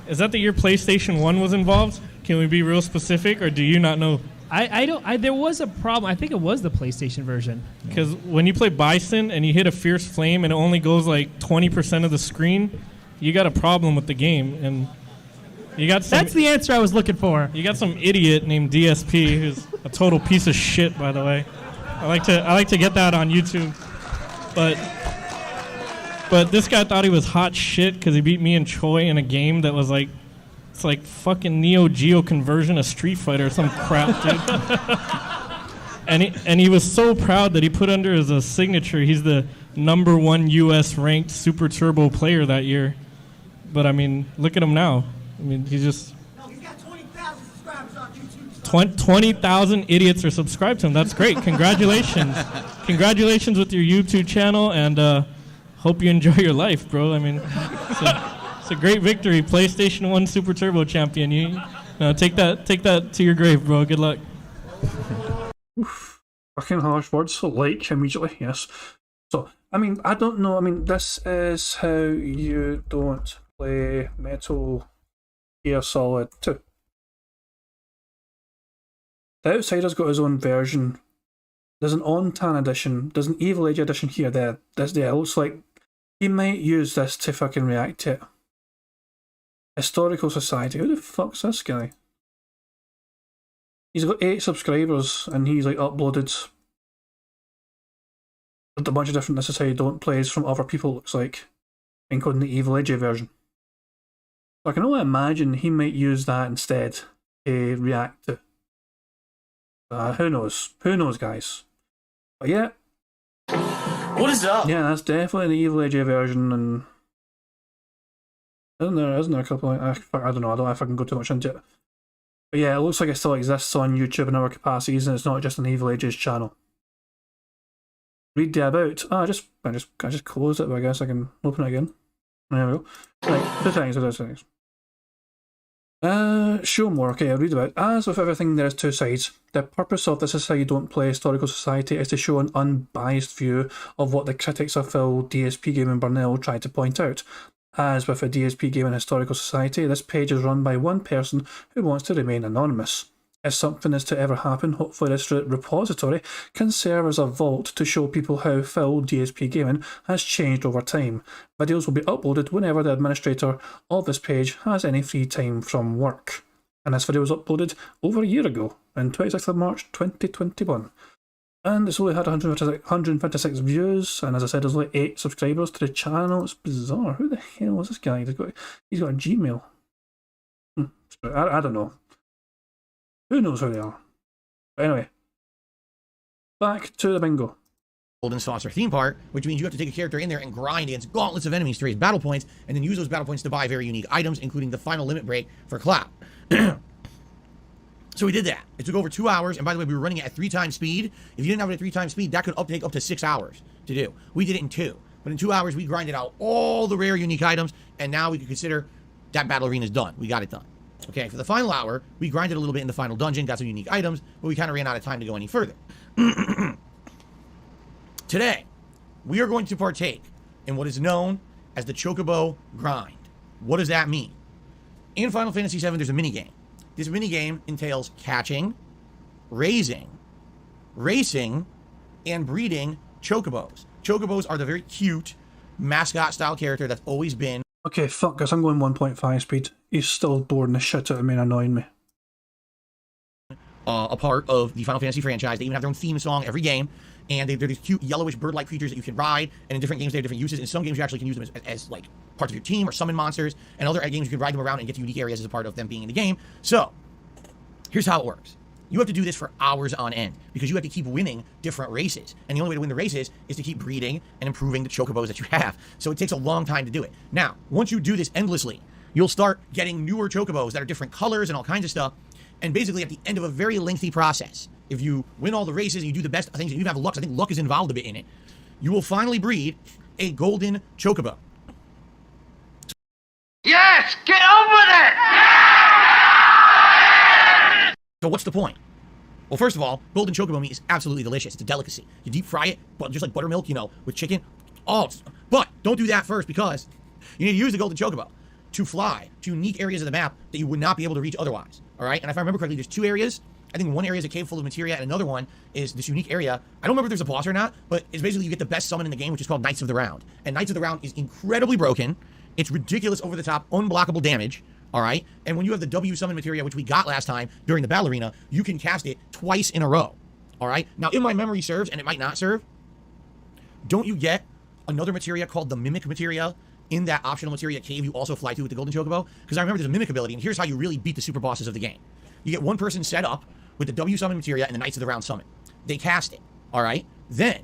Is that the year PlayStation 1 was involved? Can we be real specific, or do you not know? There was a problem. I think it was the PlayStation version. Because when you play Bison and you hit a fierce flame and it only goes like 20% of the screen, you got a problem with the game. And you got some, that's the answer I was looking for. You got some idiot named DSP who's a total piece of shit, by the way. I like to get that on YouTube. But this guy thought he was hot shit because he beat me and Choi in a game that was like, it's like fucking Neo Geo conversion of Street Fighter or some crap, dude. and he was so proud that he put under his signature, he's the #1 US ranked Super Turbo player that year. But I mean, look at him now. I mean, he's just... No, he's got 20,000 subscribers on YouTube. 20,000 idiots are subscribed to him. That's great. Congratulations. Congratulations with your YouTube channel, and hope you enjoy your life, bro. I mean... It's a great victory, PlayStation 1 Super Turbo champion. You take that to your grave, bro. Good luck. Oof. Fucking harsh words. Like immediately, yes. So, I mean, I don't know. I mean, this is how you don't play Metal Gear Solid 2. The Outsider's got his own version. There's an On-Tan edition. There's an Evil Age edition here. It looks like He might use this to fucking react to it. Historical Society. Who the fuck's this guy? He's got 8 subscribers and he's like uploaded a bunch of different This Is How You Don't plays from other people, looks like, including the Evil AJ version. So I can only imagine he might use that instead to react to. Who knows? Who knows, guys? But yeah. What is up? Yeah, that's definitely the Evil AJ version, and isn't there a couple of, I don't know, I don't know if I can go too much into it. But yeah, it looks like it still exists on YouTube in other capacities, and it's not just on Evil AJ's channel. Read the about. I just closed it, but I guess I can open it again. There we go. Right, 2 seconds. Show more. Okay, I'll read about. As with everything, there is 2 sides. The purpose of This Is How You Don't Play Historical Society is to show an unbiased view of what the critics of Phil, DSP Gaming Burnell tried to point out. As with the DSP Gaming Historical Society, this page is run by one person who wants to remain anonymous. If something is to ever happen, hopefully this repository can serve as a vault to show people how Phil, DSP Gaming, has changed over time. Videos will be uploaded whenever the administrator of this page has any free time from work. And this video was uploaded over a year ago, on 26th of March 2021. And it's only had 156 views, and as I said, there's only 8 subscribers to the channel. It's bizarre. Who the hell is this guy? He's got a Gmail. I don't know. Who knows who they are? But anyway, back to the bingo. Golden Saucer theme part, which means you have to take a character in there and grind against gauntlets of enemies to raise battle points, and then use those battle points to buy very unique items, including the final limit break for Cloud. So we did that. It took over 2 hours, and by the way, we were running it at 3 times speed. If you didn't have it at 3 times speed, that could take up to 6 hours to do. We did it in 2. But in 2 hours, we grinded out all the rare unique items, and now we can consider that battle arena is done. We got it done. Okay, for the final hour, we grinded a little bit in the final dungeon, got some unique items, but we kind of ran out of time to go any further. Today, we are going to partake in what is known as the Chocobo Grind. What does that mean? In Final Fantasy VII, there's a minigame. This minigame entails catching, raising, racing, and breeding chocobos. Chocobos are the very cute mascot-style character that's always been. Okay, fuck this, I'm going 1.5 speed. He's still boring the shit out of me and annoying me. A part of the Final Fantasy franchise. They even have their own theme song every game. And they're these cute yellowish bird-like creatures that you can ride. And in different games, they have different uses. In some games, you actually can use them as like parts of your team or summon monsters. And other games, you can ride them around and get to unique areas as a part of them being in the game. So, here's how it works. You have to do this for hours on end because you have to keep winning different races. And the only way to win the races is to keep breeding and improving the chocobos that you have. So it takes a long time to do it. Now, once you do this endlessly, you'll start getting newer chocobos that are different colors and all kinds of stuff. And basically at the end of a very lengthy process, if you win all the races and you do the best things and you have luck, I think luck is involved a bit in it, you will finally breed a golden chocobo. Yes! Get on with it! So what's the point? Well, first of all, golden chocobo meat is absolutely delicious. It's a delicacy. You deep fry it, but just like buttermilk, you know, with chicken. Oh, but don't do that first because you need to use the golden chocobo to fly to unique areas of the map that you would not be able to reach otherwise. All right? And if I remember correctly, there's 2 areas. I think one area is a cave full of materia, and another one is this unique area. I don't remember if there's a boss or not, but it's basically you get the best summon in the game, which is called Knights of the Round. And Knights of the Round is incredibly broken. It's ridiculous, over-the-top, unblockable damage. All right? And when you have the W summon materia, which we got last time during the battle arena, you can cast it twice in a row. All right? Now, if my memory serves, and it might not serve, don't you get another materia called the Mimic materia in that optional materia cave you also fly to with the Golden Chocobo? Because I remember there's a Mimic ability, and here's how you really beat the super bosses of the game. You get one person set up with the W summon materia and the Knights of the Round summon. They cast it, all right? Then,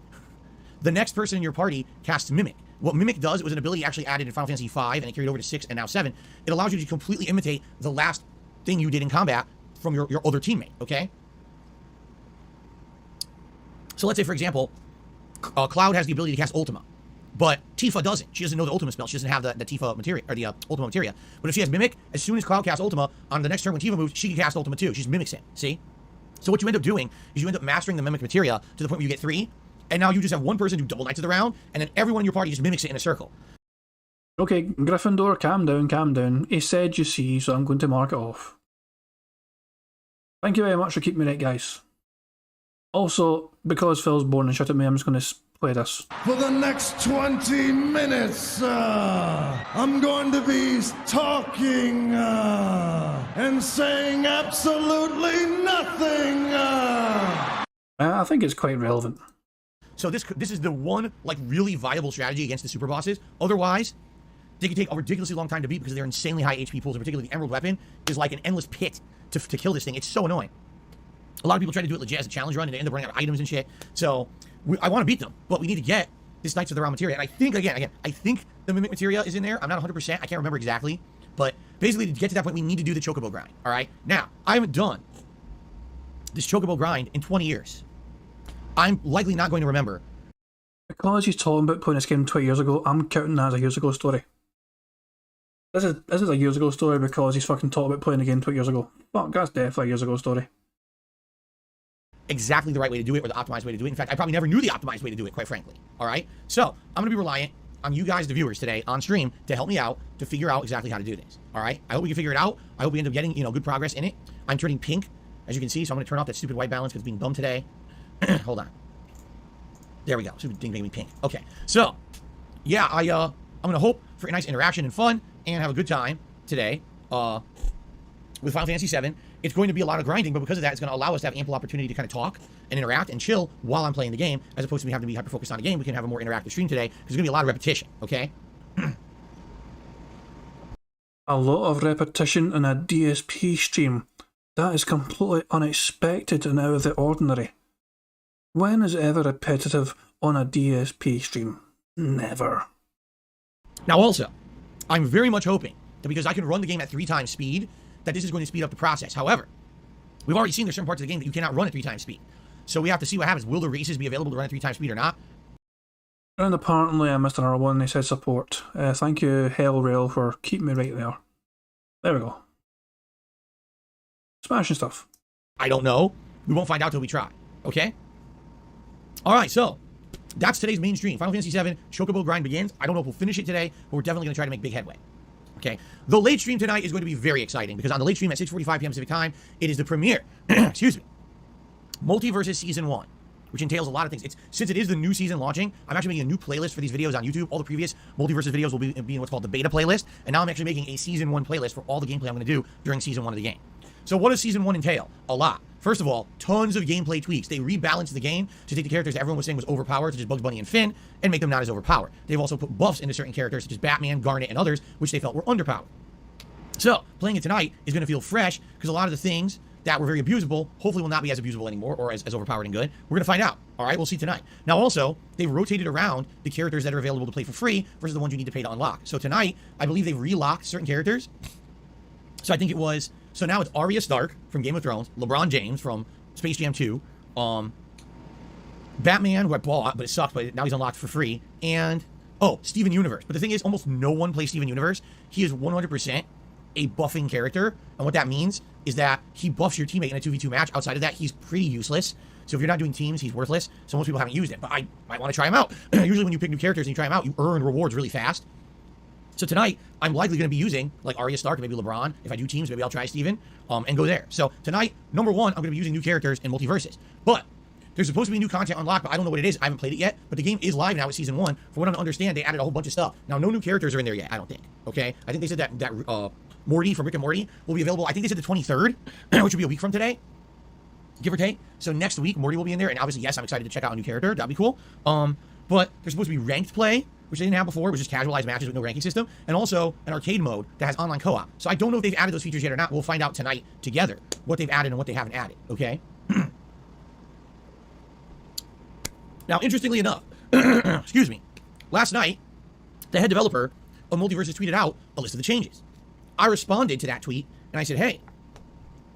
the next person in your party casts Mimic. What Mimic does, it was an ability actually added in Final Fantasy V, and it carried over to 6 and now 7. It allows you to completely imitate the last thing you did in combat from your other teammate, okay? So let's say, for example, Cloud has the ability to cast Ultima, but Tifa doesn't. She doesn't know the Ultima spell. She doesn't have the Tifa materia, or the Ultima materia. But if she has Mimic, as soon as Cloud casts Ultima, on the next turn when Tifa moves, she can cast Ultima too. She just mimics him, see? So what you end up doing is you end up mastering the Mimic materia to the point where you get 3, and now you just have one person do double Knights of the Round, and then everyone in your party just mimics it in a circle. Okay, Gryffindor, calm down, calm down. He said you see, so I'm going to mark it off. Thank you very much for keeping me right, guys. Also, because Phil's boring and shut at me, I'm just going to play this. For the next 20 minutes, I'm going to be talking and saying absolutely nothing. I think it's quite relevant. So this is the one like really viable strategy against the super bosses. Otherwise, they can take a ridiculously long time to beat because they're insanely high HP pools, and particularly the Emerald Weapon is like an endless pit to kill this thing. It's so annoying. A lot of people try to do it legit as a challenge run, and they end up running out of items and shit. So I want to beat them, but we need to get this Knights of the Round Materia. And I think, again, I think the Mimic Materia is in there. I'm not 100%. I can't remember exactly. But basically, to get to that point, we need to do the Chocobo grind. All right? Now, I haven't done this Chocobo grind in 20 years. I'm likely not going to remember. Because he's talking about playing this game 20 years ago, I'm counting that as a years ago story. This is a years ago story because he's fucking talking about playing the game 20 years ago. Fuck, that's definitely a years ago story. Exactly the right way to do it or the optimized way to do it. In fact, I probably never knew the optimized way to do it, quite frankly. All right? So, I'm going to be reliant on you guys, the viewers, today on stream to help me out to figure out exactly how to do this. All right? I hope we can figure it out. I hope we end up getting, good progress in it. I'm turning pink, as you can see, so I'm going to turn off that stupid white balance because it's being dumb today. Hold on. There we go. Stupid thing making me pink. Okay. So, yeah, I'm going to hope for a nice interaction and fun and have a good time today with Final Fantasy VII. It's going to be a lot of grinding, but because of that, it's going to allow us to have ample opportunity to kind of talk and interact and chill while I'm playing the game, as opposed to me having to be hyper-focused on the game. We can have a more interactive stream today, because there's going to be a lot of repetition, okay? A lot of repetition in a DSP stream. That is completely unexpected and out of the ordinary. When is it ever repetitive on a DSP stream? Never. Now also, I'm very much hoping that because I can run the game at 3 times speed, that this is going to speed up the process. However, we've already seen there's certain parts of the game that you cannot run at 3 times speed. So we have to see what happens. Will the races be available to run at 3 times speed or not? And apparently I missed another one. They said support. Thank you, Hellrail, for keeping me right there. There we go. Smashing stuff. I don't know. We won't find out till we try. Okay? Alright, so that's today's main stream. Final Fantasy VII Chocobo grind begins. I don't know if we'll finish it today, but we're definitely going to try to make big headway. Okay? The late stream tonight is going to be very exciting because on the late stream at 6:45 p.m. Pacific time, it is the premiere. Excuse me. Multiverses Season 1, which entails a lot of things. Since it is the new season launching, I'm actually making a new playlist for these videos on YouTube. All the previous Multiverses videos will be in what's called the beta playlist, and now I'm actually making a Season 1 playlist for all the gameplay I'm going to do during Season 1 of the game. So what does Season 1 entail? A lot. First of all, tons of gameplay tweaks. They rebalanced the game to take the characters that everyone was saying was overpowered, such as Bugs Bunny and Finn, and make them not as overpowered. They've also put buffs into certain characters, such as Batman, Garnet, and others, which they felt were underpowered. So, playing it tonight is going to feel fresh, because a lot of the things that were very abusable, hopefully will not be as abusable anymore, or as overpowered and good. We're going to find out. All right, we'll see tonight. Now, also, they've rotated around the characters that are available to play for free versus the ones you need to pay to unlock. So tonight, I believe they've relocked certain characters. So I think it was... So now it's Arya Stark from Game of Thrones, LeBron James from Space Jam 2, Batman, who I bought, but it sucked, but now he's unlocked for free, and, Steven Universe. But the thing is, almost no one plays Steven Universe. He is 100% a buffing character, and what that means is that he buffs your teammate in a 2v2 match. Outside of that, he's pretty useless. So if you're not doing teams, he's worthless. So most people haven't used it, but I might want to try him out. Usually when you pick new characters and you try them out, you earn rewards really fast. So tonight, I'm likely going to be using, like, Arya Stark, maybe LeBron. If I do teams, maybe I'll try Steven, and go there. So tonight, number one, I'm going to be using new characters in Multiverses. But there's supposed to be new content unlocked, but I don't know what it is. I haven't played it yet, but the game is live now with Season 1. For what I understand, they added a whole bunch of stuff. Now, no new characters are in there yet, I don't think. Okay? I think they said that Morty from Rick and Morty will be available, I think they said the 23rd, which will be a week from today, give or take. So next week, Morty will be in there, and obviously, yes, I'm excited to check out a new character. That'd be cool. But there's supposed to be ranked play, which they didn't have before. It was just casualized matches with no ranking system, and also an arcade mode that has online co-op. So I don't know if they've added those features yet or not. We'll find out tonight together what they've added and what they haven't added, okay? Now, interestingly enough, excuse me, last night, the head developer of Multiverses tweeted out a list of the changes. I responded to that tweet, and I said, hey,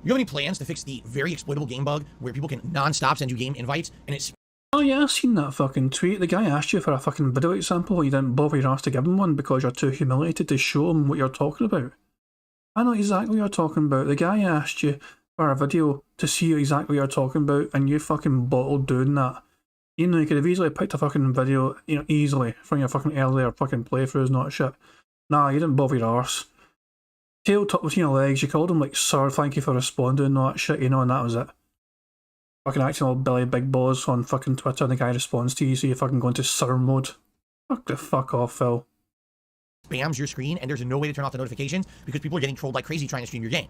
you have any plans to fix the very exploitable game bug where people can non-stop send you game invites, and it's... Oh yeah, I've seen that fucking tweet. The guy asked you for a fucking video example, you didn't bother your ass to give him one because you're too humiliated to show him what you're talking about. I know exactly what you're talking about. The guy asked you for a video to see exactly what you're talking about, and you fucking bottled doing that. You know, you could have easily picked a fucking video, easily, from your fucking earlier fucking playthroughs, not shit. Nah, you didn't bother your arse. Tail tucked between your legs, you called him like, sir, thank you for responding, and all that shit, and that was it. fucking acting all Billy Big Balls on fucking Twitter and the guy responds to you, so you fucking go into sir mode. Fuck off, Phil. Spams your screen and there's no way to turn off the notifications because people are getting trolled like crazy trying to stream your game.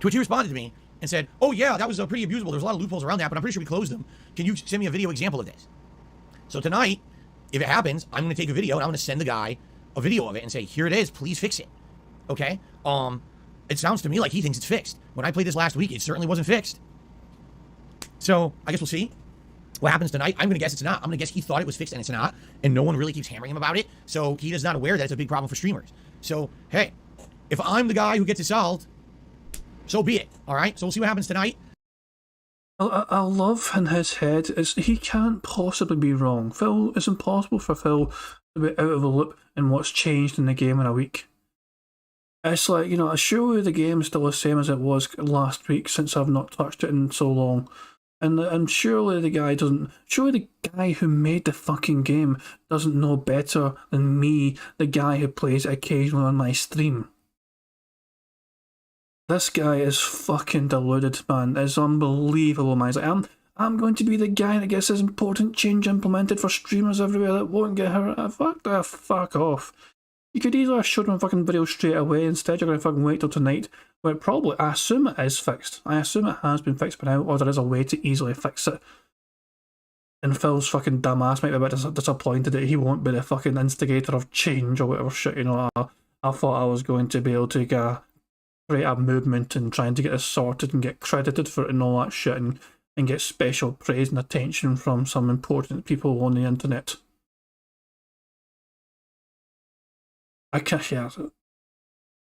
To which he responded to me and said, oh yeah, that was pretty abusable. There's a lot of loopholes around that, but I'm pretty sure we closed them. Can you send me a video example of this? So tonight, if it happens, I'm going to take a video and I'm going to send the guy a video of it and say, here it is, please fix it. Okay? It sounds to me like he thinks it's fixed. When I played this last week, it certainly wasn't fixed. So I guess we'll see what happens tonight. I'm going to guess it's not. I'm going to guess he thought it was fixed and it's not. And no one really keeps hammering him about it. So he is not aware that it's a big problem for streamers. So, hey, if I'm the guy who gets it solved, so be it. All right? So we'll see what happens tonight. I love in his head is he can't possibly be wrong. Phil, it's impossible for Phil to be out of the loop in what's changed in the game in a week. It's like, you know, surely the game's still the same as it was last week since I've not touched it in so long. And surely the guy who made the fucking game doesn't know better than me, the guy who plays occasionally on my stream. This guy is fucking deluded, man. It's unbelievable, man. He's like, I'm going to be the guy that gets this important change implemented for streamers everywhere that won't get hurt. Fuck off. You could easily have showed him a fucking video straight away. Instead, you're going to fucking wait till tonight. Well, probably, I assume it is fixed. I assume it has been fixed by now, or there is a way to easily fix it. And Phil's fucking dumbass might be a bit disappointed that he won't be the fucking instigator of change or whatever shit, you know. I thought I was going to be able to create a movement and trying to get this sorted and get credited for it and all that shit and get special praise and attention from some important people on the internet. I can't, yeah.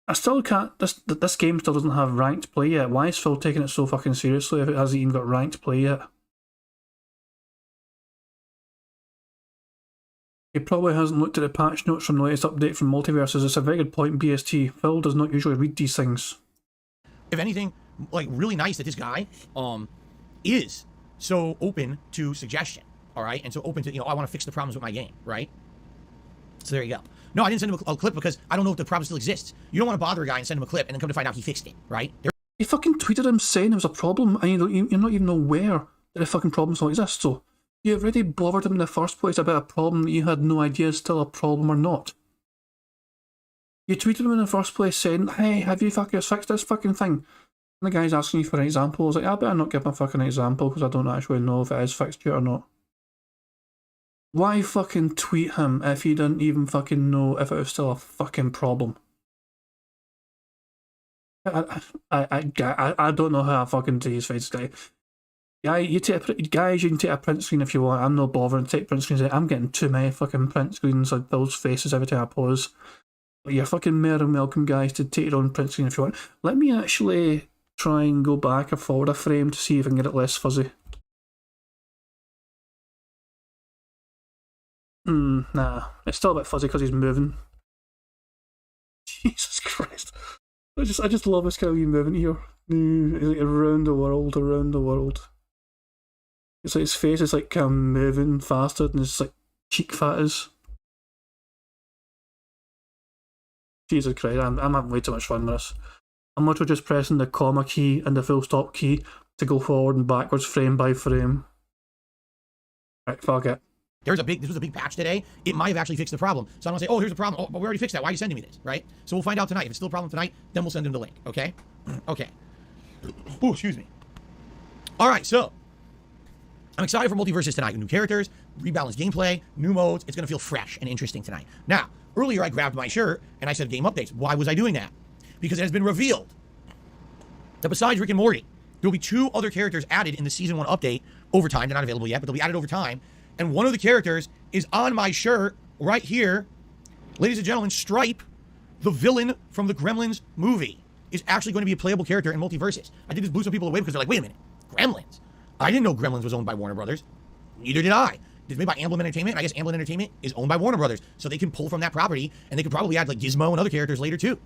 I still can't, this game still doesn't have ranked play yet. Why is Phil taking it so fucking seriously if it hasn't even got ranked play yet? He probably hasn't looked at the patch notes from the latest update from Multiverses. It's a very good point, BST. Phil does not usually read these things. If anything, like, really nice that this guy is so open to suggestion, all right? And so open to, you know, I want to fix the problems with my game, right? So there you go. No, I didn't send him a clip because I don't know if the problem still exists. You don't want to bother a guy and send him a clip and then come to find out he fixed it, right? You fucking tweeted him saying there was a problem and you're not even aware that the fucking problem still exists, so you already bothered him in the first place about a problem that you had no idea is still a problem or not. You tweeted him in the first place saying, hey, have you fucking fixed this fucking thing? And the guy's asking you for an example. I was like, I better not give him a fucking example because I don't actually know if it is fixed yet or not. Why fucking tweet him if you didn't even fucking know if it was still a fucking problem? I don't know how I fucking do his face today. Guys, you can take a print screen if you want. I'm not bothering to take print screens. I'm getting too many fucking print screens of Bill's faces every time I pause. But you're fucking more than welcome, guys, to take your own print screen if you want. Let me actually try and go back or forward a frame to see if I can get it less fuzzy. Nah, it's still a bit fuzzy because he's moving. Jesus Christ. I just love this guy moving here. Like around the world, around the world. It's like his face is like kind of moving faster than his like cheek fat is. Jesus Christ, I'm having way too much fun with this. I'm literally just pressing the comma key and the full stop key to go forward and backwards frame by frame. Right, fuck it. This was a big patch today. It might have actually fixed the problem. So I don't want to say, oh, here's the problem. Oh, but we already fixed that. Why are you sending me this, right? So we'll find out tonight. If it's still a problem tonight, then we'll send him the link, okay? Okay. Oh, excuse me. All right, so I'm excited for Multiverses tonight. New characters, rebalanced gameplay, new modes. It's going to feel fresh and interesting tonight. Now, earlier I grabbed my shirt and I said game updates. Why was I doing that? Because it has been revealed that besides Rick and Morty, there will be 2 other characters added in the Season 1 update over time. They're not available yet, but they'll be added over time. And one of the characters is on my shirt right here. Ladies and gentlemen, Stripe, the villain from the Gremlins movie, is actually going to be a playable character in Multiverses. I think this blew some people away because they're like, wait a minute, Gremlins? I didn't know Gremlins was owned by Warner Brothers. Neither did I. It's made by Amblin Entertainment, and I guess Amblin Entertainment is owned by Warner Brothers. So they can pull from that property, and they could probably add like Gizmo and other characters later too.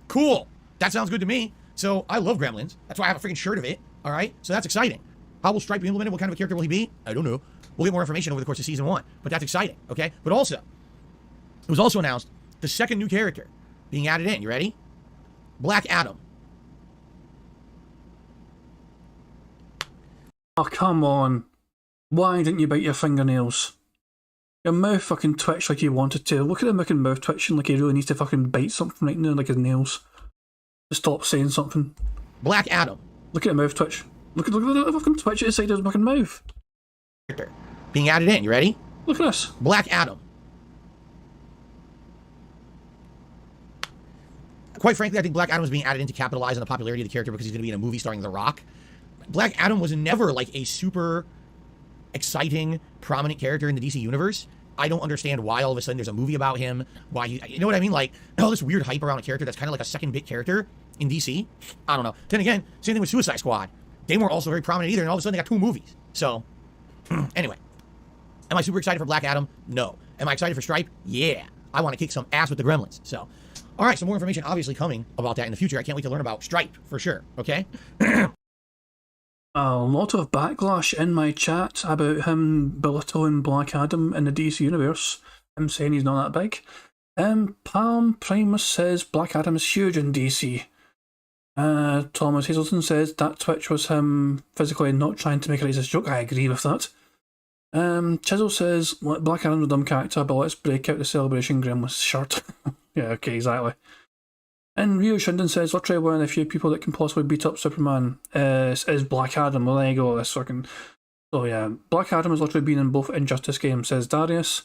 Cool. That sounds good to me. So I love Gremlins. That's why I have a freaking shirt of it. All right? So that's exciting. How will Stripe be implemented? What kind of a character will he be? I don't know. We'll get more information over the course of Season 1, but that's exciting, okay? But also, it was also announced the second new character being added in. You ready? Black Adam. Oh, come on. Why didn't you bite your fingernails? Your mouth fucking twitched like you wanted to. Look at him making mouth twitching like he really needs to fucking bite something right now, like his nails. To stop saying something. Black Adam. Look at the mouth twitch. Look at the fucking twitch at the side of his fucking mouth. Being added in. You ready? Look at this. Black Adam. Quite frankly, I think Black Adam is being added in to capitalize on the popularity of the character because he's going to be in a movie starring The Rock. Black Adam was never like a super exciting, prominent character in the DC universe. I don't understand why all of a sudden there's a movie about him. Why you know what I mean? Like all this weird hype around a character that's kind of like a second bit character in DC. I don't know. Then again, same thing with Suicide Squad. They weren't also very prominent either, and all of a sudden they got 2 movies. So anyway, am I super excited for Black Adam? No. Am I excited for Stripe? Yeah. I want to kick some ass with the Gremlins. So, all right, some more information obviously coming about that in the future. I can't wait to learn about Stripe for sure. Okay. A lot of backlash in my chat about him belittling Black Adam in the DC universe. Him saying he's not that big. Palm Primus says Black Adam is huge in DC. Thomas Hazelton says that Twitch was him physically not trying to make a racist joke. I agree with that. Chisel says Black Adam's a dumb character, but let's break out the Celebration Gremlins shirt. Yeah, okay, exactly. And Rio Shinden says, literally one of the few people that can possibly beat up Superman is Black Adam. Well, there you go, this fucking... So yeah, Black Adam has literally been in both Injustice games, says Darius.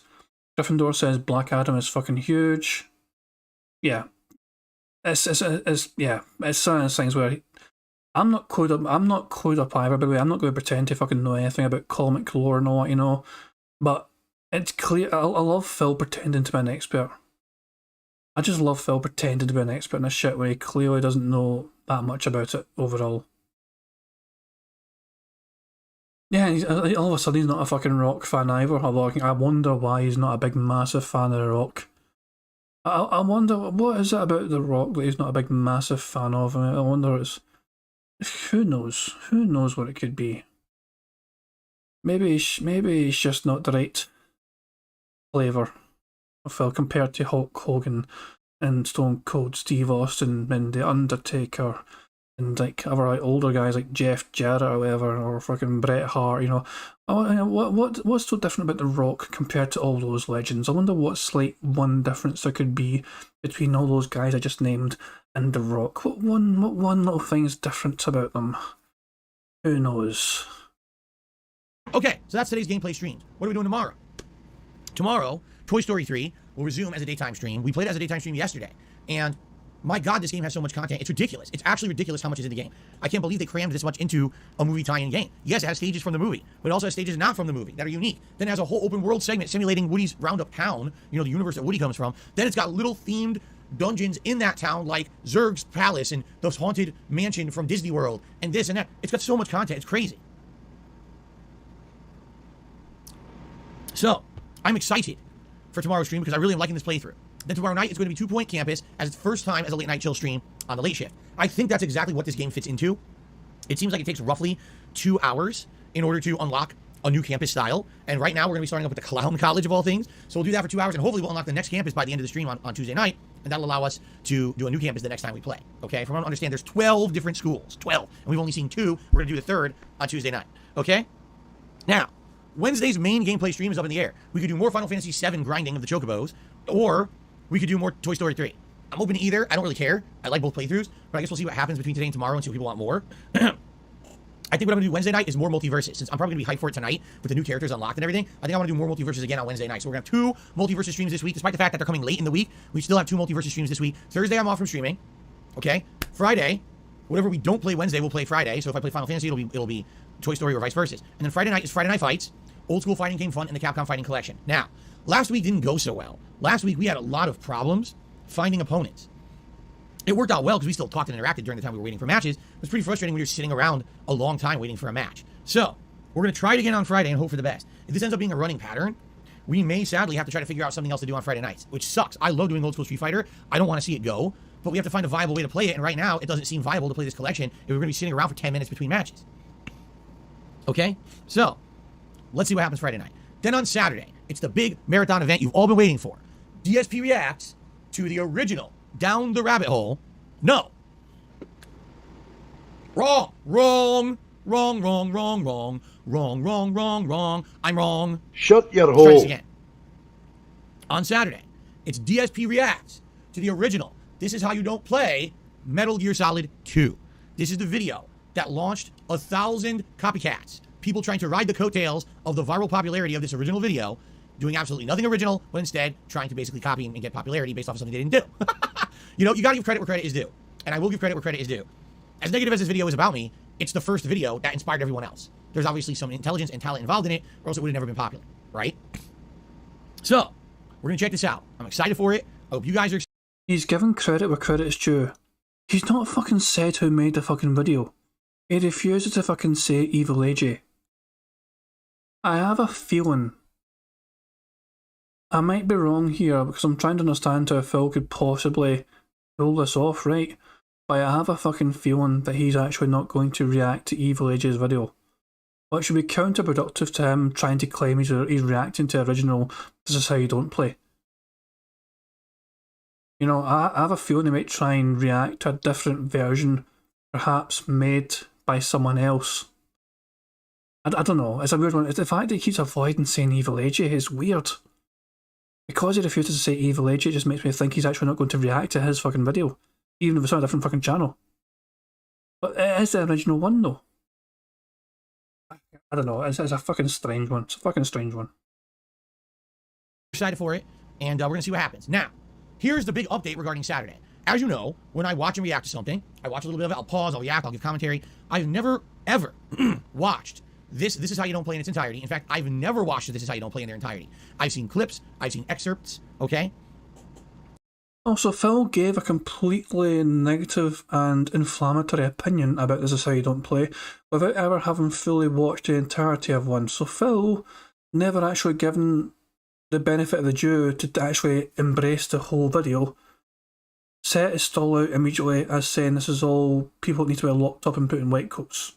Gryffindor says Black Adam is fucking huge. Yeah. It's one of those things where I'm not clued up either, by the way. I'm not going to pretend to fucking know anything about comic lore and all that, you know. But it's clear, I love Phil pretending to be an expert. I just love Phil pretending to be an expert in this shit where he clearly doesn't know that much about it overall. Yeah, all of a sudden he's not a fucking Rock fan either. I wonder why he's not a big, massive fan of The Rock. I wonder, what is it about The Rock that he's not a big, massive fan of? I wonder, who knows? Who knows what it could be? Maybe he's just not the right flavour. Phil compared to Hulk Hogan and Stone Cold Steve Austin and The Undertaker and like other like older guys like Jeff Jarrett or whatever, or fucking Bret Hart, you know. What's so different about The Rock compared to all those legends? I wonder what's like one difference there could be between all those guys I just named and The Rock. What one little thing is different about them? Who knows? Okay, so that's today's gameplay stream. What are we doing tomorrow? Tomorrow, Toy Story 3 will resume as a daytime stream. We played it as a daytime stream yesterday. And my God, this game has so much content. It's ridiculous. It's actually ridiculous how much is in the game. I can't believe they crammed this much into a movie tie-in game. Yes, it has stages from the movie, but it also has stages not from the movie that are unique. Then it has a whole open world segment simulating Woody's Roundup town, you know, the universe that Woody comes from. Then it's got little themed dungeons in that town like Zurg's Palace and the haunted mansion from Disney World and this and that. It's got so much content. It's crazy. So, I'm excited for tomorrow's stream because I really am liking this playthrough. Then tomorrow night it's going to be 2 Point Campus as its first time as a late night chill stream on the late shift. I think that's exactly what this game fits into. It seems like it takes roughly 2 hours in order to unlock a new campus style. And right now we're going to be starting up with the Clown College of all things. So we'll do that for 2 hours and hopefully we'll unlock the next campus by the end of the stream on Tuesday night. And that'll allow us to do a new campus the next time we play. Okay, from what I understand, there's 12 different schools. 12. And we've only seen 2. We're going to do the 3rd on Tuesday night. Okay? Now, Wednesday's main gameplay stream is up in the air. We could do more Final Fantasy VII grinding of the Chocobos, or we could do more Toy Story 3. I'm open to either. I don't really care. I like both playthroughs, but I guess we'll see what happens between today and tomorrow and see what people want more. I think what I'm going to do Wednesday night is more Multiverses. Since I'm probably going to be hyped for it tonight with the new characters unlocked and everything, I think I want to do more Multiverses again on Wednesday night. So we're going to have 2 Multiverses streams this week, despite the fact that they're coming late in the week. We still have 2 Multiverses streams this week. Thursday, I'm off from streaming. Okay? Friday, whatever we don't play Wednesday, we'll play Friday. So if I play Final Fantasy, it'll be Toy Story or vice versa. And then Friday night is Friday Night Fights. Old School Fighting Game Fun, and the Capcom Fighting Collection. Now, last week didn't go so well. Last week we had a lot of problems finding opponents. It worked out well because we still talked and interacted during the time we were waiting for matches. It was pretty frustrating when you're sitting around a long time waiting for a match. So, we're going to try it again on Friday and hope for the best. If this ends up being a running pattern, we may sadly have to try to figure out something else to do on Friday nights, which sucks. I love doing Old School Street Fighter. I don't want to see it go, but we have to find a viable way to play it, and right now it doesn't seem viable to play this collection if we're going to be sitting around for 10 minutes between matches. Okay? So, let's see what happens Friday night. Then on Saturday, it's the big marathon event you've all been waiting for. DSP reacts to the original Down the Rabbit Hole. No. Wrong. Wrong, wrong, wrong, wrong, wrong, wrong, wrong, wrong. I'm wrong. Shut your Let's try this hole. again. On Saturday, it's DSP Reacts to the original This Is How You Don't Play Metal Gear Solid 2. This is the video that launched 1,000 copycats. People trying to ride the coattails of the viral popularity of this original video, doing absolutely nothing original, but instead trying to basically copy and get popularity based off of something they didn't do. You know, you gotta give credit where credit is due. And I will give credit where credit is due. As negative as this video is about me, it's the first video that inspired everyone else. There's obviously some intelligence and talent involved in it, or else it would have never been popular, right? So, we're gonna check this out. I'm excited for it. I hope you guys are excited. He's given credit where credit is due. He's not fucking said who made the fucking video. He refuses to fucking say Evil AJ. I have a feeling, I might be wrong here because I'm trying to understand how Phil could possibly pull this off, right? But I have a fucking feeling that he's actually not going to react to Evil AJ's video. Which should be counterproductive to him trying to claim he's reacting to original This Is How You Don't Play. You know, I have a feeling he might try and react to a different version, perhaps made by someone else. I don't know, it's a weird one. It's the fact that he keeps avoiding saying Evil AJ is weird. Because he refuses to say Evil AJ, it just makes me think he's actually not going to react to his fucking video, even if it's on a different fucking channel. But it is the original one though. I don't know, it's a fucking strange one. It's a fucking strange one. Excited for it, and we're gonna see what happens. Now, here's the big update regarding Saturday. As you know, when I watch and react to something, I watch a little bit of it, I'll pause, I'll react, I'll give commentary. I've never, ever watched This Is How You Don't Play in its entirety. In fact, I've never watched This Is How You Don't Play in their entirety. I've seen clips, I've seen excerpts, okay? Also, Phil gave a completely negative and inflammatory opinion about This Is How You Don't Play without ever having fully watched the entirety of one. So Phil never actually given the benefit of the due to actually embrace the whole video. Set his stall out immediately as saying this is all people need to be locked up and put in white coats.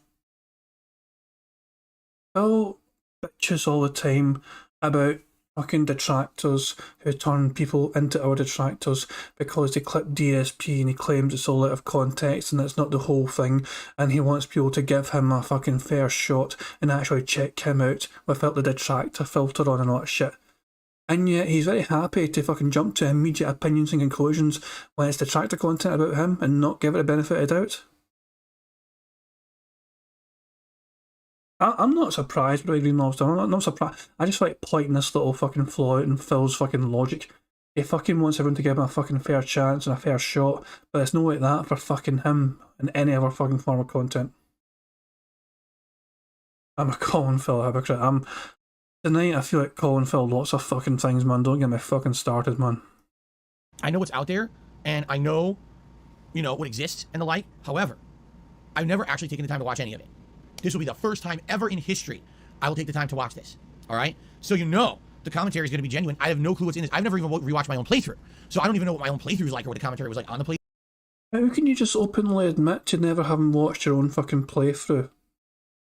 Phil bitches all the time about fucking detractors who turn people into our detractors because they clip DSP and he claims it's all out of context and it's not the whole thing, and he wants people to give him a fucking fair shot and actually check him out without the detractor filter on and all that shit. And yet he's very happy to fucking jump to immediate opinions and conclusions when it's detractor content about him and not give it a benefit of doubt. I'm not surprised by Green Lobster. I'm not surprised. I just like pointing this little fucking flaw out in Phil's fucking logic. He fucking wants everyone to give him a fucking fair chance and a fair shot, but it's no like that for fucking him and any other fucking form of content. I'm a Colin Phil hypocrite. Tonight I feel like Colin Phil lots of fucking things, man. Don't get me fucking started, man. I know what's out there, and I know, you know, what exists and the like. However, I've never actually taken the time to watch any of it. This will be the first time ever in history I will take the time to watch this. All right? So you know the commentary is going to be genuine. I have no clue what's in this. I've never even rewatched my own playthrough. So I don't even know what my own playthrough is like or what the commentary was like on the playthrough. How can you just openly admit to never having watched your own fucking playthrough?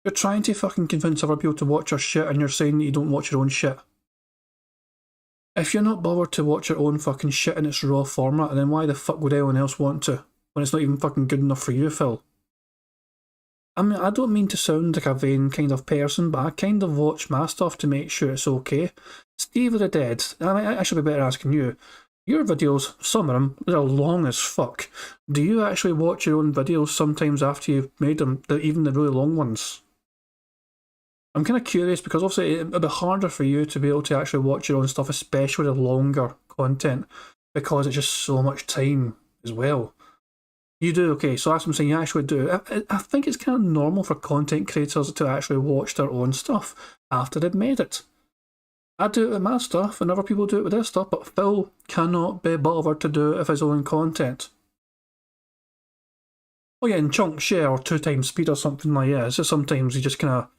You're trying to fucking convince other people to watch your shit and you're saying that you don't watch your own shit. If you're not bothered to watch your own fucking shit in its raw format, then why the fuck would anyone else want to? When it's not even fucking good enough for you, Phil. I mean, I don't mean to sound like a vain kind of person, but I kind of watch my stuff to make sure it's okay. Steve of the Dead, I should be better asking you. Your videos, some of them, they're long as fuck. Do you actually watch your own videos sometimes after you've made them, even the really long ones? I'm kind of curious because obviously it'll be harder for you to be able to actually watch your own stuff, especially the longer content, because it's just so much time as well. You do, okay, so that's what I'm saying, you actually do. I think it's kind of normal for content creators to actually watch their own stuff after they've made it. I do it with my stuff, and other people do it with their stuff, but Phil cannot be bothered to do it with his own content. Oh yeah, in chunks, yeah, or 2 times speed or something like that. It's just sometimes you just kind of,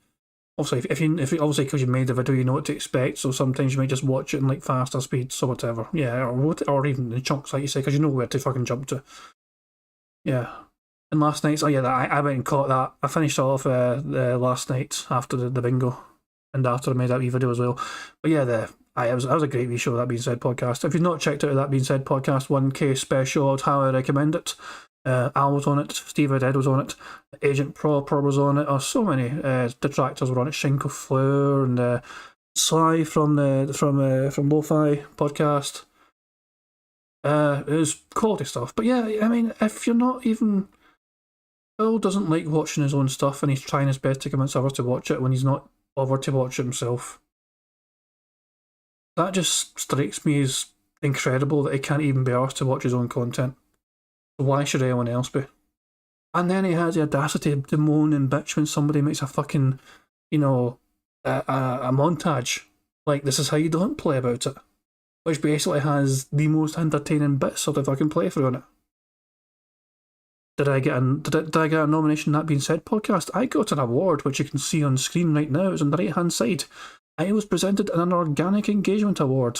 obviously, if obviously because you made the video, you know what to expect, so sometimes you might just watch it in like faster speeds or whatever. Yeah, or even in chunks, like you say, because you know where to fucking jump to. Yeah. And last night's, oh yeah, I went and caught that. I finished off last night after the bingo and after I made that wee video as well. But yeah, it was a great wee show, That Being Said podcast. If you've not checked out That Being Said podcast 1K special, I'd highly recommend it. Al was on it, Steve Oded was on it, Agent Proper was on it, so many detractors were on it, Shinko Fleur and Sly from Lo-Fi podcast. It was quality stuff. But yeah, I mean, if you're not even... Phil doesn't like watching his own stuff and he's trying his best to convince others to watch it when he's not bothered to watch it himself. That just strikes me as incredible that he can't even be asked to watch his own content. Why should anyone else be? And then he has the audacity to moan and bitch when somebody makes a fucking, you know, a montage. Like, this is how you don't play about it. Which basically has the most entertaining bits of the fucking playthrough on it. Did I get a nomination That Being Said podcast? I got an award, which you can see on screen right now. It's on the right-hand side. I was presented an Organic Engagement Award.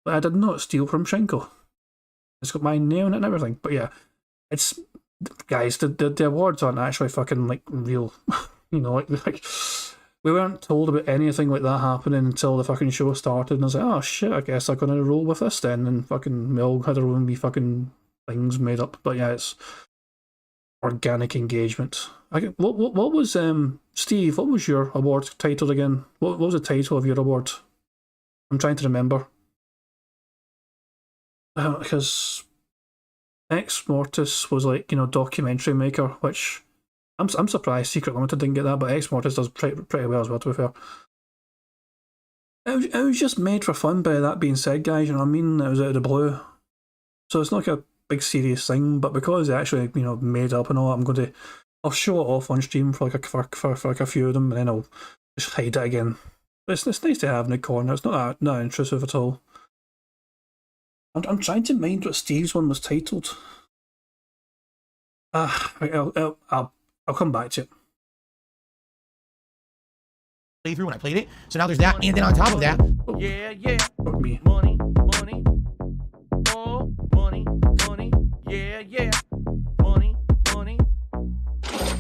But I did not steal from Shinko. It's got my name on it and everything. But yeah, it's... Guys, the awards aren't actually fucking, like, real. You know, like... We weren't told about anything like that happening until the fucking show started, and I was like, oh shit, I guess I'm gonna roll with this then, and fucking we all had our own wee fucking things made up. But yeah, it's Organic Engagement. What was Steve? What was your award title again? What was the title of your award? I'm trying to remember. Because Ex Mortis was like, you know, documentary maker, which I'm surprised Secret Limited didn't get that, but Ex Mortis does pretty well as well, to be fair. It was just made for fun. By that being said, guys, you know what I mean? It was out of the blue, so it's not like a big serious thing. But because it actually, you know, made up and all, I'll show it off on stream for like a few of them, and then I'll just hide it again. But it's nice to have in the corner. It's not intrusive at all. I'm trying to mind what Steve's one was titled. I'll come back to it. Playthrough when I played it. So now there's that, and then on top of that, Yeah. Fuck me. Money. Oh, money. Yeah. Money.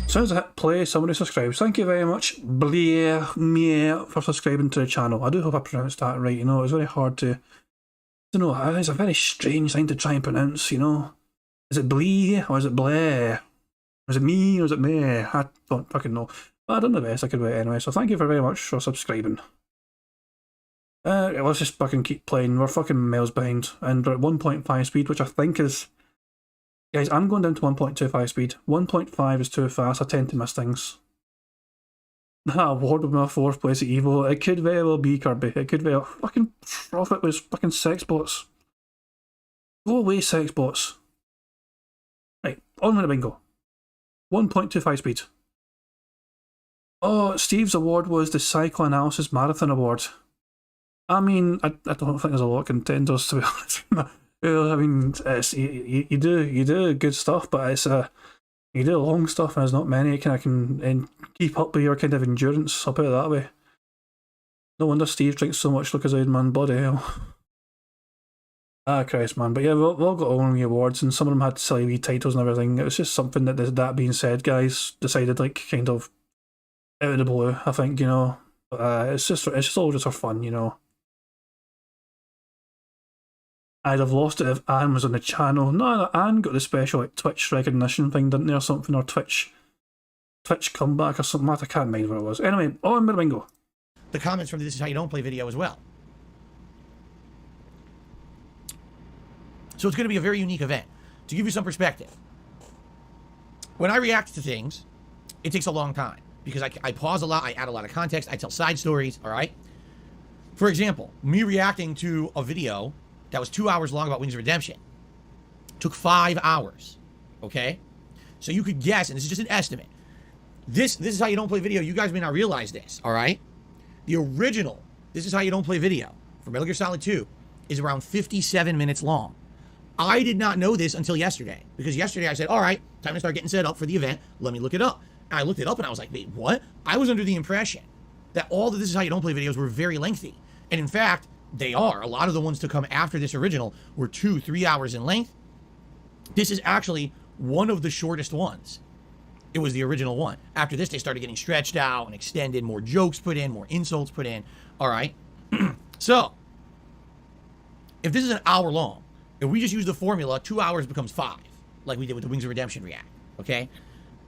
As soon as I hit play, somebody subscribes. Thank you very much, Blair, for subscribing to the channel. I do hope I pronounced that right. You know, it's very hard to know. It's a very strange thing to try and pronounce. You know, is it Blair or is it Blair? Was it me or was it me? I don't fucking know. But I done the best I could with it anyway, so thank you very much for subscribing. Let's just fucking keep playing. We're fucking miles behind, and we're at 1.5 speed, which I think is... Guys, I'm going down to 1.25 speed. 1.5 is too fast, I tend to miss things. That award with my 4th place at Evo, it could very well be Kirby. It could very well... Fucking profit was fucking sex bots. Go away, sex bots. Right, on with the bingo. 1.25 speed. Oh, Steve's award was the Psychoanalysis Marathon Award. I mean, I don't think there's a lot of contenders, to be honest. I mean, it's, you do good stuff, but it's you do long stuff, and there's not many can keep up with your kind of endurance. I'll put it that way. No wonder Steve drinks so much Lucozade, man. Bloody hell. Ah, Christ, man. But yeah, we've all got our own wee awards, and some of them had silly wee titles and everything. It was just something that being said, guys decided, like, kind of out of the blue, I think, you know. But, it's just all just for fun, you know. I'd have lost it if Anne was on the channel. No, Anne got the special, like, Twitch recognition thing, didn't they, or something, or Twitch comeback or something. I can't mind what it was. Anyway, on with the bingo. the comments from the This Is How You Don't Play video as well. So it's going to be a very unique event. To give you some perspective, when I react to things, it takes a long time because I pause a lot, I add a lot of context, I tell side stories, all right? For example, me reacting to a video that was 2 hours long about Wings of Redemption took 5 hours, okay? So you could guess, and this is just an estimate. This is How You Don't Play video. You guys may not realize this, all right? The original This Is How You Don't Play video for Metal Gear Solid 2 is around 57 minutes long. I did not know this until yesterday, because yesterday I said, all right, time to start getting set up for the event. Let me look it up. And I looked it up and I was like, wait, what? I was under the impression that all the This Is How You Don't Play videos were very lengthy. And in fact, they are. A lot of the ones to come after this original were 2-3 hours in length. This is actually one of the shortest ones. It was the original one. After this, they started getting stretched out and extended, more jokes put in, more insults put in. All right. So, if this is an hour long, if we just use the formula, 2 hours becomes 5. like we did with the Wings of Redemption React, okay?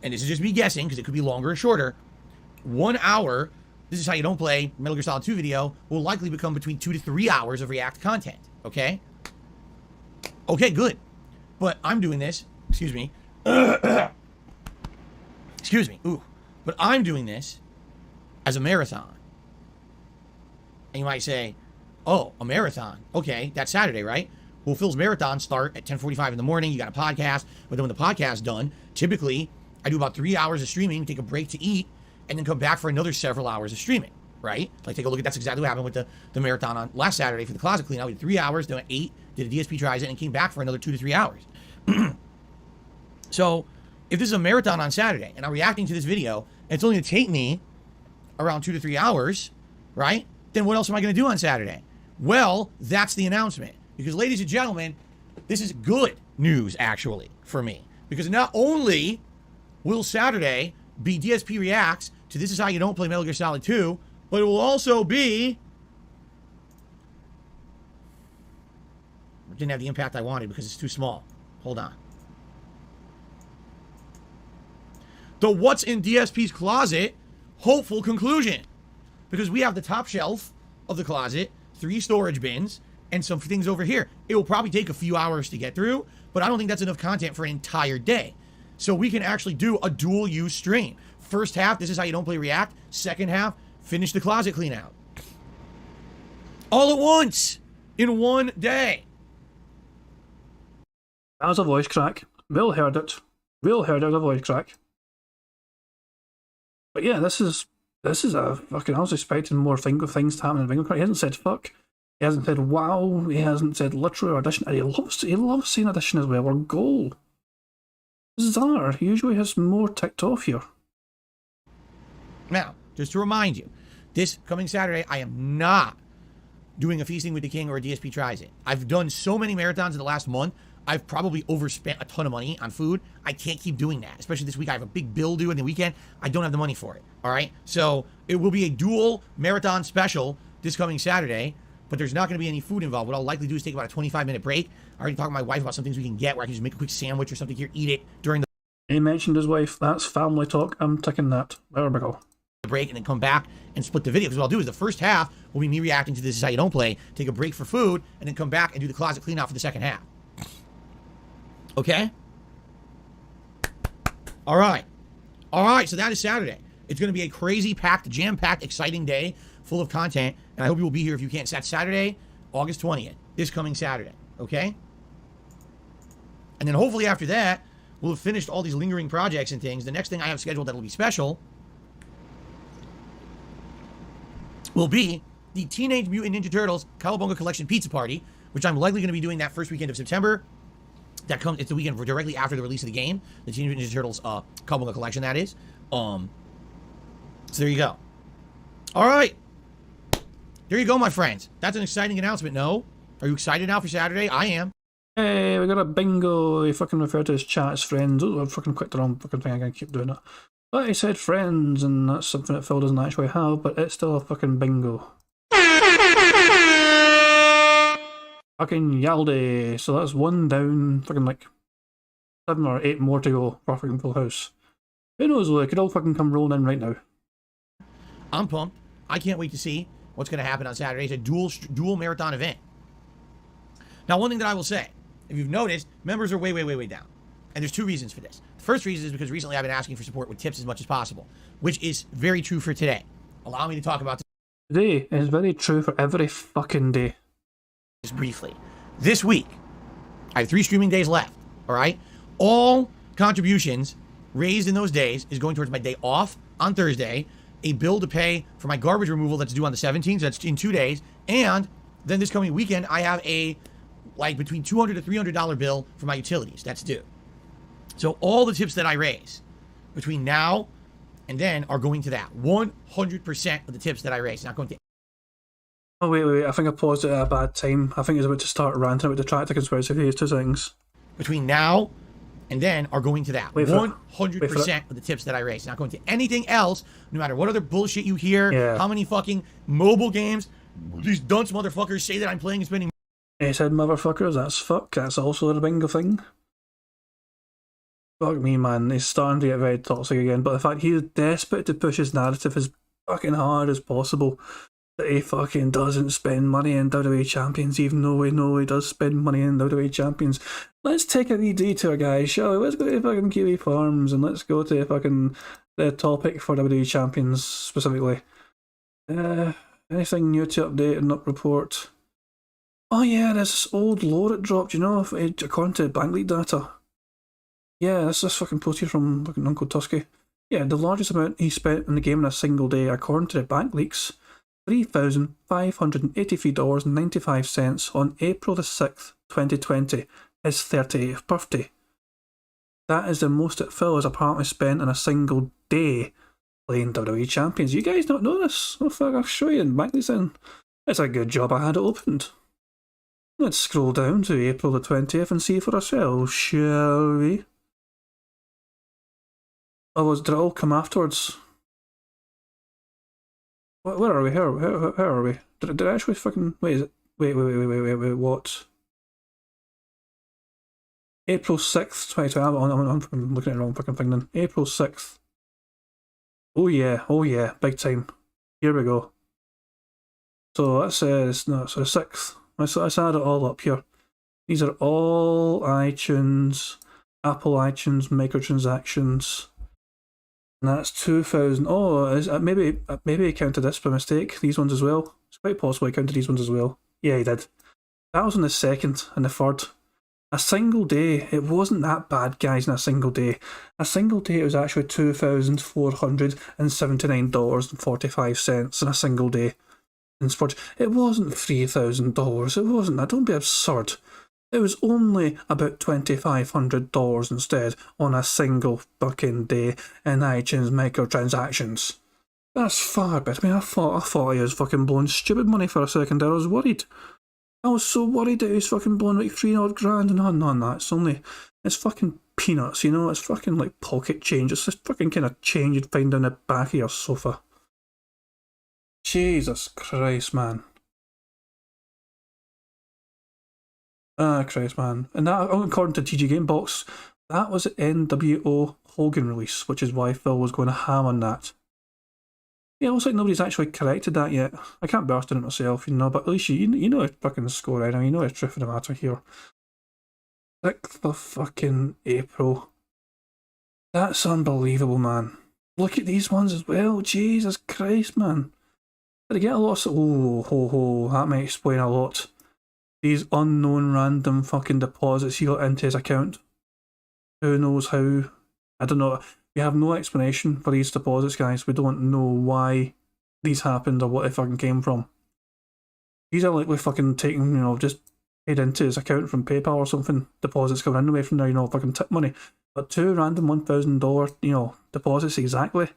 And this is just me guessing, because it could be longer or shorter. 1 hour, this is how you don't play Metal Gear Solid 2 video, will likely become between 2 to 3 hours of React content, okay? Okay, good. But I'm doing this, excuse me. Excuse me, ooh. But I'm doing this as a marathon. And you might say, oh, a marathon. Okay, that's Saturday, right? Well, Phil's marathons start at 10:45 in the morning. You got a podcast. But then when the podcast's done, typically I do about 3 hours of streaming, take a break to eat, and then come back for another several hours of streaming, right? Like, take a look at that's exactly what happened with the marathon on last Saturday for the closet clean out. We did 3 hours, then 8, did a DSP tries it, and came back for another 2 to 3 hours. So, if this is a marathon on Saturday, and I'm reacting to this video, and it's only going to take me around 2 to 3 hours, right? Then what else am I going to do on Saturday? Well, that's the announcement. Because, ladies and gentlemen, this is good news, actually, for me. Because not only will Saturday be DSP Reacts to This Is How You Don't Play Metal Gear Solid 2, but it will also be... It didn't have the impact I wanted because it's too small. Hold on. The What's in DSP's Closet hopeful conclusion. Because we have the top shelf of the closet, 3 storage bins, and some things over here. It will probably take a few hours to get through, but I don't think that's enough content for an entire day. So we can actually do a dual use stream. First half, This Is How You Don't Play React. Second half, finish the closet clean out. All at once, in one day. That was a voice crack. Will heard it. Will heard it as a voice crack. But yeah, this is a fucking... I was expecting more things to happen in Bingo. He hasn't said fuck. He hasn't said wow. He hasn't said literally or addition. And he loves saying addition as well, or goal. Bizarre. He usually has more ticked off here. Now, just to remind you, this coming Saturday, I am not doing a Feasting with the King or a DSP Tries It. I've done so many marathons in the last month, I've probably overspent a ton of money on food. I can't keep doing that, especially this week. I have a big bill due in the weekend. I don't have the money for it, all right? So it will be a dual marathon special this coming Saturday, but there's not going to be any food involved. What I'll likely do is take about a 25-minute break. I already talked to my wife about some things we can get where I can just make a quick sandwich or something here, eat it during the... He mentioned his wife. That's family talk. I'm ticking that. There we go. Break and then come back and split the video. Because what I'll do is the first half will be me reacting to This Is How You Don't Play, take a break for food, and then come back and do the closet clean out for the second half. Okay? All right. All right, so that is Saturday. It's going to be a crazy packed, jam-packed, exciting day full of content, and I hope you will be here if you can. So that's Saturday, August 20th, this coming Saturday, okay? And then hopefully after that, we'll have finished all these lingering projects and things. The next thing I have scheduled that will be special will be the Teenage Mutant Ninja Turtles Cowabunga Collection Pizza Party, which I'm likely going to be doing that first weekend of September. It's the weekend directly after the release of the game, the Teenage Mutant Ninja Turtles Cowabunga Collection, that is. So there you go. All right. There you go, my friends. That's an exciting announcement, no? Are you excited now for Saturday? I am. Hey, we got a bingo. He fucking referred to his chat as friends. Oh, I fucking clicked the wrong fucking thing. I gotta keep doing it. But he said friends, and that's something that Phil doesn't actually have, but it's still a fucking bingo. Fucking Yaldi. So that's 1 down, fucking like 7 or 8 more to go for fucking full house. Who knows, though? It could all fucking come rolling in right now. I'm pumped. I can't wait to see what's going to happen on Saturday. It's a dual marathon event. Now, one thing that I will say, if you've noticed, members are way, way, way, way down. And there's 2 reasons for this. The first reason is because recently I've been asking for support with tips as much as possible, which is very true for today. Allow me to talk about today is very true for every fucking day. Just briefly. This week, I have 3 streaming days left, all right? All contributions raised in those days is going towards my day off on Thursday, a bill to pay for my garbage removal that's due on the 17th, so that's in 2 days, and then this coming weekend, I have a between $200 to $300 bill for my utilities that's due. So all the tips that I raise between now and then are going to that. 100% of the tips that I raise, not going to... Oh, wait. I think I paused it at a bad time. I think it's about to start ranting about the tractor conspiracy theories, 2 things. Between now and then are going to that. 100% of the tips that I raise. Not going to anything else, no matter what other bullshit you hear, how many fucking mobile games these dunce motherfuckers say that I'm playing and spending... He said motherfuckers, that's fuck. That's also the bingo thing. Fuck me, man. He's starting to get very toxic again. But the fact he's desperate to push his narrative as fucking hard as possible, that he fucking doesn't spend money in WWE Champions, even though we know he does spend money in WWE Champions. Let's take a wee detour, guys, shall we? Let's go to fucking Kiwi Farms and let's go to fucking the topic for WWE Champions specifically. Anything new to update and up report? Oh yeah, there's this old lore that dropped, you know, according to bank leak data. Yeah, this is fucking posted from fucking Uncle Tusky. Yeah, the largest amount he spent in the game in a single day, according to the bank leaks, $3,583.95 on April the 6th, 2020, his 38th birthday. That is the most that Phil has apparently spent in a single day playing WWE Champions. You guys don't know this? Oh fuck, I'll show you and bank these in. It's a good job I had it opened. Let's scroll down to April the 20th and see for ourselves, shall we? Oh, did it all come afterwards? Where are we? How are we? Did I actually fucking... Wait, wait, what? April 6th, 2020. I'm looking at the wrong fucking thing then. April 6th. Oh yeah, big time. Here we go. So that says, no, so the 6th. Let's add it all up here. These are all iTunes, Apple iTunes microtransactions. And that's 2,000. Oh, maybe he counted this by mistake. These ones as well. It's quite possible he counted these ones as well. Yeah, he did. That was on the 2nd and the 3rd. A single day. It wasn't that bad, guys, in a single day. A single day, it was actually $2,479.45 in a single day. In sports. It wasn't $3,000. It wasn't that. Don't be absurd. It was only about $2,500 instead on a single fucking day in iTunes microtransactions. That's far better. I mean, I thought he was fucking blowing stupid money for a second. I was worried. I was so worried that he was fucking blowing like $300,000. No, it's fucking peanuts, you know? It's fucking like pocket change. It's just fucking kind of change you'd find down the back of your sofa. Jesus Christ, man. Christ, man. And that, according to TG Gamebox, that was the NWO Hogan release, which is why Phil was going to ham on that. Yeah, it looks like nobody's actually corrected that yet. I can't burst in it myself, you know, but at least you know the fucking score, right? I mean, you know the truth of the matter here. 6th of fucking April. That's unbelievable, man. Look at these ones as well. Jesus Christ, man. Did I get a lot of... Oh, that might explain a lot. These unknown random fucking deposits he got into his account. Who knows how? I don't know. We have no explanation for these deposits, guys. We don't know why these happened or what they fucking came from. These are likely fucking taken, you know, just paid into his account from PayPal or something. Deposits coming in away from there, you know, fucking tip money. But 2 random $1,000, you know, deposits exactly.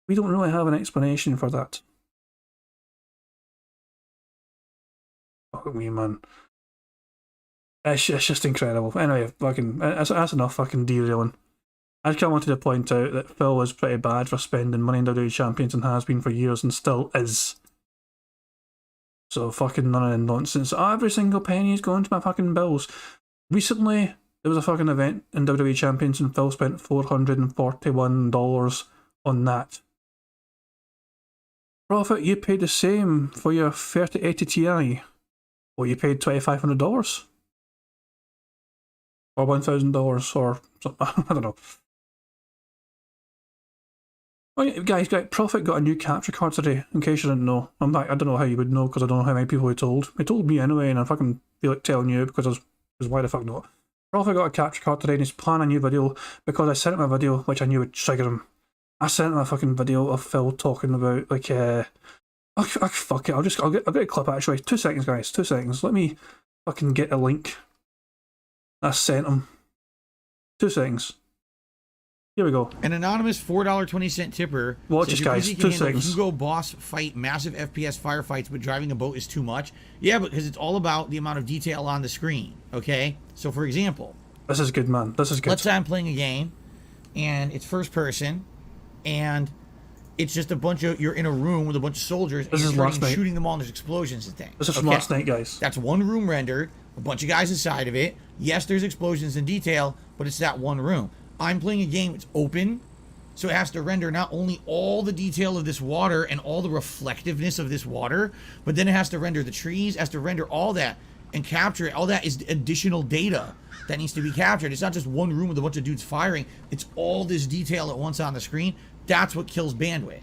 We don't really have an explanation for that. Fuck me, man. It's just incredible. Anyway, fucking, that's enough fucking derailing. I just wanted to point out that Phil was pretty bad for spending money in WWE Champions and has been for years and still is. So fucking none of the nonsense. Every single penny is going to my fucking bills. Recently, there was a fucking event in WWE Champions and Phil spent $441 on that. Profit, you paid the same for your 3080 Ti. Well, you paid $2,500. Or $1,000 or something. I don't know. Oh yeah, guys, Profit got a new capture card today, in case you didn't know. I don't know how you would know, because I don't know how many people he told. He told me anyway, and I fucking feel like telling you, because why the fuck not? Profit got a capture card today, and he's planning a new video, because I sent him a video, which I knew would trigger him. I sent him a fucking video of Phil talking about, like, fuck it, I'll get a clip actually. 2 seconds, guys, 2 seconds. Let me fucking get a link. I sent him. 2 seconds. Here we go. An anonymous $4.20 tipper. Watch this, guys. 2 seconds. Hugo Boss fight massive FPS firefights, but driving a boat is too much. Yeah, because it's all about the amount of detail on the screen. Okay? So, for example. This is good, man. This is good. Let's say I'm playing a game, and it's first person, and it's just a bunch of... You're in a room with a bunch of soldiers, and you're shooting them all, and there's explosions and things. This is from last night, guys. That's one room rendered, a bunch of guys inside of it. Yes, there's explosions and detail, but it's that one room. I'm playing a game, it's open, so it has to render not only all the detail of this water and all the reflectiveness of this water, but then it has to render the trees, has to render all that and capture it. All that is additional data that needs to be captured. It's not just one room with a bunch of dudes firing. It's all this detail at once on the screen. That's what kills bandwidth.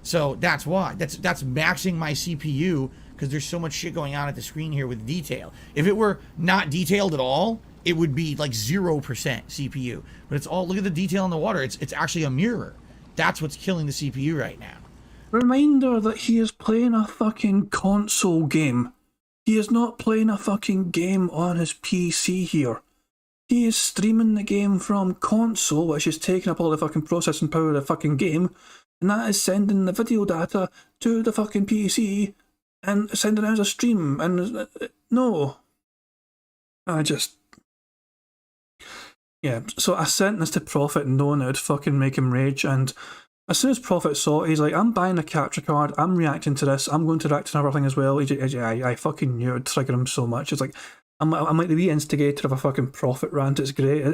So that's why. That's maxing my CPU because there's so much shit going on at the screen here with detail. If it were not detailed at all, it would be like 0% CPU. But it's all, look at the detail in the water. It's actually a mirror. That's what's killing the CPU right now. Reminder that he is playing a fucking console game. He is not playing a fucking game on his PC here. He is streaming the game from console, which is taking up all the fucking processing power of the fucking game, and that is sending the video data to the fucking PC and sending it as a stream. And no. Yeah, so I sent this to Prophet knowing it would fucking make him rage, and as soon as Prophet saw it, he's like, I'm buying a capture card, I'm reacting to this, I'm going to react to another thing as well. I fucking knew it would trigger him so much. It's like, I'm like the wee instigator of a fucking Prophet rant. It's great.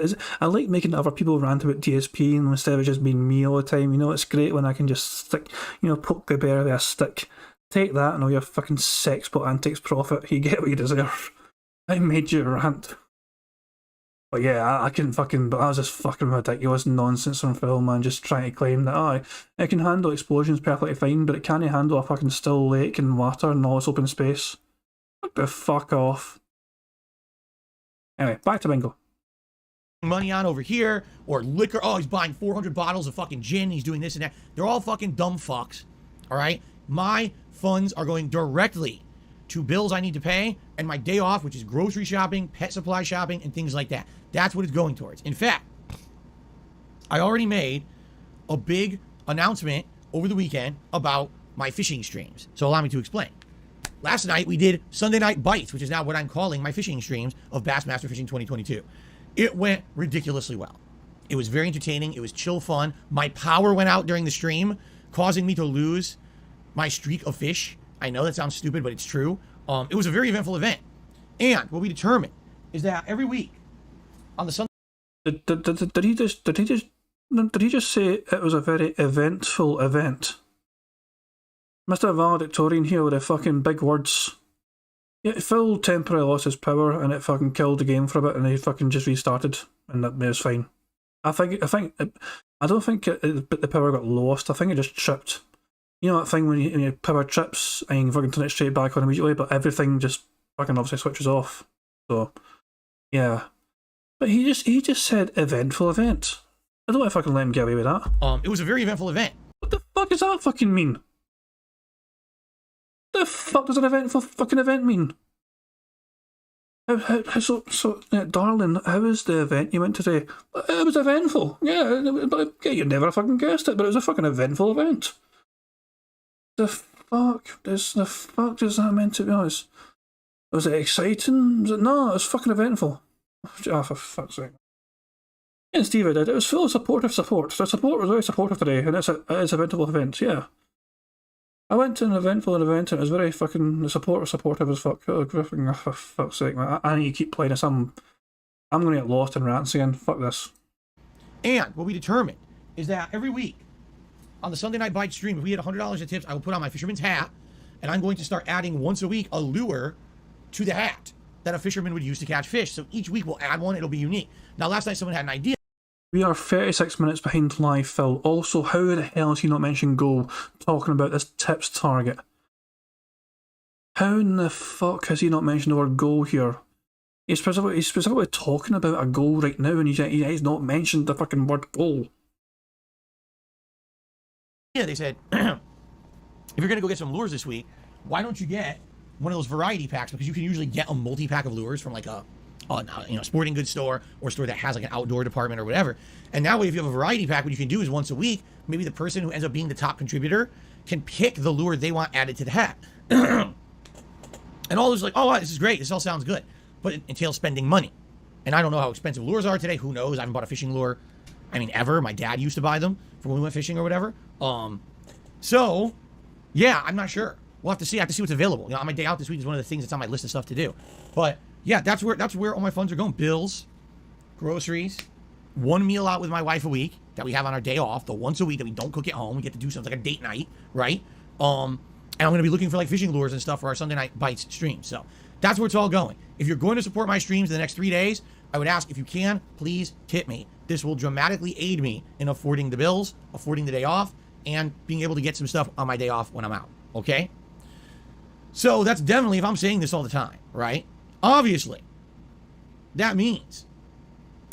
I like making other people rant about DSP instead of just being me all the time. You know, it's great when I can just stick, poke the bear with a stick. Take that and all your fucking sexbot antics, Prophet. You get what you deserve. I made you rant. But yeah, I couldn't fucking, but that was just fucking ridiculous nonsense from Phil, man, just trying to claim that, it can handle explosions perfectly fine, but it can't handle a fucking still lake and water and all this open space. What the fuck off. Anyway, back to Bingo. Money on over here, or liquor, he's buying 400 bottles of fucking gin, he's doing this and that. They're all fucking dumb fucks, alright? My funds are going directly to bills I need to pay, and my day off, which is grocery shopping, pet supply shopping, and things like that. That's what it's going towards. In fact, I already made a big announcement over the weekend about my fishing streams. So allow me to explain. Last night, we did Sunday Night Bites, which is now what I'm calling my fishing streams of Bassmaster Fishing 2022. It went ridiculously well. It was very entertaining. It was chill fun. My power went out during the stream, causing me to lose my streak of fish. I know that sounds stupid, but it's true. It was a very eventful event. And what we determined is that every week on the Sunday... Did he just say it was a very eventful event? Mr. Valedictorian here with the fucking big words. Yeah, Phil temporarily lost his power and it fucking killed the game for a bit and he fucking just restarted and that was fine. I don't think the power got lost. I think it just tripped. You know that thing when your power trips and you can fucking turn it straight back on immediately, but everything just fucking obviously switches off. So, yeah. But he just said eventful event. I don't know if I can let him get away with that. It was a very eventful event. What the fuck does that fucking mean? What the fuck does an eventful fucking event mean? Darling, how was the event you went to say? It was eventful. Yeah, you never fucking guessed it, but it was a fucking eventful event. The fuck does that mean, to be honest? Was it exciting? Was it? No, it was fucking eventful. Oh, for fuck's sake. And Steve did. It was full of supportive support. The support was very supportive today, and it's an eventful event, yeah. I went to an eventful event and it was very fucking, the support was supportive as fuck. Oh, for fuck's sake, man. I need to keep playing this. I'm going to get lost in rants again. Fuck this. And what we determined is that every week on the Sunday Night Bite stream, if we had $100 of tips, I will put on my fisherman's hat, and I'm going to start adding once a week a lure to the hat that a fisherman would use to catch fish. So each week we'll add one, it'll be unique. Now last night someone had an idea. We are 36 minutes behind live, Phil. Also, how the hell has he not mentioned goal talking about this tips target? How in the fuck has he not mentioned the word goal here? He's specifically talking about a goal right now and he's not mentioned the fucking word goal. Yeah, they said, if you're going to go get some lures this week, why don't you get one of those variety packs? Because you can usually get a multi-pack of lures from like a sporting goods store or a store that has like an outdoor department or whatever. And that way, if you have a variety pack, what you can do is once a week, maybe the person who ends up being the top contributor can pick the lure they want added to the hat. And all this is like, oh, wow, this is great. This all sounds good. But it entails spending money. And I don't know how expensive lures are today. Who knows? I haven't bought a fishing lure, ever. My dad used to buy them for when we went fishing or whatever. So, yeah, I'm not sure. We'll have to see. I have to see what's available. On my day out this week is one of the things that's on my list of stuff to do. But yeah, that's where all my funds are going. Bills, groceries, one meal out with my wife a week that we have on our day off, the once a week that we don't cook at home. We get to do something like a date night, right? And I'm going to be looking for like fishing lures and stuff for our Sunday Night Bites stream. So that's where it's all going. If you're going to support my streams in the next 3 days, I would ask if you can, please tip me. This will dramatically aid me in affording the bills, affording the day off, and being able to get some stuff on my day off when I'm out, okay? So that's definitely, if I'm saying this all the time, right? Obviously, that means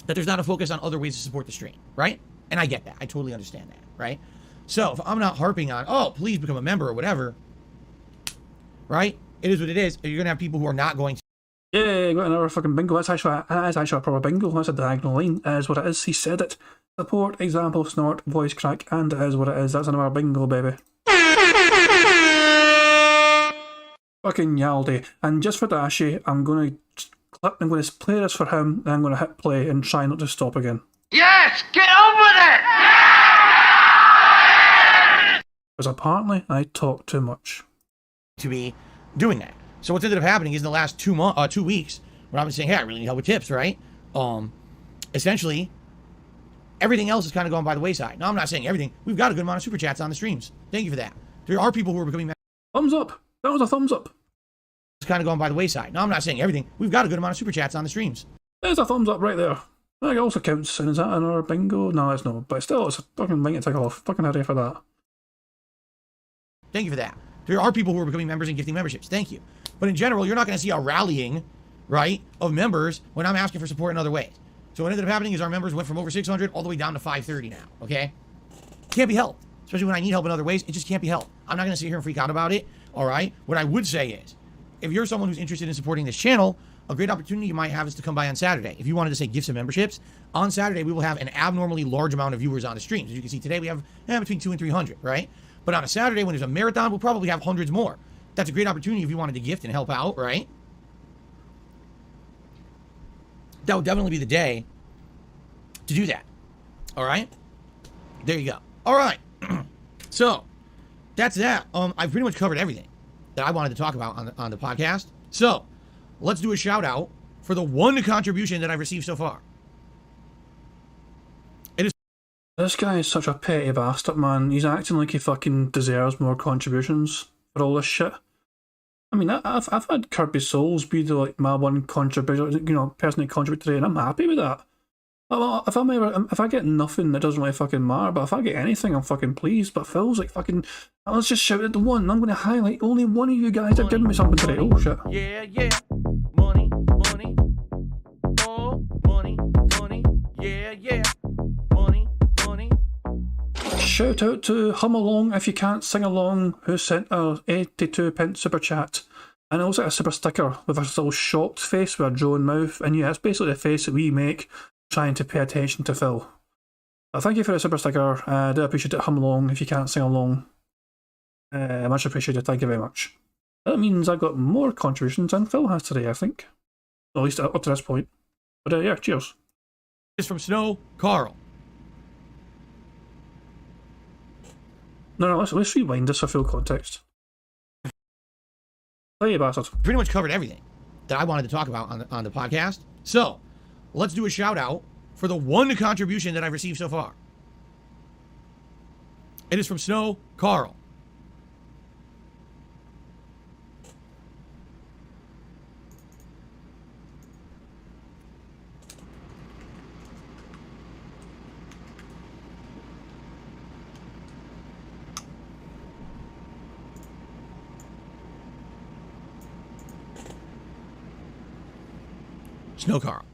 that there's not a focus on other ways to support the stream, right? And I get that. I totally understand that, right? So if I'm not harping on, oh, please become a member or whatever, right? It is what it is. You're going to have people who are not going to. Yeah, got another fucking bingo. That's actually a proper bingo. That's a diagonal line. It is what it is. He said it. Support, example, snort, voice crack, and it is what it is. That's another bingo, baby. Fucking Yaldi. And just for Dashi, I'm going to play this for him, and I'm going to hit play and try not to stop again. Yes, get on with it! Because apparently I talk too much. To be doing that. So what's ended up happening is in the last 2 weeks, when I've been saying, hey, I really need help with tips, right? Essentially, everything else is kind of going by the wayside. Now, I'm not saying everything. We've got a good amount of super chats on the streams. Thank you for that. There are people who are becoming... Thumbs up. That was a thumbs up. It's kind of going by the wayside. Now, I'm not saying everything. We've got a good amount of super chats on the streams. There's a thumbs up right there. That also counts. And is that another bingo? No, it's not. But still, it's a fucking thing to tick off. Fucking hurry for that. Thank you for that. There are people who are becoming members and gifting memberships. Thank you. But in general, you're not going to see a rallying, right, of members when I'm asking for support in other ways. So what ended up happening is our members went from over 600 all the way down to 530 now, okay? Can't be helped. Especially when I need help in other ways. It just can't be helped. I'm not going to sit here and freak out about it, all right? What I would say is, if you're someone who's interested in supporting this channel, a great opportunity you might have is to come by on Saturday. If you wanted to say gifts and memberships, on Saturday we will have an abnormally large amount of viewers on the streams. As you can see today, we have between 200 and 300, right? But on a Saturday when there's a marathon, we'll probably have hundreds more. That's a great opportunity if you wanted to gift and help out, right? That would definitely be the day to do that. All right? There you go. All right. So, that's that. I've pretty much covered everything that I wanted to talk about on the podcast. So, let's do a shout out for the one contribution that I've received so far. This guy is such a petty bastard, man. He's acting like he fucking deserves more contributions for all this shit. I mean, I've had Kirby Souls be like my one contribution, person that contributed today, and I'm happy with that. If I get nothing, it doesn't really fucking matter. But if I get anything, I'm fucking pleased. But Phil's like fucking. Let's just shout at the one. I'm going to highlight only one of you guys that given me something today. Oh shit. Yeah. Money. Oh, money. Yeah. Money. Shout out to Hum Along if you can't sing along, who sent a 82p super chat. And also a super sticker with a little shocked face with a drone mouth. And yeah, it's basically the face that we make trying to pay attention to Phil. Thank you for the super sticker. I do appreciate it. Hum Along if you can't sing along. Much appreciated. Thank you very much. That means I've got more contributions than Phil has today, I think. At least up to this point. But yeah, cheers. It's from Snow Carl. No, let's rewind this for full context. Play you bastard. Pretty much covered everything that I wanted to talk about on the podcast. So, let's do a shout out for the one contribution that I've received so far. It is from Snow Carl. Snow Carl.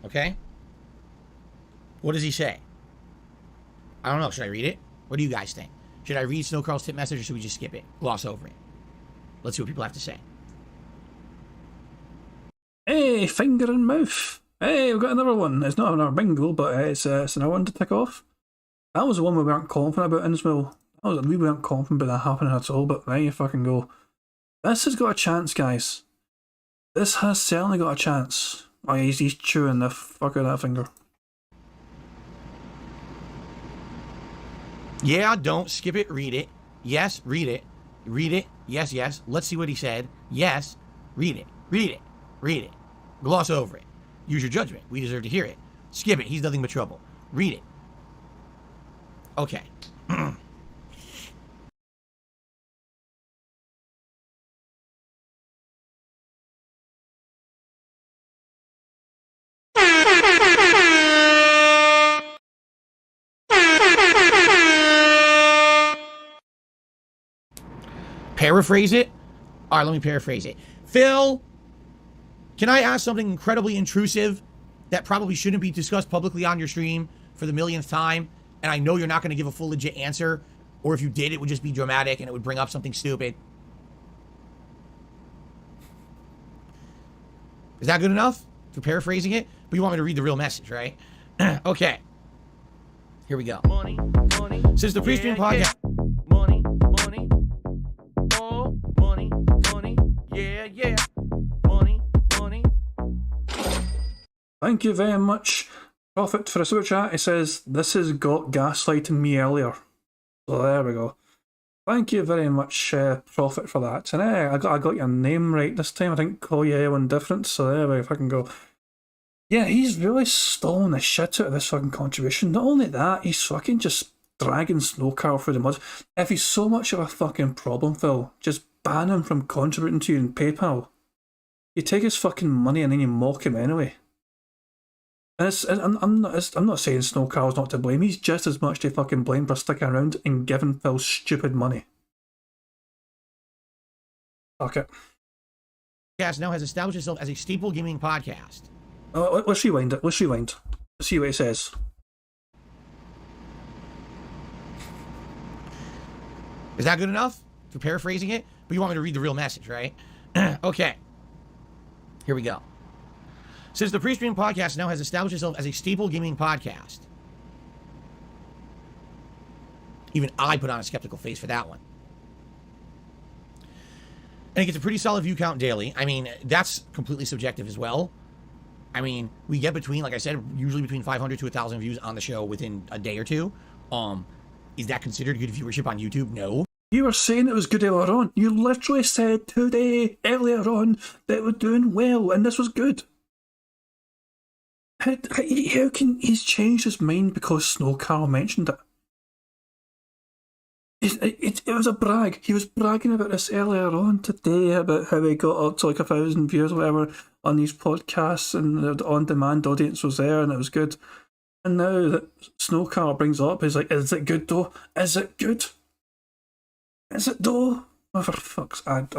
Okay? What does he say? I don't know. Should I read it? What do you guys think? Should I read Snow Carl's tip message or should we just skip it? Gloss over it? Let's see what people have to say. Hey, finger and mouth. Hey, we've got another one. It's not another bingo, but it's another one to tick off. That was the one we weren't confident about in as well. We weren't confident about that happening at all, but there you fucking go. This has got a chance, guys. This has certainly got a chance. Oh, yeah, he's chewing the fuck out of that finger. Yeah, don't skip it, read it. Yes, read it. Read it. Yes. Let's see what he said. Yes, read it. Read it. Gloss over it. Use your judgment. We deserve to hear it. Skip it. He's nothing but trouble. Read it. Okay. Paraphrase it? All right, let me paraphrase it. Phil, can I ask something incredibly intrusive that probably shouldn't be discussed publicly on your stream for the millionth time? And I know you're not going to give a full legit answer, or if you did, it would just be dramatic and it would bring up something stupid. Is that good enough for paraphrasing it? But you want me to read the real message, right? Okay. Here we go. Money, money. Since the pre-stream podcast... Money, money. Oh, money, money. Yeah, yeah. Money, money. Thank you very much, Prophet, for a super chat. He says, this has got gaslighting me earlier. So there we go. Thank you very much, Prophet, for that. And I got your name right this time. I didn't call you anyone different, so there we fucking go. Yeah, he's really stolen the shit out of this fucking contribution. Not only that, he's fucking just dragging Snowcarl through the mud. If he's so much of a fucking problem, Phil, just ban him from contributing to you in PayPal. You take his fucking money and then you mock him anyway. And I'm not saying Snowcarl's not to blame. He's just as much to fucking blame for sticking around and giving Phil stupid money. Fuck it. Podcast now has established itself as a staple gaming podcast. Let's rewind it. Let's rewind. Let's see what it says. Is that good enough for paraphrasing it? But you want me to read the real message, right? Okay. Here we go. Since the pre-stream podcast now has established itself as a staple gaming podcast. Even I put on a skeptical face for that one. And it gets a pretty solid view count daily. I mean, that's completely subjective as well. I mean, we get between, like I said, usually between 500 to 1,000 views on the show within a day or two. Is that considered good viewership on YouTube? No. You were saying it was good earlier on. You literally said today, earlier on, that it was doing well and this was good. How can he's changed his mind because Snowcarl mentioned it? It was a brag. He was bragging about this earlier on today about how he got up to like 1,000 views or whatever on these podcasts and the on-demand audience was there and it was good. And now that Snowcarl brings it up, he's like, is it good though? Is it good? Is it though? Oh, for fuck's sake.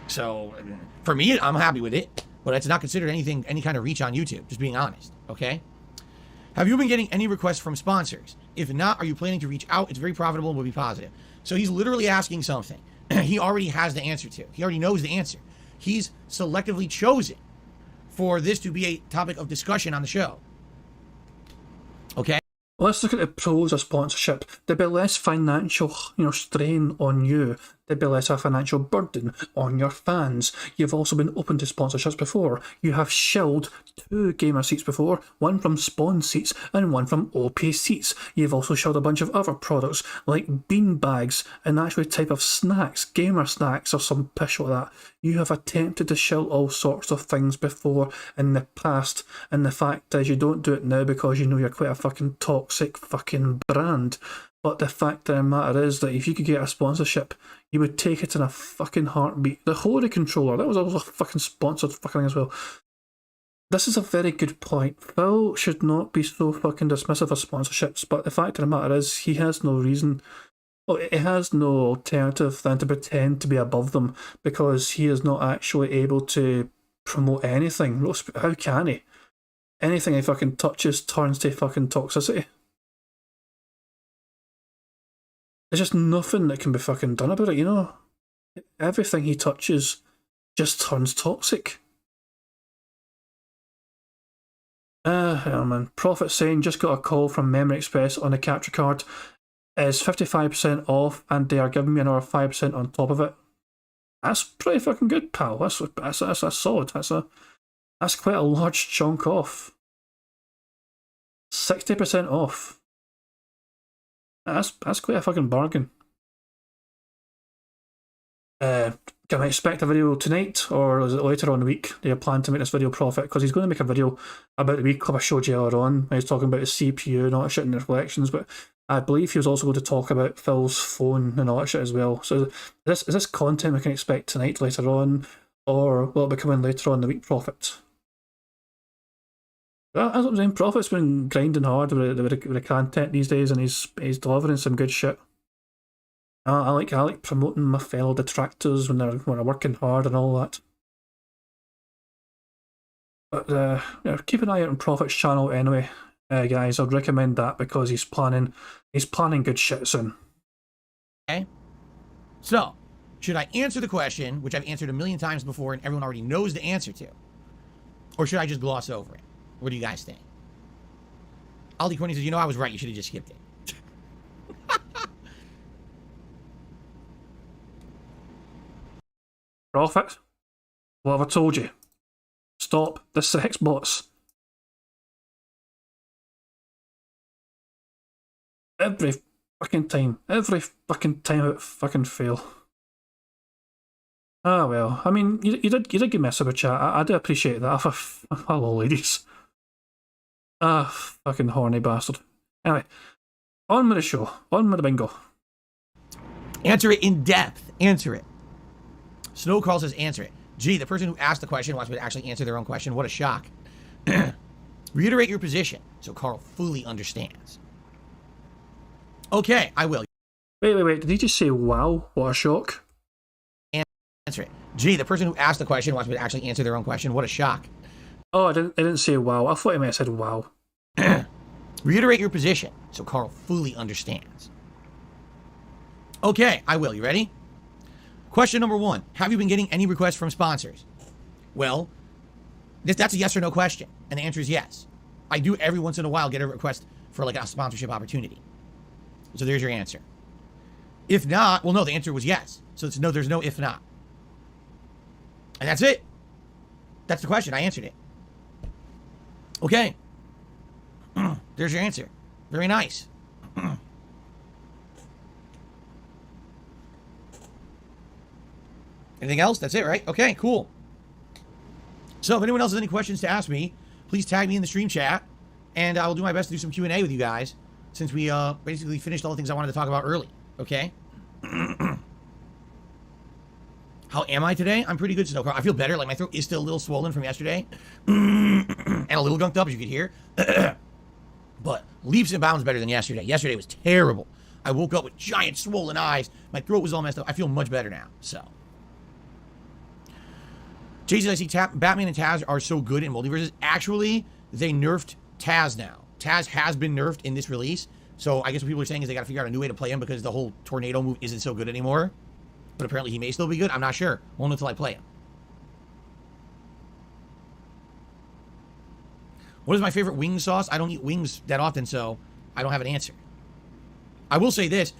So, for me, I'm happy with it. But it's not considered any kind of reach on YouTube, just being honest, okay? Have you been getting any requests from sponsors? If not, are you planning to reach out? It's very profitable and will be positive. So he's literally asking something he already has the answer to. He already knows the answer. He's selectively chosen for this to be a topic of discussion on the show. Okay? Let's look at the pros of sponsorship. There'd be less financial, strain on you. There'd be less a financial burden on your fans. You've also been open to sponsorships before. You have shilled 2 gamer seats before, one from Spawn seats and one from OP seats. You've also shilled a bunch of other products like bean bags, an actual type of snacks, gamer snacks or some pish like that. You have attempted to shill all sorts of things before in the past, and the fact is you don't do it now because you know you're quite a fucking toxic fucking brand. But the fact of the matter is that if you could get a sponsorship, you would take it in a fucking heartbeat. The Holy Controller, that was also a fucking sponsored fucking thing as well. This is a very good point. Phil should not be so fucking dismissive of sponsorships, but the fact of the matter is he has no reason, he has no alternative than to pretend to be above them because he is not actually able to promote anything. How can he? Anything he fucking touches turns to fucking toxicity. There's just nothing that can be fucking done about it, Everything he touches just turns toxic. Man. Prophet saying, just got a call from Memory Express on the capture card. Is 55% off and they are giving me another 5% on top of it. That's pretty fucking good, pal. That's solid. That's quite a large chunk off. 60% off. That's quite a fucking bargain. can I expect a video tonight, or is it later on in the week? Do you plan to make this video, Prophet? Because he's going to make a video about the week club I showed you earlier on. He's talking about his CPU and all that shit in the reflections, but I believe he was also going to talk about Phil's phone and all that shit as well. So is this content we can expect tonight, later on, or will it be coming later on in the week, Prophet? That's what I'm saying. Prophet's been grinding hard with the content these days, and he's delivering some good shit. I like promoting my fellow detractors when they're working hard and all that. But yeah, keep an eye out on Prophet's channel anyway, guys. I'd recommend that because he's planning good shit soon. Okay. So, should I answer the question, which I've answered a million times before and everyone already knows the answer to, or should I just gloss over it? What do you guys think? Aldi Corny says, "You know, I was right. You should have just skipped it." Prophet, what have I told you? Stop the sex bots. Every fucking time I fucking fail. Ah well, I mean, you did give me a super chat. I do appreciate that. Hello, ladies. Ah, fucking horny bastard. Anyway, on with the show. On with the bingo. Answer it in depth. Answer it. Snow Carl says, answer it. Gee, the person who asked the question wants me to actually answer their own question. What a shock. Reiterate your position so Carl fully understands. Okay, I will. Wait. Did he just say, wow, what a shock? Answer it. Gee, the person who asked the question wants me to actually answer their own question. What a shock. Oh, I didn't say wow. I thought he might have said wow. Reiterate your position so Carl fully understands. Okay, I will. You ready? Question number 1. Have you been getting any requests from sponsors? Well, that's a yes or no question. And the answer is yes. I do every once in a while get a request for like a sponsorship opportunity. So there's your answer. If not, well, no, the answer was yes. So it's no, there's no if not. And that's it. That's the question. I answered it. Okay. There's your answer. Very nice. Anything else? That's it, right? Okay, cool. So if anyone else has any questions to ask me, please tag me in the stream chat, and I will do my best to do some Q&A with you guys, since we basically finished all the things I wanted to talk about early. Okay? How am I today? I'm pretty good, Snowcar. I feel better. Like, my throat is still a little swollen from yesterday. And a little gunked up, as you could hear. But leaps and bounds better than yesterday. Yesterday was terrible. I woke up with giant swollen eyes. My throat was all messed up. I feel much better now, so. Jason, I see Batman and Taz are so good in Multiverses. Actually, they nerfed Taz now. Taz has been nerfed in this release. So I guess what people are saying is they got to figure out a new way to play him because the whole tornado move isn't so good anymore. But apparently he may still be good. I'm not sure. Won't know until I play him. What is my favorite wing sauce? I don't eat wings that often, so I don't have an answer. I will say this.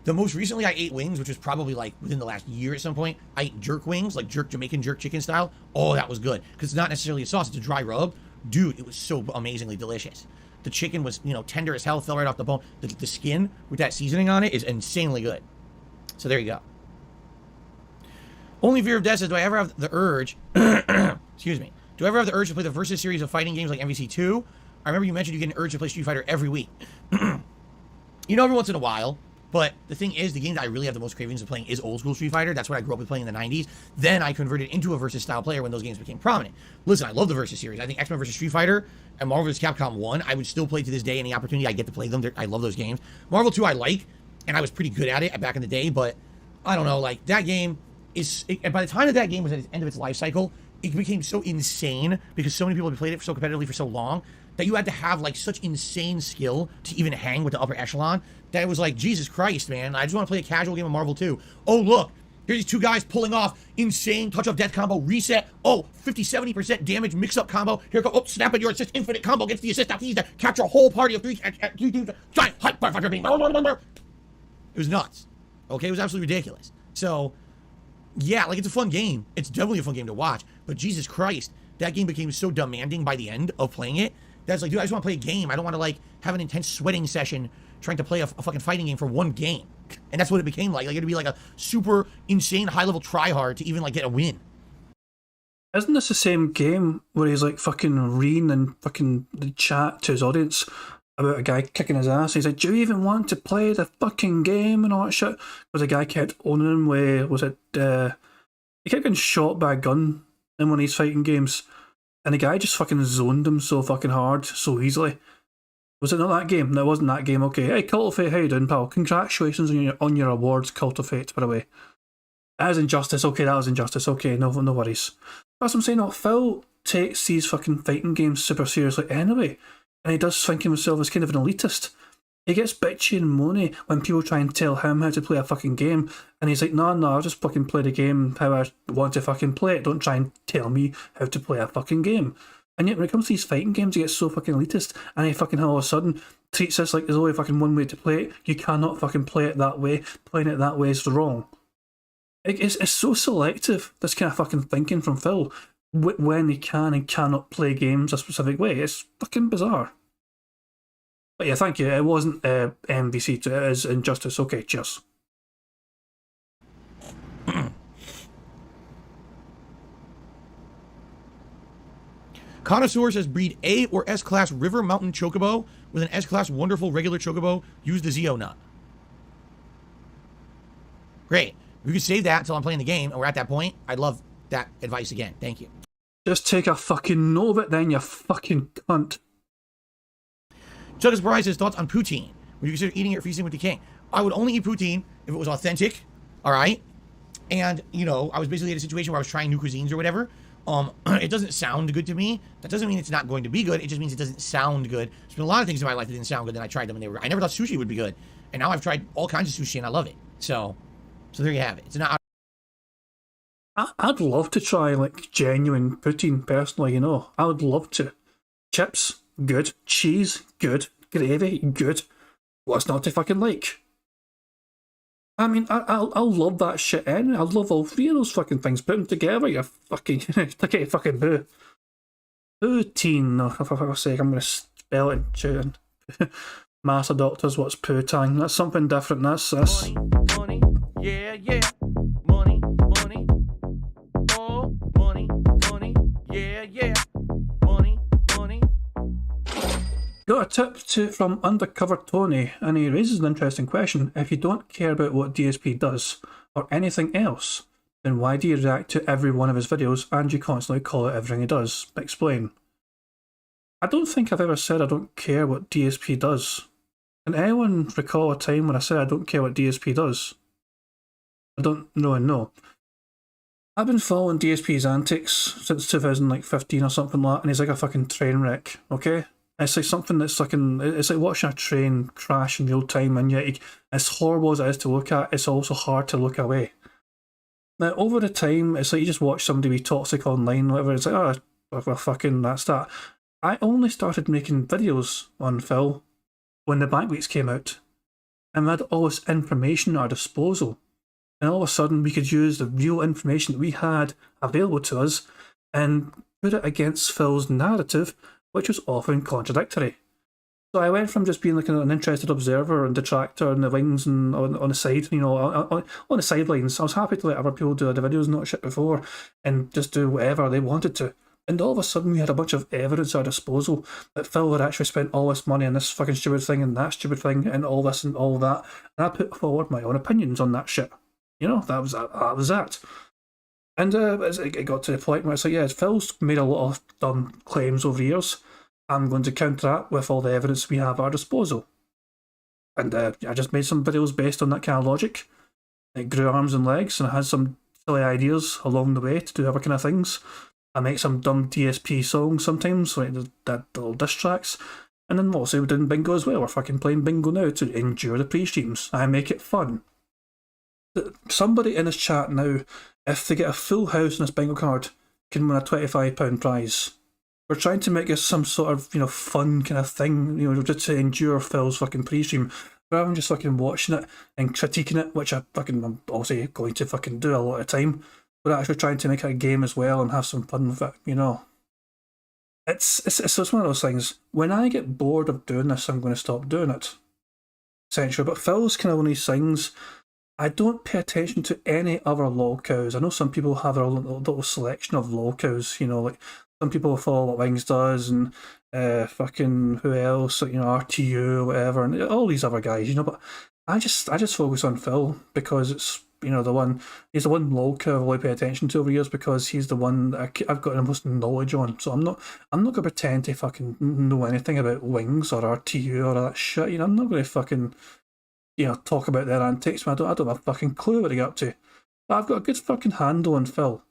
The most recently I ate wings, which was probably like within the last year at some point, I ate jerk wings, like Jamaican jerk chicken style. Oh, that was good. Because it's not necessarily a sauce, it's a dry rub. Dude, it was so amazingly delicious. The chicken was, tender as hell, fell right off the bone. The skin with that seasoning on it is insanely good. So there you go. Only Fear of Death says, do I ever have the urge, excuse me, do I ever have the urge to play the Versus series of fighting games like MVC2? I remember you mentioned you get an urge to play Street Fighter every week. Every once in a while. But the thing is, the game that I really have the most cravings of playing is old school Street Fighter. That's what I grew up with playing in the 90s. Then I converted into a Versus style player when those games became prominent. Listen, I love the Versus series. I think X-Men vs. Street Fighter and Marvel vs. Capcom 1, I would still play to this day any opportunity I get to play them. I love those games. Marvel 2 I like, and I was pretty good at it back in the day, but I don't know, like, that game is... And by the time that game was at the end of its life cycle, it became so insane because so many people had played it so competitively for so long that you had to have, like, such insane skill to even hang with the upper echelon that it was like, Jesus Christ, man, I just want to play a casual game of Marvel 2. Oh, look, here's these two guys pulling off insane touch-of-death combo, reset, 50-70% damage mix-up combo, here go, snap at your assist, infinite combo gets the assist, now he's to capture a whole party of three teams, giant hype, it was nuts, okay, it was absolutely ridiculous. So, yeah, like, it's a fun game, it's definitely a fun game to watch, but Jesus Christ, that game became so demanding by the end of playing it, that's like, dude, I just want to play a game. I don't want to, like, have an intense sweating session trying to play a fucking fighting game for one game. And that's what it became like. Like, it'd be like a super insane high-level try-hard to even, like, get a win. Isn't this the same game where he's like fucking reading and fucking the chat to his audience about a guy kicking his ass? He's like, do you even want to play the fucking game and all that shit? Because the guy kept owning him with, he kept getting shot by a gun in one of these fighting games. And the guy just fucking zoned him so fucking hard, so easily. Was it not that game? No, it wasn't that game. Okay. Hey, Cultivate, how you doing, pal? Congratulations on your awards, Cultivate, by the way. That was Injustice. Okay, that was Injustice. Okay, no worries. That's what I'm saying. No, Phil takes these fucking fighting games super seriously anyway. And he does think of himself as kind of an elitist. He gets bitchy and moany when people try and tell him how to play a fucking game. And he's like, no, I'll just fucking play the game how I want to fucking play it. Don't try and tell me how to play a fucking game. And yet when it comes to these fighting games, he gets so fucking elitist. And he fucking all of a sudden treats this like there's only fucking one way to play it. You cannot fucking play it that way. Playing it that way is wrong. It's so selective, this kind of fucking thinking from Phil, when he can and cannot play games a specific way. It's fucking bizarre. But yeah, thank you. It wasn't MVC, it is Injustice. Okay, cheers. Connoisseur says breed A or S-Class River Mountain Chocobo with an S-Class Wonderful Regular Chocobo. Use the Zeo Nut. Great. If you could save that until I'm playing the game and we're at that point, I'd love that advice again. Thank you. Just take a fucking note of it then, you fucking cunt. Chuck Surprise says thoughts on poutine. Would you consider eating it or feasting with the king? I would only eat poutine if it was authentic, all right? And, you know, I was basically in a situation where I was trying new cuisines or whatever. It doesn't sound good to me. That doesn't mean it's not going to be good. It just means it doesn't sound good. There's been a lot of things in my life that didn't sound good, and I tried them, and I never thought sushi would be good. And now I've tried all kinds of sushi, and I love it. So there you have it. It's not. I'd love to try like genuine poutine personally, you know. I would love to. Chips, good. Cheese, good. Gravy, good. What's not to fucking like? I mean, I'll love that shit anyway. I love all three of those fucking things. Put them together, you fucking, look at you fucking boo. Poutine, for fuck's sake, I'm going to spell it and shoot it. Master Doctors, what's poutine? That's something different, that's. Money, yeah, yeah. Money, oh, money, yeah, yeah. Money. Got a tip from Undercover Tony, and he raises an interesting question. If you don't care about what DSP does, or anything else, then why do you react to every one of his videos and you constantly call it everything he does? Explain. I don't think I've ever said I don't care what DSP does. Can anyone recall a time when I said I don't care what DSP does? I don't know and know. I've been following DSP's antics since 2015 or something like that, and he's like a fucking train wreck, okay? It's like something that's fucking, it's like watching a train crash in real time, and yet as horrible as it is to look at, it's also hard to look away. Now, over the time, it's like you just watch somebody be toxic online, whatever, it's like, oh, well, fucking, that's that. I only started making videos on Phil when the back weeks came out, and we had all this information at our disposal. And all of a sudden, we could use the real information that we had available to us and put it against Phil's narrative, which was often contradictory. So I went from just being like an interested observer and detractor in the wings and on the side, you know, on the sidelines. I was happy to let other people do the videos and not shit before and just do whatever they wanted to. And all of a sudden we had a bunch of evidence at our disposal that Phil had actually spent all this money on this fucking stupid thing and that stupid thing and all this and all that. And I put forward my own opinions on that shit. You know, that was that. And it got to the point where it's like, yeah, Phil's made a lot of dumb claims over the years. I'm going to counter that with all the evidence we have at our disposal. And I just made some videos based on that kind of logic. It grew arms and legs, and I had some silly ideas along the way to do other kind of things. I make some dumb DSP songs sometimes, like that little diss tracks. And then also we're doing bingo as well. We're fucking playing bingo now to endure the pre-streams. I make it fun. Somebody in this chat now, if they get a full house on this bingo card, can win a £25 prize. We're trying to make this some sort of, you know, fun kind of thing, you know, just to endure Phil's fucking pre-stream, rather than just fucking watching it and critiquing it, which I'm also going to fucking do a lot of time. We're actually trying to make it a game as well and have some fun with it, you know. It's one of those things. When I get bored of doing this, I'm going to stop doing it. essentially. But Phil's kind of one of these things. I don't pay attention to any other lolcows. I know some people have their own little selection of lolcows, you know, like some people follow what Wings does and fucking who else, like, you know, RTU or whatever, and all these other guys, you know, but I just focus on Phil because it's, you know, he's the one lolcow I've only paid attention to over the years because he's the one that I've got the most knowledge on. So I'm not going to pretend to fucking know anything about Wings or RTU or that shit, you know, I'm not going to fucking, you know, talk about their antics. I don't have a fucking clue what they get up to. But I've got a good fucking handle on Phil.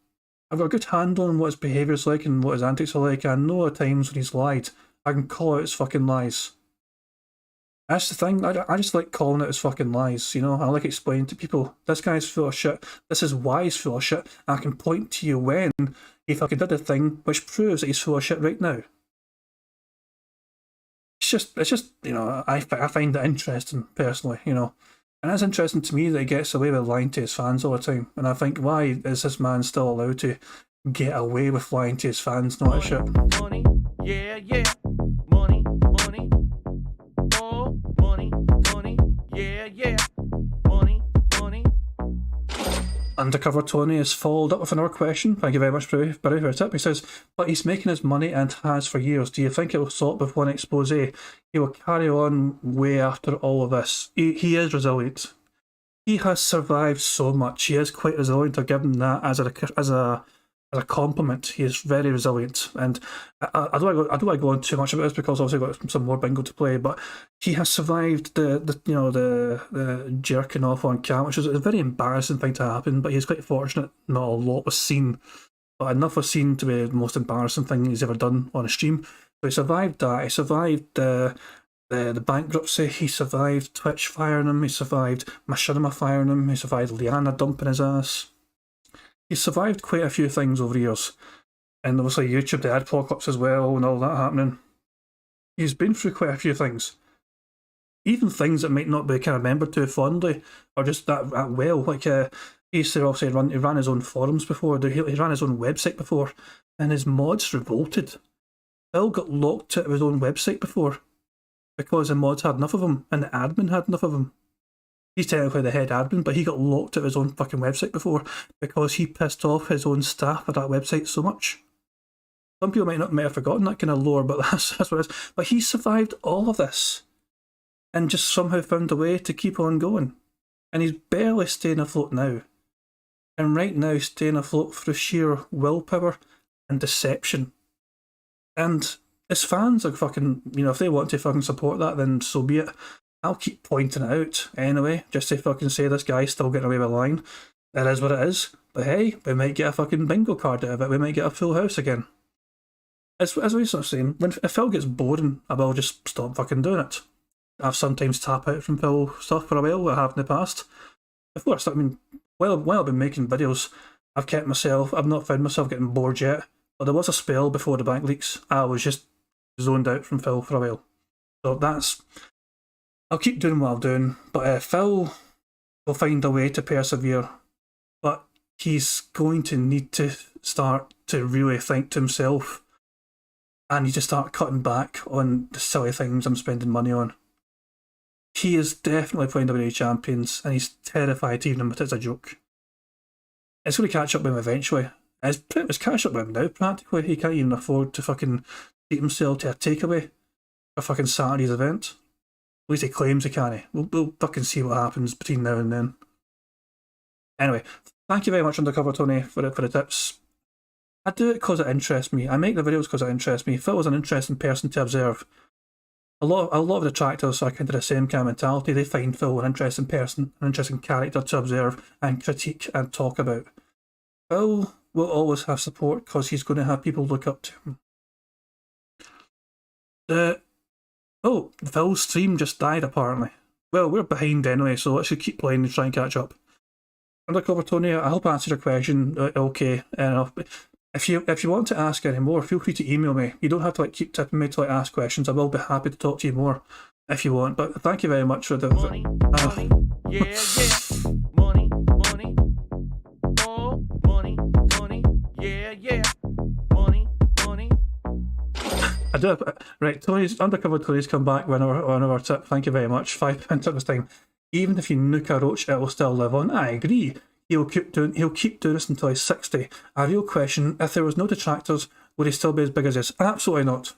I've got a good handle on what his behaviour's like and what his antics are like. I know at times when he's lied. I can call out his fucking lies. That's the thing. I just like calling out his fucking lies, you know. I like explaining to people, this guy's full of shit. This is why he's full of shit. And I can point to you when he fucking did a thing which proves that he's full of shit right now. It's just, you know, I find it interesting, personally, you know. And it's interesting to me that he gets away with lying to his fans all the time. And I think, why is this man still allowed to get away with lying to his fans? Not that shit. Money, yeah, yeah. Money, money. Oh, money, money. Yeah, yeah. Money, money. Undercover Tony has followed up with another question. Thank you very much, Barry, for the tip. He says, but he's making his money and has for years. Do you think it will stop with one expose? He will carry on way after all of this. He is resilient. He has survived so much. He is quite resilient. I'll give him that as a compliment. He is very resilient. And I don't want to go on too much about this because obviously I've got some more bingo to play, but he has survived the jerking off on cam, which is a very embarrassing thing to happen, but he's quite fortunate not a lot was seen, but enough was seen to be the most embarrassing thing he's ever done on a stream. So he survived that. He survived the bankruptcy. He survived Twitch firing him. He survived Machinima firing him. He survived Liana dumping his ass. He's survived quite a few things over the years. And obviously YouTube, the adpocalypse as well, and all that happening. He's been through quite a few things. Even things that might not be kind of remembered too fondly, or just that well. Like, he used to obviously he ran his own forums before, he ran his own website before, and his mods revolted. Phil got locked out of his own website before, because the mods had enough of him, and the admin had enough of him. He's technically the head admin, but he got locked out of his own fucking website before because he pissed off his own staff at that website so much. Some people might have forgotten that kind of lore, but that's what it is. But he survived all of this and just somehow found a way to keep on going. And he's barely staying afloat now. And right now, staying afloat through sheer willpower and deception. And his fans are fucking, you know, if they want to fucking support that, then so be it. I'll keep pointing it out anyway, just to fucking say this guy's still getting away with lying. It is what it is. But hey, we might get a fucking bingo card out of it. We might get a full house again. As we sort of saying, if Phil gets boring, I will just stop fucking doing it. I've sometimes tap out from Phil stuff for a while, I have in the past. Of course, I mean, while I've been making videos, I've not found myself getting bored yet. But there was a spell before the bank leaks. I was just zoned out from Phil for a while. So I'll keep doing what I'm doing, but Phil will find a way to persevere, but he's going to need to start to really think to himself, and need to start cutting back on the silly things I'm spending money on. He is definitely playing WWE Champions, and he's terrified to even admit it's a joke. It's going to catch up with him eventually. It's pretty much catch up with him now, practically. He can't even afford to fucking treat himself to a takeaway for fucking Saturday's event. At least he claims he can. We'll fucking see what happens between now and then. Anyway, thank you very much, Undercover Tony, for the tips. I do it because it interests me. I make the videos because it interests me. Phil is an interesting person to observe. A lot of the detractors are kind of the same kind of mentality. They find Phil an interesting person, an interesting character to observe and critique and talk about. Phil will always have support because he's going to have people look up to him. Phil's stream just died apparently. Well, we're behind anyway, so let's just keep playing and try and catch up. Undercover Tony, I hope I answered your question okay enough. If you want to ask any more, feel free to email me. You don't have to keep tipping me to ask questions. I will be happy to talk to you more if you want. But thank you very much for the money. Yeah, yeah. Money. Oh, money. Yeah, yeah. Money. I do. Right, Tony's undercover. Tony's come back with another tip. Thank you very much. £5 tip this time. Even if you nuke a roach, it will still live on. I agree. He'll keep doing this until he's 60. A real question: if there was no detractors, would he still be as big as this? Absolutely not.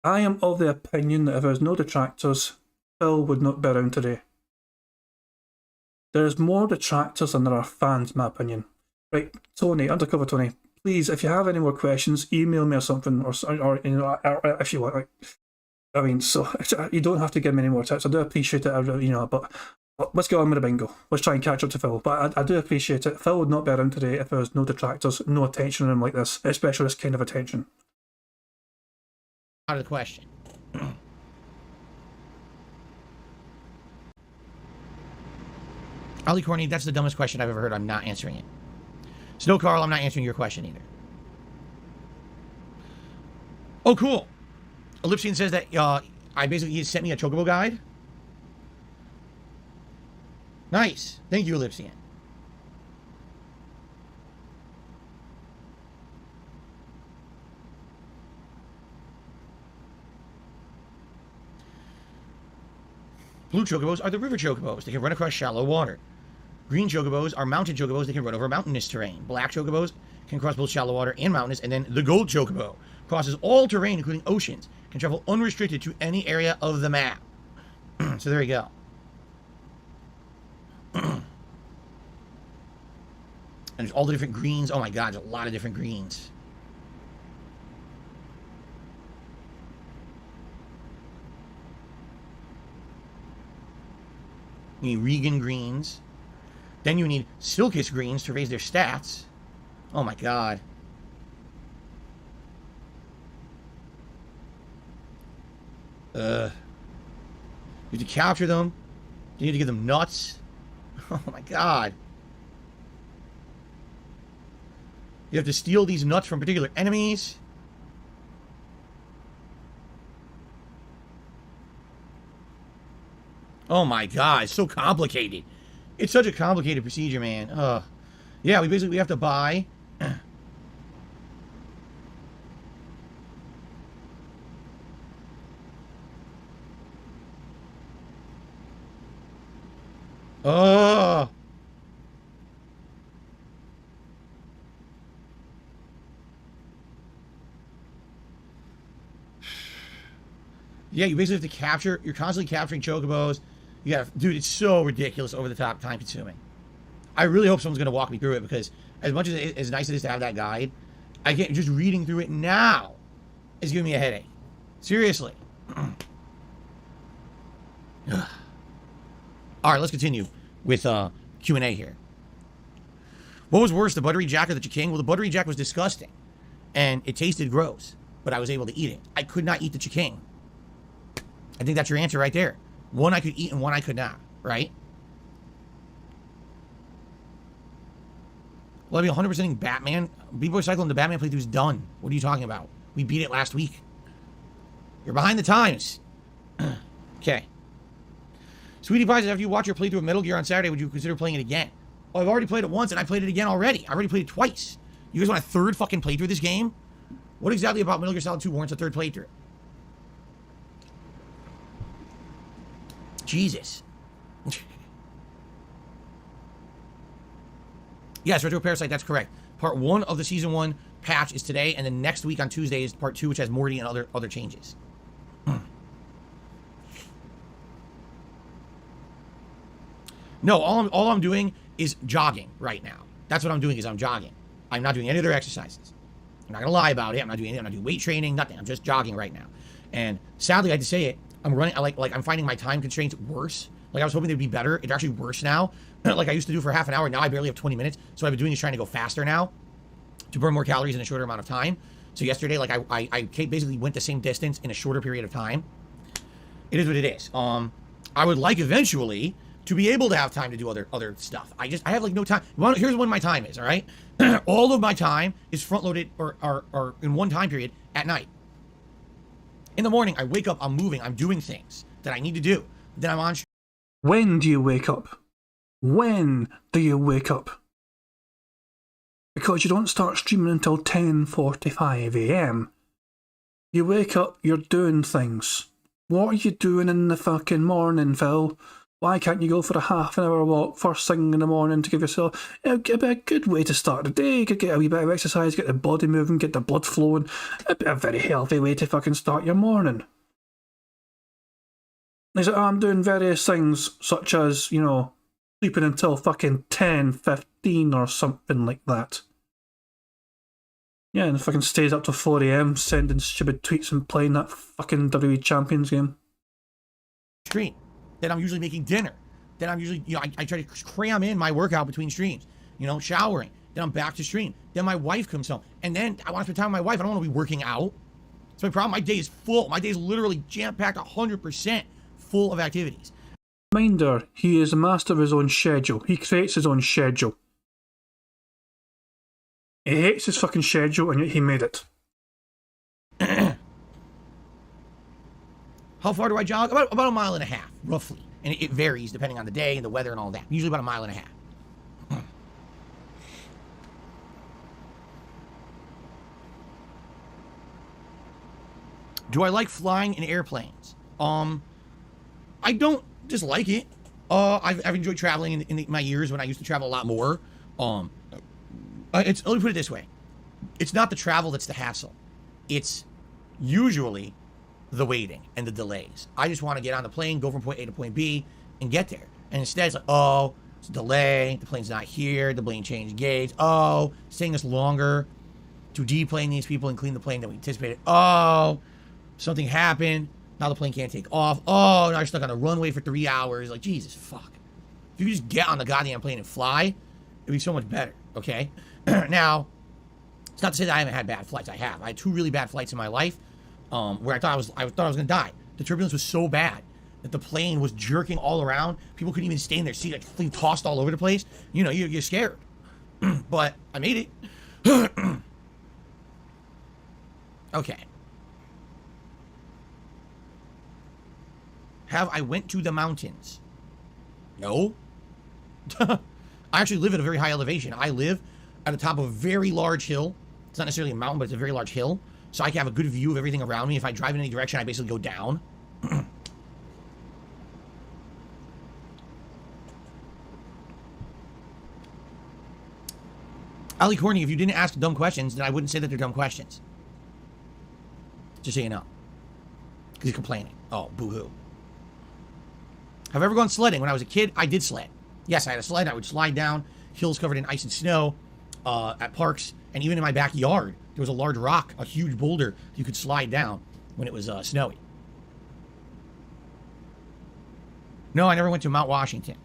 I am of the opinion that if there was no detractors, Phil would not be around today. There's more detractors than there are fans, in my opinion. Right, Tony, undercover Tony. Please, if you have any more questions, email me or something, or if you want. Like, I mean, so you don't have to give me any more tips. I do appreciate it, but let's go on with the bingo. Let's try and catch up to Phil. But I do appreciate it. Phil would not be around today if there was no detractors, no attention on him like this, especially this kind of attention. Out of the question. Ali Corny, that's the dumbest question I've ever heard. I'm not answering it. Snow Carl, I'm not answering your question either. Oh, cool. Ellipsian says that he sent me a Chocobo guide. Nice. Thank you, Ellipsian. Blue Chocobos are the river Chocobos. They can run across shallow water. Green Chocobos are mountain Chocobos. They can run over mountainous terrain. Black Chocobos can cross both shallow water and mountainous. And then the Gold Chocobo crosses all terrain, including oceans. Can travel unrestricted to any area of the map. So there you go. And there's all the different greens. Oh my god, there's a lot of different greens. You need Regan greens. Then you need Silkus greens to raise their stats. Oh my god. You have to capture them. You need to give them nuts. Oh my god. You have to steal these nuts from particular enemies. Oh my god, it's so complicated. It's such a complicated procedure, man. Yeah, we have to buy. Oh. Yeah, you basically have to capture. You're constantly capturing chocobos. You gotta, dude, it's so ridiculous, over the top, time consuming. I really hope someone's gonna walk me through it, because as much as nice as it is to have that guide, I can't, just reading through it now is giving me a headache. Seriously. All right, let's continue with Q&A here. What was worse, the buttery jack or the chiking? Well, the buttery jack was disgusting, and it tasted gross, but I was able to eat it. I could not eat the chiking. I think that's your answer right there. One I could eat and one I could not, right? Well, I'll be 100%ing Batman. B-Boy Cyclone, the Batman playthrough is done. What are you talking about? We beat it last week. You're behind the times. Okay. Sweetie Pie says, after you watch your playthrough of Metal Gear on Saturday, would you consider playing it again? Oh, I've already played it once, and I played it again already. I already played it twice. You guys want a third fucking playthrough of this game? What exactly about Metal Gear Solid 2 warrants a third playthrough? Jesus. Yes, Retro Parasite, that's correct. Part 1 of the Season 1 patch is today, and then next week on Tuesday is Part 2, which has Morty and other changes. No, all I'm doing is jogging right now. That's what I'm doing, is I'm jogging. I'm not doing any other exercises. I'm not going to lie about it. I'm not doing weight training, nothing. I'm just jogging right now. And sadly, I had to say it, I'm running, I'm finding my time constraints worse. Like, I was hoping they'd be better. It's actually worse now. Like I used to do for half an hour. Now I barely have 20 minutes. So what I've been doing is trying to go faster now to burn more calories in a shorter amount of time. So yesterday, like I basically went the same distance in a shorter period of time. It is what it is. I would like eventually to be able to have time to do other stuff. I have like no time. Here's when my time is, all right? All of my time is front loaded or in one time period at night. In the morning, I wake up, I'm moving, I'm doing things that I need to do. Then I'm on. When do you wake up? When do you wake up? Because you don't start streaming until 10:45 AM. You wake up, you're doing things. What are you doing in the fucking morning, Phil? Why can't you go for a half an hour walk first thing in the morning to give yourself it'd be a good way to start the day? You could get a wee bit of exercise, get the body moving, get the blood flowing. It'd be a very healthy way to fucking start your morning. He's like, I'm doing various things such as, you know, sleeping until fucking 10, 15 or something like that. Yeah, and fucking stays up till 4 AM sending stupid tweets and playing that fucking WWE Champions game. Stream. Then I'm usually making dinner. Then I'm usually, I try to cram in my workout between streams. Showering. Then I'm back to stream. Then my wife comes home. And then I want to spend time with my wife. I don't want to be working out. That's my problem. My day is full. My day is literally jam-packed 100% full of activities. Reminder, he is a master of his own schedule. He creates his own schedule. He hates his fucking schedule and yet he made it. How far do I jog? About a mile and a half, roughly. And it varies depending on the day and the weather and all that. Usually about a mile and a half. Do I like flying in airplanes? I don't dislike it. I've enjoyed traveling in my years when I used to travel a lot more. Let me put it this way. It's not the travel that's the hassle. It's usually the waiting and the delays. I just want to get on the plane, go from point A to point B, and get there. And instead, it's like, oh, it's a delay. The plane's not here. The plane changed gates. Oh, it's taking us longer to deplane these people and clean the plane than we anticipated. Oh, something happened. Now the plane can't take off. Oh, now you're stuck on the runway for 3 hours. Like, Jesus, fuck. If you could just get on the goddamn plane and fly, it'd be so much better, okay? Now, it's not to say that I haven't had bad flights. I have. I had 2 really bad flights in my life where I thought I was going to die. The turbulence was so bad that the plane was jerking all around. People couldn't even stay in their seat, like being tossed all over the place. You're scared. But I made it. Okay. Have I went to the mountains? No. I actually live at a very high elevation. I live at the top of a very large hill. It's not necessarily a mountain, but it's a very large hill. So I can have a good view of everything around me. If I drive in any direction, I basically go down. Ali Corny, if you didn't ask dumb questions, then I wouldn't say that they're dumb questions. Just so you know. Because you're complaining. Oh, boo-hoo. Have I ever gone sledding? When I was a kid, I did sled. Yes, I had a sled. I would slide down hills covered in ice and snow at parks. And even in my backyard, there was a large rock, a huge boulder you could slide down when it was snowy. No, I never went to Mount Washington.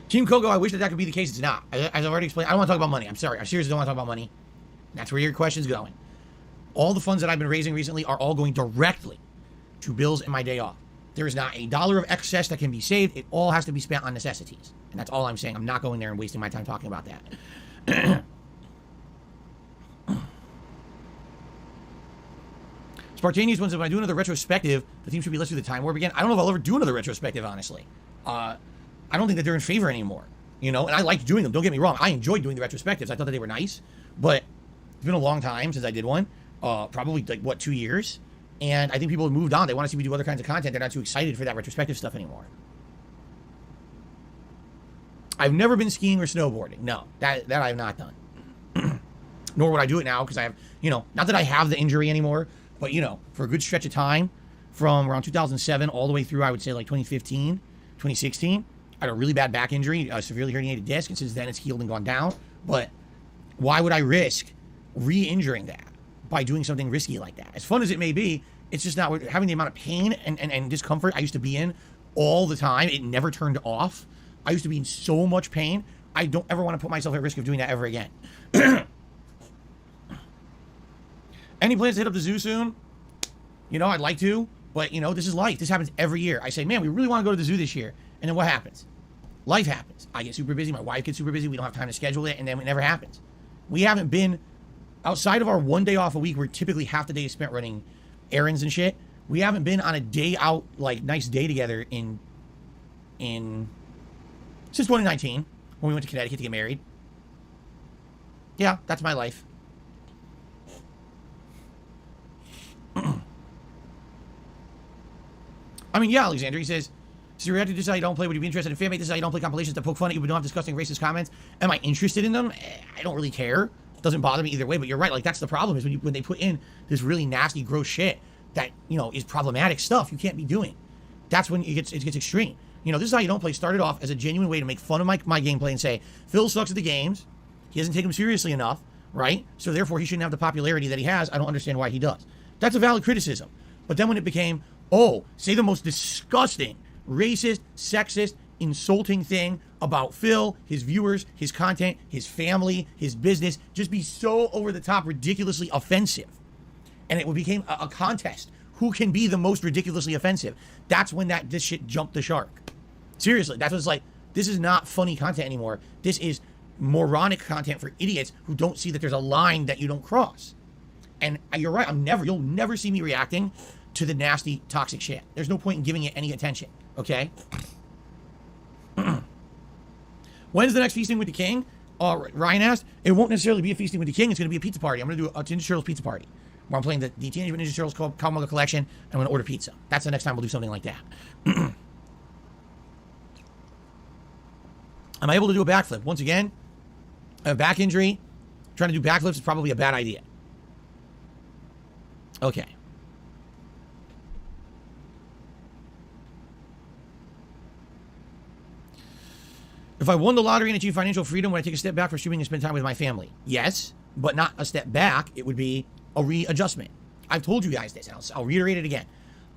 Team Coco, I wish that could be the case. It's not. As I've already explained, I don't want to talk about money. I'm sorry. I seriously don't want to talk about money. That's where your question's going. All the funds that I've been raising recently are all going directly to bills and my day off. There is not $1 of excess that can be saved. It all has to be spent on necessities. And that's all I'm saying. I'm not going there and wasting my time talking about that. Spartanius ones, if I do another retrospective, the team should be listed at the time warp again. I don't know if I'll ever do another retrospective, honestly. I don't think that they're in favor anymore. And I liked doing them. Don't get me wrong. I enjoyed doing the retrospectives. I thought that they were nice. But it's been a long time since I did one. Probably, 2 years? And I think people have moved on. They want to see me do other kinds of content. They're not too excited for that retrospective stuff anymore. I've never been skiing or snowboarding. No, that I have not done. Nor would I do it now because I have, not that I have the injury anymore, but, for a good stretch of time from around 2007 all the way through, I would say, 2015, 2016, I had a really bad back injury, a severely herniated disc, and since then it's healed and gone down. But why would I risk re-injuring that by doing something risky like that? As fun as it may be, it's just not having the amount of pain and discomfort I used to be in all the time. It never turned off. I used to be in so much pain. I don't ever want to put myself at risk of doing that ever again. Any plans to hit up the zoo soon? I'd like to, but this is life. This happens every year. I say, man, we really want to go to the zoo this year. And then what happens? Life happens. I get super busy. My wife gets super busy. We don't have time to schedule it. And then it never happens. We haven't been outside of our 1 day off a week, where typically half the day is spent running errands and shit. We haven't been on a day out, nice day together in since 2019. when we went to Connecticut to get married. Yeah, that's my life. I mean, yeah, Alexander, he says, so reacted to this is how you don't play. Would you be interested in fanmate? This is how you don't play compilations that poke fun at you but don't have disgusting racist comments. Am I interested in them? I don't really care. It doesn't bother me either way, but you're right. Like, that's the problem is when they put in this really nasty, gross shit that, you know, is problematic stuff you can't be doing. That's when it gets extreme. You know, this is how you don't play started off as a genuine way to make fun of my gameplay and say, Phil sucks at the games. He doesn't take them seriously enough, right? So therefore, he shouldn't have the popularity that he has. I don't understand why he does. That's a valid criticism. But then when it became, oh, say the most disgusting, racist, sexist, insulting thing about Phil, his viewers, his content, his family, his business, just be so over the top, ridiculously offensive. And it became a contest. Who can be the most ridiculously offensive? That's when this shit jumped the shark. Seriously, that's what it's like. This is not funny content anymore. This is moronic content for idiots who don't see that there's a line that you don't cross. And you're right, you'll never see me reacting to the nasty, toxic shit. There's no point in giving it any attention, okay? When's the next Feasting with the King? Ryan asked. It won't necessarily be a Feasting with the King. It's going to be a pizza party. I'm going to do a Ninja Turtles pizza party where I'm playing the Teenage Mutant Ninja Turtles Kawabunga Collection. I'm going to order pizza. That's the next time we'll do something like that. Am I able to do a backflip? Once again, I have a back injury. Trying to do backflips is probably a bad idea. Okay. If I won the lottery and achieved financial freedom, would I take a step back for streaming and spend time with my family? Yes, but not a step back. It would be a readjustment. I've told you guys this, and I'll reiterate it again.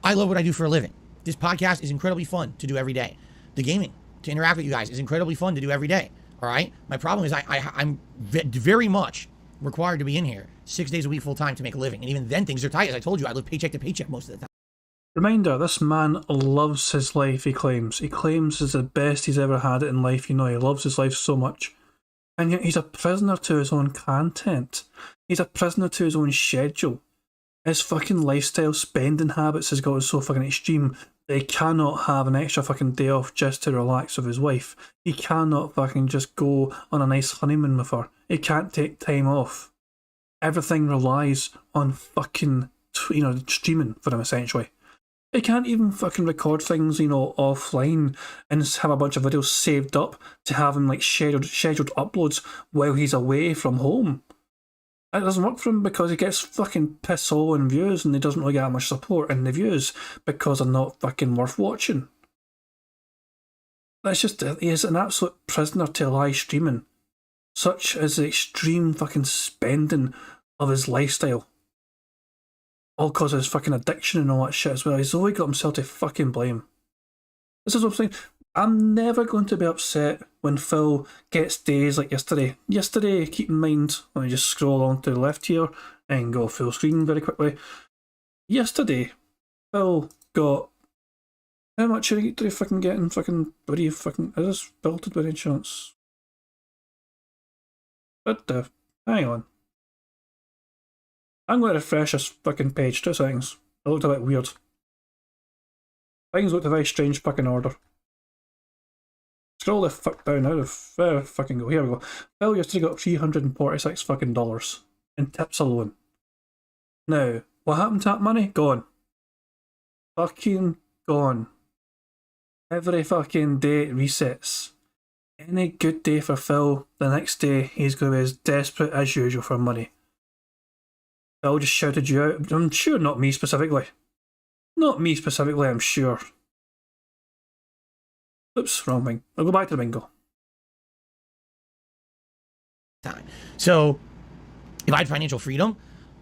I love what I do for a living. This podcast is incredibly fun to do every day. The gaming, to interact with you guys, is incredibly fun to do every day. All right? My problem is I'm very much required to be in here 6 days a week full time to make a living. And even then, things are tight. As I told you, I live paycheck to paycheck most of the time. Reminder, this man loves his life, he claims. He claims it's the best he's ever had it in life. You know, he loves his life so much. And yet he's a prisoner to his own content. He's a prisoner to his own schedule. His fucking lifestyle spending habits has got so fucking extreme that he cannot have an extra fucking day off just to relax with his wife. He cannot fucking just go on a nice honeymoon with her. He can't take time off. Everything relies on fucking, streaming for him, essentially. He can't even fucking record things, offline and have a bunch of videos saved up to have him scheduled uploads while he's away from home. It doesn't work for him because he gets fucking piss all in views and he doesn't really get that much support in the views because they're not fucking worth watching. That's just, he is an absolute prisoner to live streaming. Such is the extreme fucking spending of his lifestyle. All because of his fucking addiction and all that shit as well. He's only got himself to fucking blame. This is what I'm saying. I'm never going to be upset when Phil gets days like yesterday. Yesterday, keep in mind, let me just scroll on to the left here and go full screen very quickly. Yesterday, Phil got... How much did he fucking get in fucking... What do you fucking... Is this belted by any chance? What the... Hang on. I'm going to refresh this fucking page. 2 seconds. It looked a bit weird. Things looked a very strange fucking order. Scroll the fuck down. How the fucking go? Here we go. Phil yesterday got $346 fucking dollars in tips alone. Now, what happened to that money? Gone. Fucking gone. Every fucking day it resets. Any good day for Phil, the next day he's going to be as desperate as usual for money. Phil just shouted you out. I'm sure not me specifically. Not me specifically, I'm sure. Oops, wrong thing. I'll go back to the bingo. So, if I had financial freedom,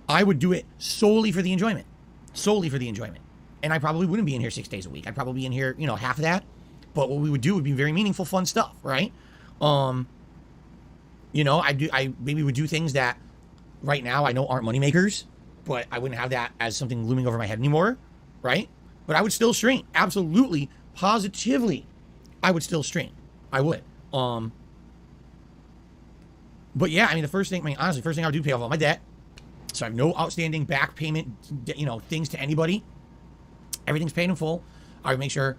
I would do it solely for the enjoyment. Solely for the enjoyment. And I probably wouldn't be in here 6 days a week. I'd probably be in here, half of that. But what we would do would be very meaningful, fun stuff, right? I maybe would do things that right now I know aren't moneymakers, but I wouldn't have that as something looming over my head anymore, right? But I would still stream. Absolutely, positively, I would still stream. I would. But yeah, the first thing I would do is pay off all my debt. So I have no outstanding back payment, things to anybody. Everything's paid in full. I would make sure,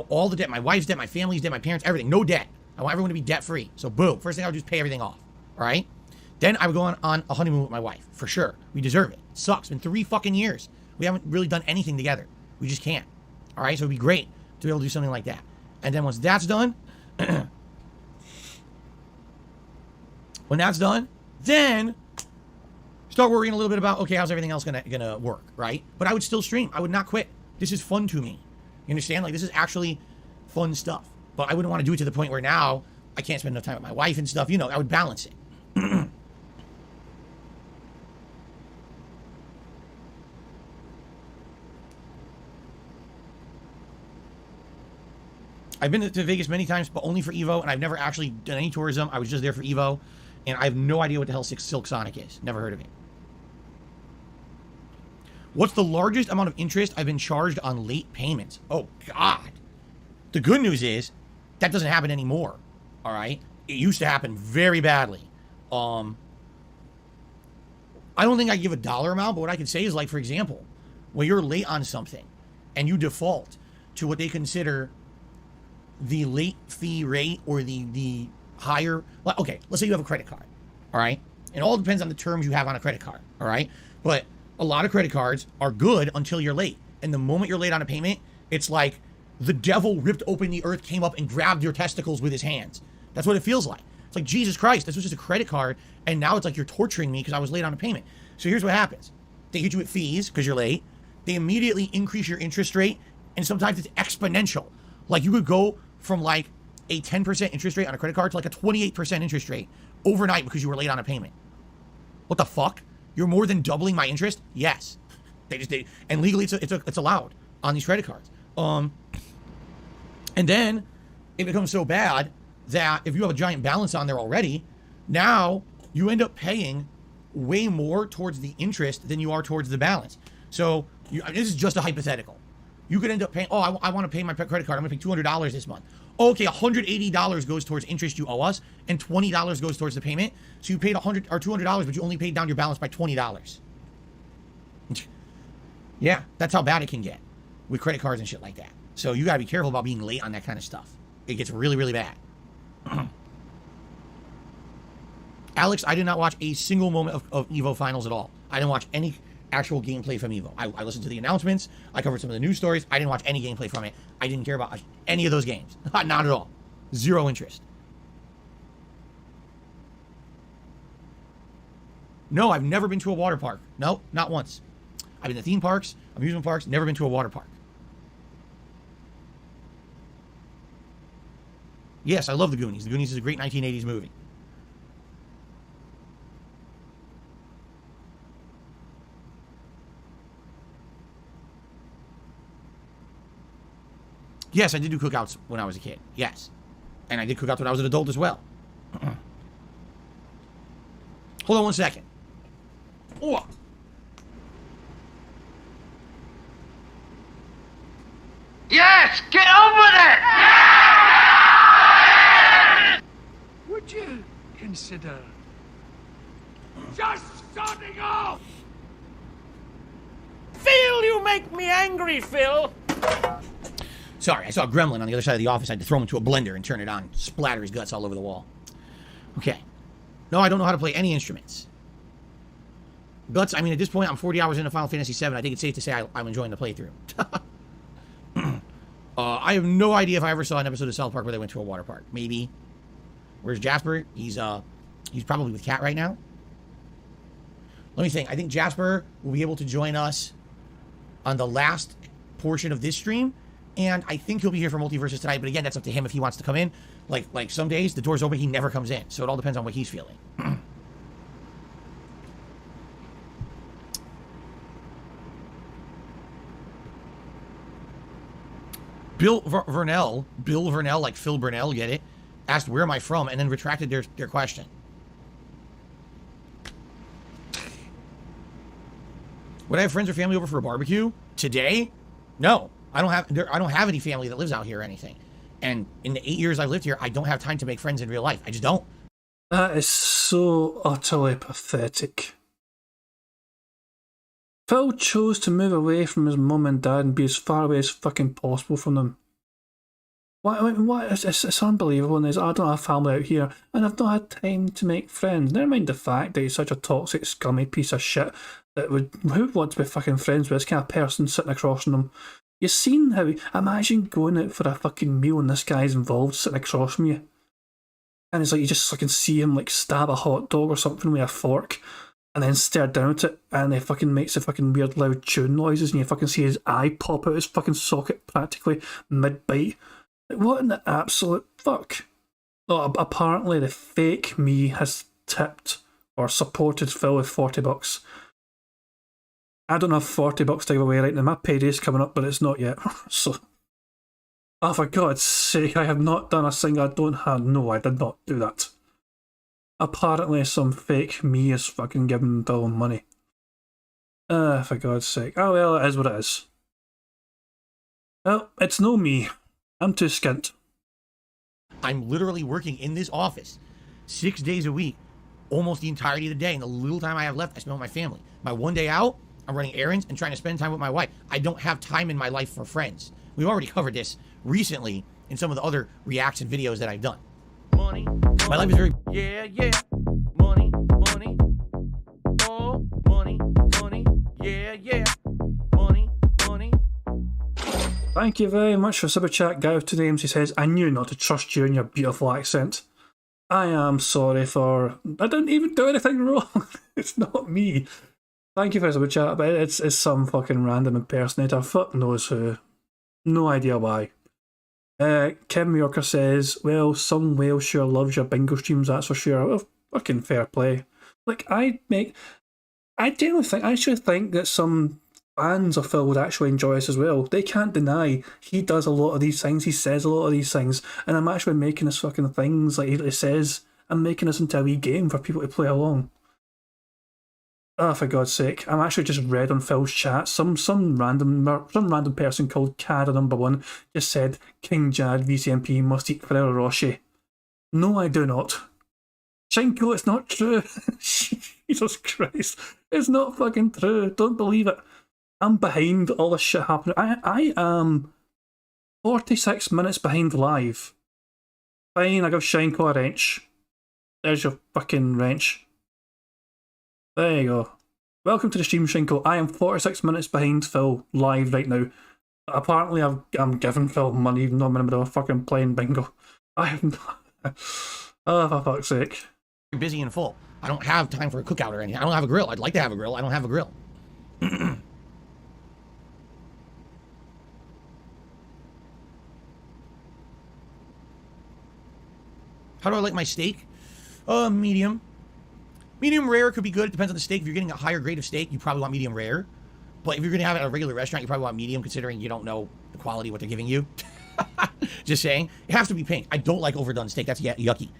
all the debt, my wife's debt, my family's debt, my parents, everything, no debt. I want everyone to be debt free. So boom, first thing I would do is pay everything off. All right. Then I would go on a honeymoon with my wife for sure. We deserve it. Sucks. It's been 3 fucking years. We haven't really done anything together. We just can't. All right. So it'd be great to be able to do something like that. And then once that's done, then start worrying a little bit about, okay, how's everything else gonna work, right? But I would still stream. I would not quit. This is fun to me. You understand? Like, this is actually fun stuff. But I wouldn't want to do it to the point where now I can't spend enough time with my wife and stuff. You know, I would balance it. I've been to Vegas many times, but only for Evo, and I've never actually done any tourism. I was just there for Evo, and I have no idea what the hell Silk Sonic is. Never heard of it. What's the largest amount of interest I've been charged on late payments? Oh, God. The good news is that doesn't happen anymore, all right? It used to happen very badly. I don't think I give a dollar amount, but what I can say is, like, for example, when you're late on something and you default to what they consider the late fee rate or the higher, well, okay, let's say you have a credit card, all right? It all depends on the terms you have on a credit card, all right? But a lot of credit cards are good until you're late. And the moment you're late on a payment, it's like the devil ripped open the earth, came up and grabbed your testicles with his hands. That's what it feels like. It's like, Jesus Christ, this was just a credit card, and now it's like you're torturing me because I was late on a payment. So here's what happens. They hit you with fees because you're late. They immediately increase your interest rate, and sometimes it's exponential. Like, you could go from like a 10% interest rate on a credit card to like a 28% interest rate overnight because you were late on a payment. What the fuck? You're more than doubling my interest? Yes. And legally it's allowed on these credit cards. And then it becomes so bad that if you have a giant balance on there already, now you end up paying way more towards the interest than you are towards the balance. So this is just a hypothetical. You could end up paying, oh, I want to pay my credit card. I'm going to pay $200 this month. Okay, $180 goes towards interest you owe us, and $20 goes towards the payment. So you paid $100 or $200, but you only paid down your balance by $20. Yeah, that's how bad it can get with credit cards and shit like that. So you got to be careful about being late on that kind of stuff. It gets really, really bad. Alex, I did not watch a single moment of Evo finals at all. I didn't watch any actual gameplay from Evo. I listened to the announcements. I covered some of the news stories. I didn't watch any gameplay from it. I didn't care about any of those games. Not at all. Zero interest. No, I've never been to a water park. No, not once. I've been to theme parks, amusement parks, never been to a water park. Yes, I love The Goonies. The Goonies is a great 1980s movie. Yes, I did do cookouts when I was a kid. Yes. And I did cookouts when I was an adult as well. Hold on one second. Oh. Yes, get on with it! Would you consider just starting off? Phil, you make me angry, Phil. Sorry, I saw a gremlin on the other side of the office. I had to throw him into a blender and turn it on. Splatter his guts all over the wall. Okay. No, I don't know how to play any instruments. Guts, I mean, at this point, I'm 40 hours into Final Fantasy VII. I think it's safe to say I'm enjoying the playthrough. I have no idea if I ever saw an episode of South Park where they went to a water park. Maybe. Where's Jasper? He's probably with Kat right now. Let me think. I think Jasper will be able to join us on the last portion of this stream. And I think he'll be here for Multiverses tonight, but again, that's up to him if he wants to come in. Like some days, the door's open, he never comes in. So it all depends on what he's feeling. Bill Vernell, like Phil Burnell, get it? Asked, where am I from? And then retracted their question. Would I have friends or family over for a barbecue? Today? No. I don't have any family that lives out here or anything. And in the 8 years I've lived here, I don't have time to make friends in real life. I just don't. That is so utterly pathetic. Phil chose to move away from his mum and dad and be as far away as fucking possible from them. What? It's unbelievable. And I don't have family out here, and I've not had time to make friends. Never mind the fact that he's such a toxic, scummy piece of shit that who would want to be fucking friends with this kind of person sitting across from him. You've seen how imagine going out for a fucking meal and this guy's involved sitting across from you, and it's like you just fucking see him like stab a hot dog or something with a fork, and then stare down at it, and he fucking makes the fucking weird loud chewing noises, and you fucking see his eye pop out his fucking socket practically mid bite. What in the absolute fuck? Oh, apparently the fake me has tipped or supported Phil with $40. I don't have $40 to give away right now. My payday's coming up, but it's not yet. So, oh, for God's sake, I have not done a single. I don't have. No, I did not do that. Apparently, some fake me is fucking giving Dylan money. For God's sake. Oh well, it is what it is. Well, it's no me. I'm too skint. I'm literally working in this office 6 days a week, almost the entirety of the day, and the little time I have left, I spend with my family. My one day out, I'm running errands and trying to spend time with my wife. I don't have time in my life for friends. We've already covered this recently in some of the other reaction videos that I've done. Money. My life is very... Yeah, yeah. Money, money. Oh, money, money. Yeah, yeah. Money, money. Thank you very much for Super Chat, Guy with two names. He says, I knew not to trust you and your beautiful accent. I am sorry for... I didn't even do anything wrong. It's not me. Thank you for Super Chat, but it's some fucking random impersonator. Fuck knows who. No idea why. Kim Yorker says, well, some whale sure loves your bingo streams, that's for sure. Well, fucking fair play. Like, I actually think that some fans of Phil would actually enjoy this as well. They can't deny he does a lot of these things, he says a lot of these things, and I'm actually making this fucking things like he says, I'm making this into a wee game for people to play along. Oh, for God's sake. I'm actually just read on Phil's chat. Some random person called Cada number 1 just said King Jad VCMP must eat Ferrero Rocher. No, I do not. Shinko, it's not true. Jesus Christ. It's not fucking true. Don't believe it. I'm behind all this shit happening. I am 46 minutes behind live. Fine, I give Shinko a wrench. There's your fucking wrench. There you go. Welcome to the stream, Shinko. I am 46 minutes behind Phil live right now. Apparently, I'm giving Phil money even though I'm in the middle of fucking playing bingo. I have not. Oh, for fuck's sake. Busy and full. I don't have time for a cookout or anything. I don't have a grill. I'd like to have a grill. I don't have a grill. How do I like my steak? Medium. Medium rare could be good. It depends on the steak. If you're getting a higher grade of steak, you probably want medium rare. But if you're going to have it at a regular restaurant, you probably want medium, considering you don't know the quality of what they're giving you. Just saying. It has to be pink. I don't like overdone steak. That's yucky.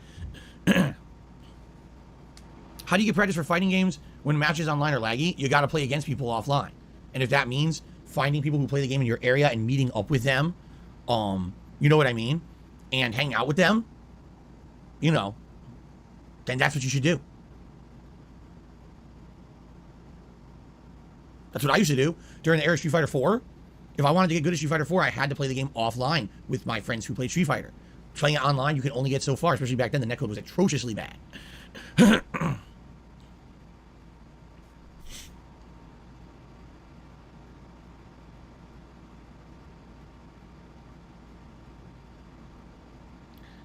How do you get practice for fighting games when matches online are laggy? You got to play against people offline. And if that means finding people who play the game in your area and meeting up with them, you know what I mean? And hang out with them, you know, then that's what you should do. That's what I used to do during the era of Street Fighter 4. If I wanted to get good at Street Fighter 4, I had to play the game offline with my friends who played Street Fighter. Playing it online, you can only get so far, especially back then. The netcode was atrociously bad.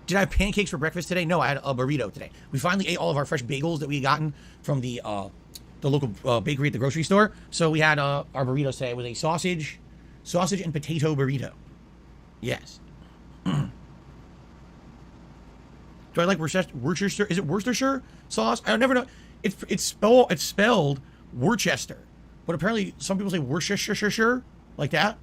Did I have pancakes for breakfast today? No, I had a burrito today. We finally ate all of our fresh bagels that we had gotten from the local bakery at the grocery store. So we had our burrito today. It was a sausage and potato burrito. Yes. Do I like Worcestershire? Is it Worcestershire sauce? I never know. It's spelled Worcester, but apparently some people say Worcestershire like that.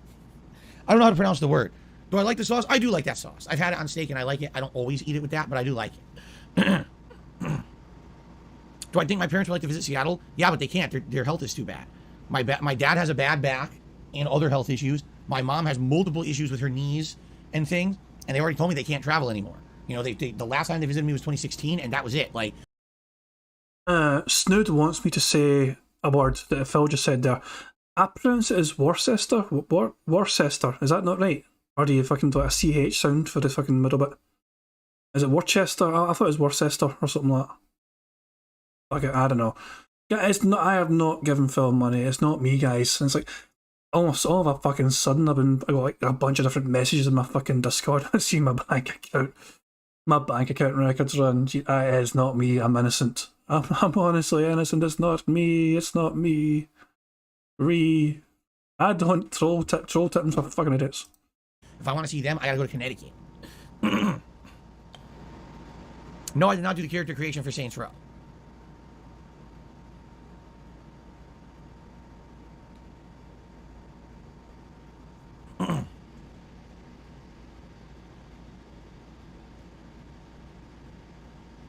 I don't know how to pronounce the word. Do I like the sauce? I do like that sauce. I've had it on steak and I like it. I don't always eat it with that, but I do like it. Do I think my parents would like to visit Seattle? Yeah, but they can't. Their health is too bad. My dad has a bad back and other health issues. My mom has multiple issues with her knees and things, and they already told me they can't travel anymore. You know, the last time they visited me was 2016, and that was it. Like, Snood wants me to say a word that Phil just said there. I pronounce it as Worcester. Worcester. Is that not right? Or do you fucking do a CH sound for the fucking middle bit? Is it Worcester? I thought it was Worcester or something like that. Fuck it, I don't know. Yeah, it's not. I have not given Phil money. It's not me, guys. And it's like almost all of a fucking sudden I got like a bunch of different messages in my fucking Discord. I see my bank account. My bank account records run. It is not me. I'm innocent. I'm honestly innocent. It's not me. It's not me. I don't troll tipping for fucking idiots. If I want to see them, I gotta go to Connecticut. No, I did not do the character creation for Saints Row.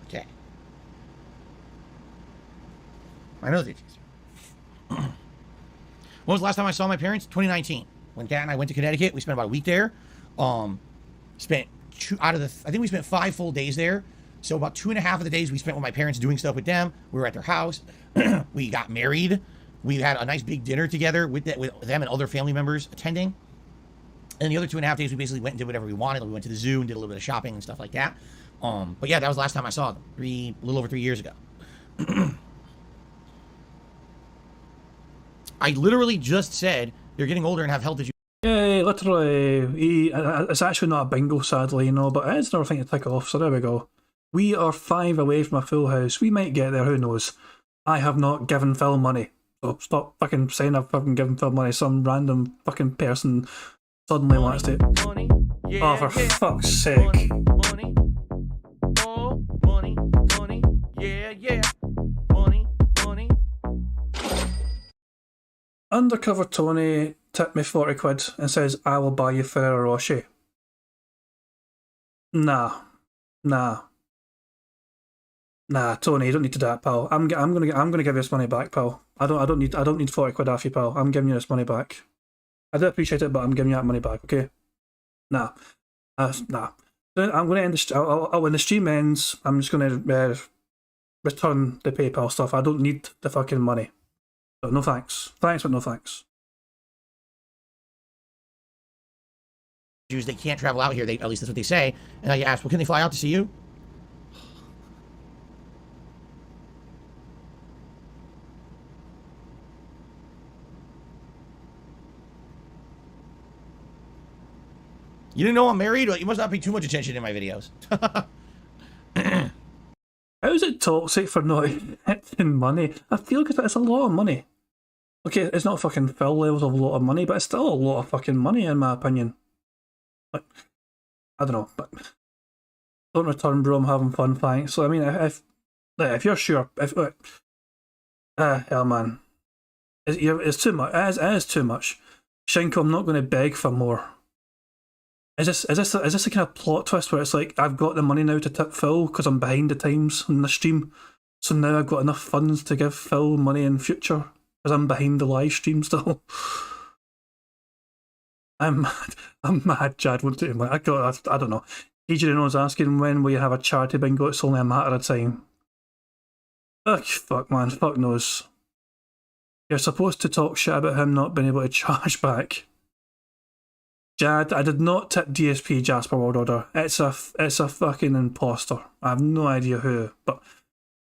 Okay. I know these. When was the last time I saw my parents? 2019. When Kat and I went to Connecticut, we spent about a week there. Spent I think we spent 5 full days there. So about 2.5 of the days we spent with my parents doing stuff with them. We were at their house. We got married. We had a nice big dinner together with them and other family members attending. And the other 2.5 days we basically went and did whatever we wanted. Like we went to the zoo and did a little bit of shopping and stuff like that. But yeah, that was the last time I saw them. A little over 3 years ago. I literally just said they're getting older and have health issues. Yeah, literally. It's actually not a bingo, sadly, but it is another thing to tick off, so there we go. We are 5 away from a full house. We might get there, who knows. I have not given Phil money. So stop fucking saying I've fucking given Phil money. Some random fucking person suddenly wants to. Oh, for fuck's sake. Undercover Tony tipped me 40 quid and says, I will buy you Ferrero Rocher. Nah, Tony, you don't need to do that, pal. I'm gonna give you this money back, pal. I don't need 40 quid off you, pal. I'm giving you this money back. I do appreciate it, but I'm giving you that money back, okay? Nah. I'm gonna end the when the stream ends, I'm just gonna return the PayPal stuff. I don't need the fucking money. So no thanks. Thanks, but no thanks. Jews, they can't travel out here. At least that's what they say. And I asked, well, can they fly out to see you? You didn't know I'm married? Well, you must not pay too much attention to my videos. How is it toxic for not getting money? I feel like it's a lot of money. Okay, it's not fucking Phil levels of a lot of money, but it's still a lot of fucking money in my opinion. Like, I don't know, but don't return, bro. I'm having fun, thanks. So I mean, if you're sure, hell, man, it's too much. It is too much. Shinko, I'm not going to beg for more. Is this a kind of plot twist where it's like I've got the money now to tip Phil because I'm behind the times on the stream, so now I've got enough funds to give Phil money in future because I'm behind the live stream still. I'm mad, Chad. Won't do it. I don't know. DJ was asking when will you have a charity bingo. It's only a matter of time. Ugh, fuck, man. Fuck knows. You're supposed to talk shit about him not being able to charge back. Jad, I did not tip DSP Jasper World Order. It's a fucking imposter. I have no idea who, but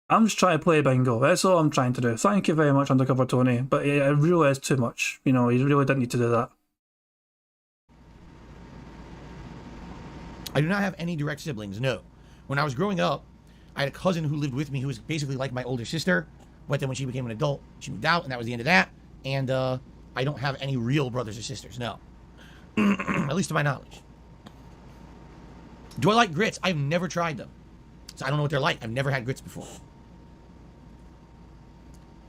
I'm just trying to play bingo. That's all I'm trying to do. Thank you very much, Undercover Tony, but it really is too much. You really didn't need to do that. I do not have any direct siblings, no. When I was growing up, I had a cousin who lived with me who was basically like my older sister, but then when she became an adult, she moved out, and that was the end of that, and I don't have any real brothers or sisters, no. At least to my knowledge. Do I like grits? I've never tried them. So I don't know what they're like. I've never had grits before.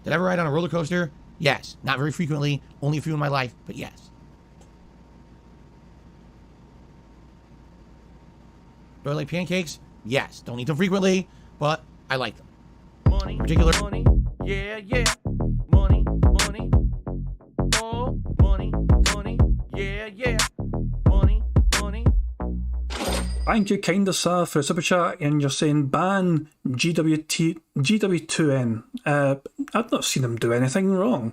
Did I ever ride on a roller coaster? Yes. Not very frequently. Only a few in my life, but yes. Do I like pancakes? Yes. Don't eat them frequently, but I like them. Money, particular money, yeah, money, oh, money, yeah, money. Thank you, Kinda Sir, for a super chat, and you're saying ban GW2N. I've not seen him do anything wrong.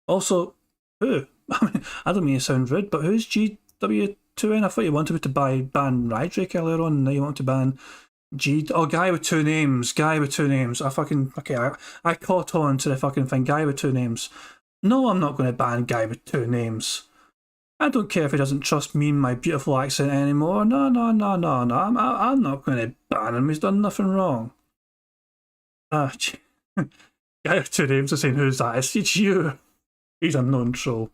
Also, who? I mean, I don't mean to sound rude, but who's GW2N? two in? I thought you wanted me to ban Rydrake earlier on, and now you want to ban Guy with two names. Guy with two names. I caught on to the fucking thing. Guy with two names. No, I'm not going to ban Guy with two names. I don't care if he doesn't trust me and my beautiful accent anymore. No. I'm not going to ban him. He's done nothing wrong. Guy with two names is saying, who's that? It's you. He's a known troll.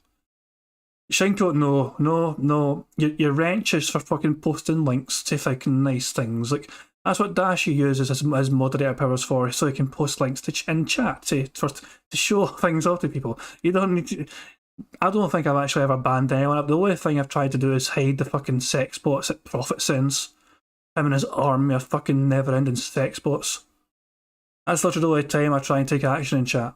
Shinko, no. Your wrench is for fucking posting links to fucking nice things. Like, that's what Dashi uses his moderator powers for, so he can post links in chat to show things off to people. You don't need to. I don't think I've actually ever banned anyone. The only thing I've tried to do is hide the fucking sex bots that Prophet sends. Him and his army of fucking never-ending sex bots. That's literally the only time I try and take action in chat.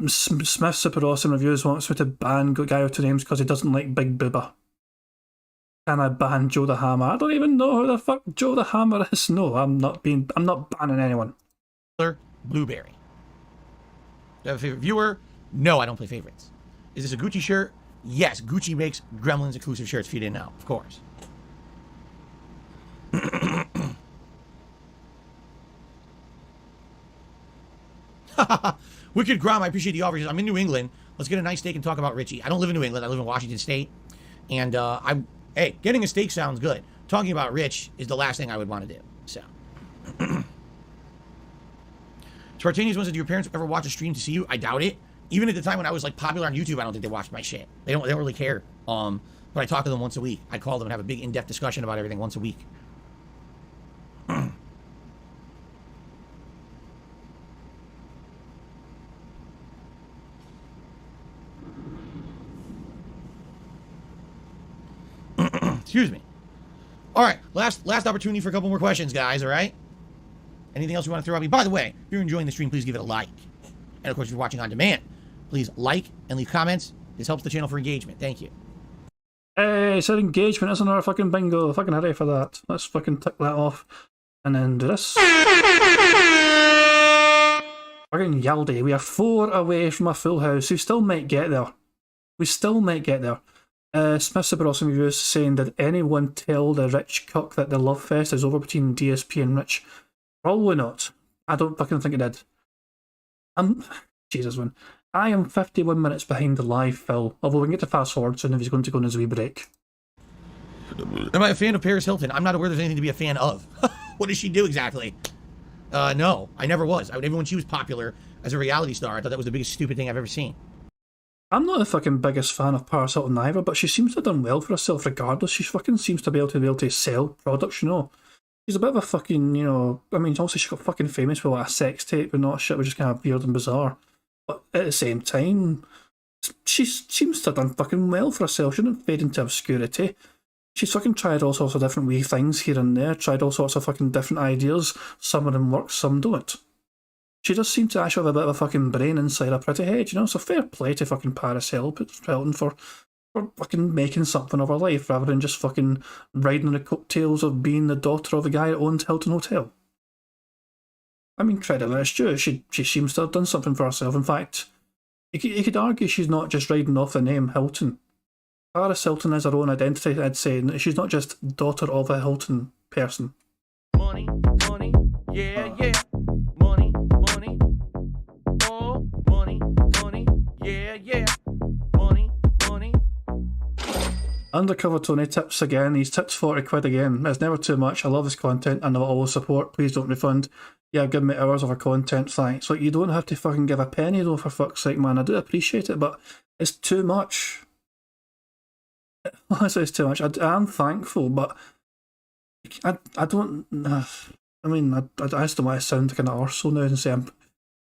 Smith Super Awesome Reviews wants me to ban Guy with two names because he doesn't like Big Booba. Can I ban Joe the Hammer? I don't even know who the fuck Joe the Hammer is. No, I'm not banning anyone. Blueberry. Do I have a favorite viewer? No, I don't play favorites. Is this a Gucci shirt? Yes, Gucci makes Gremlins exclusive shirts if you didn't know, of course. Wicked Grom, I appreciate the offer. I'm in New England. Let's get a nice steak and talk about Richie. I don't live in New England. I live in Washington State. And hey, getting a steak sounds good. Talking about Rich is the last thing I would want to do. So. Spartanius wants to do your parents ever watch a stream to see you? I doubt it. Even at the time when I was like popular on YouTube, I don't think they watched my shit. They don't really care. But I talk to them once a week. I call them and have a big in-depth discussion about everything once a week. Excuse me. All right, last opportunity for a couple more questions, guys, all right? Anything else you want to throw at me? By the way, if you're enjoying the stream, please give it a like. And of course, if you're watching on demand, please like and leave comments. This helps the channel for engagement. Thank you. Hey, it said engagement. That's another fucking bingo. Fucking hurry for that. Let's fucking tick that off. And then do this. Fucking Yaldi. We are 4 away from a full house. We still might get there. Smith Super Awesome Reviews saying, did anyone tell the Rich cuck that the love fest is over between DSP and Rich? Probably not. I don't fucking think it did. Jesus, man. I am 51 minutes behind the live Phil, although we can get to fast forward soon if he's going to go on his wee break. Am I a fan of Paris Hilton? I'm not aware there's anything to be a fan of. What does she do exactly? No, I never was. Even when she was popular as a reality star, I thought that was the biggest stupid thing I've ever seen. I'm not the fucking biggest fan of Paris Hilton either, but she seems to have done well for herself regardless. She fucking seems to be able to sell products, you know. She's a bit of a fucking, you know, I mean, obviously she got fucking famous with like a sex tape and all that shit, which is kind of weird and bizarre. But at the same time, she seems to have done fucking well for herself. She didn't fade into obscurity. She's fucking tried all sorts of different wee things here and there, tried all sorts of fucking different ideas. Some of them work, some don't. She does seem to actually have a bit of a fucking brain inside her pretty head, you know, so fair play to fucking Paris Hilton for fucking making something of her life rather than just fucking riding on the coattails of being the daughter of the guy that owned Hilton Hotel. I mean, credit where it's due. She seems to have done something for herself. In fact, you could argue she's not just riding off the name Hilton. Paris Hilton has her own identity, I'd say. She's not just daughter of a Hilton person. Money, yeah. Money, oh, money, yeah. Money. Undercover Tony tips again. He's tipped 40 quid again. It's never too much. I love his content and I will always support. Please don't refund. Yeah, give me hours of our content, thanks. Like, you don't have to fucking give a penny though, for fuck's sake, man. I do appreciate it, but it's too much. Honestly, it's too much. I am thankful, but I don't. I mean, I just don't want to sound like an arsehole now and say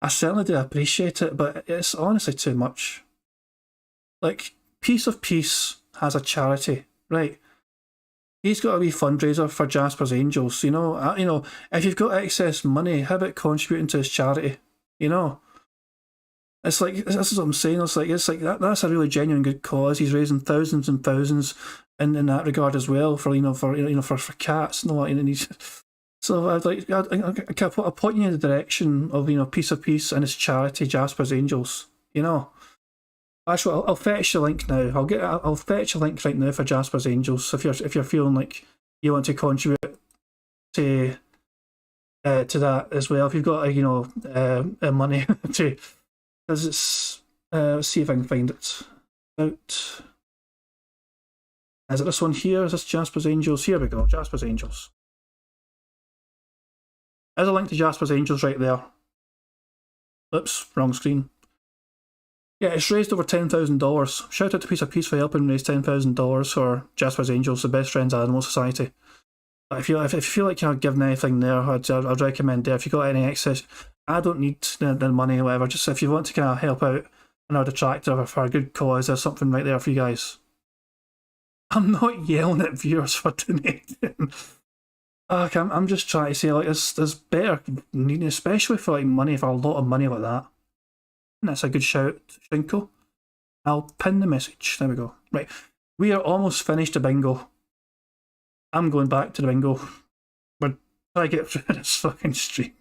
I certainly do appreciate it, but it's honestly too much. Like, Piece of Peace has a charity, right? He's got a wee fundraiser for Jasper's Angels, you know. If you've got excess money, how about contributing to his charity? You know, it's like, this is what I'm saying. It's like that's a really genuine good cause. He's raising thousands and thousands in that regard as well for cats and all that. And he's, so I point you in the direction of Piece of Peace and his charity, Jasper's Angels. You know, Actually, I'll fetch the link now. I'll fetch a link right now for Jasper's Angels. If you're feeling like you want to contribute to that as well, if you've got money to, because it's let's see if I can find it out. Is it this one here? Is this Jasper's Angels? Here we go, Jasper's Angels. There's a link to Jasper's Angels right there. Oops, wrong screen. Yeah, it's raised over $10,000. Shout out to Piece of Peace for helping raise $10,000 for Jasper's Angels, the Best Friends Animal Society. But if you feel like you're giving anything there, I'd recommend there. If you've got any excess, I don't need the money or whatever. Just if you want to kind of help out another tractor for a good cause, there's something right there for you guys. I'm not yelling at viewers for donating. I'm just trying to say, like, there's better needing, especially for like money, for a lot of money like that. And that's a good shout, Shinko. I'll pin the message. There we go. Right, we are almost finished the bingo. I'm going back to the bingo. We're trying to get through this fucking stream.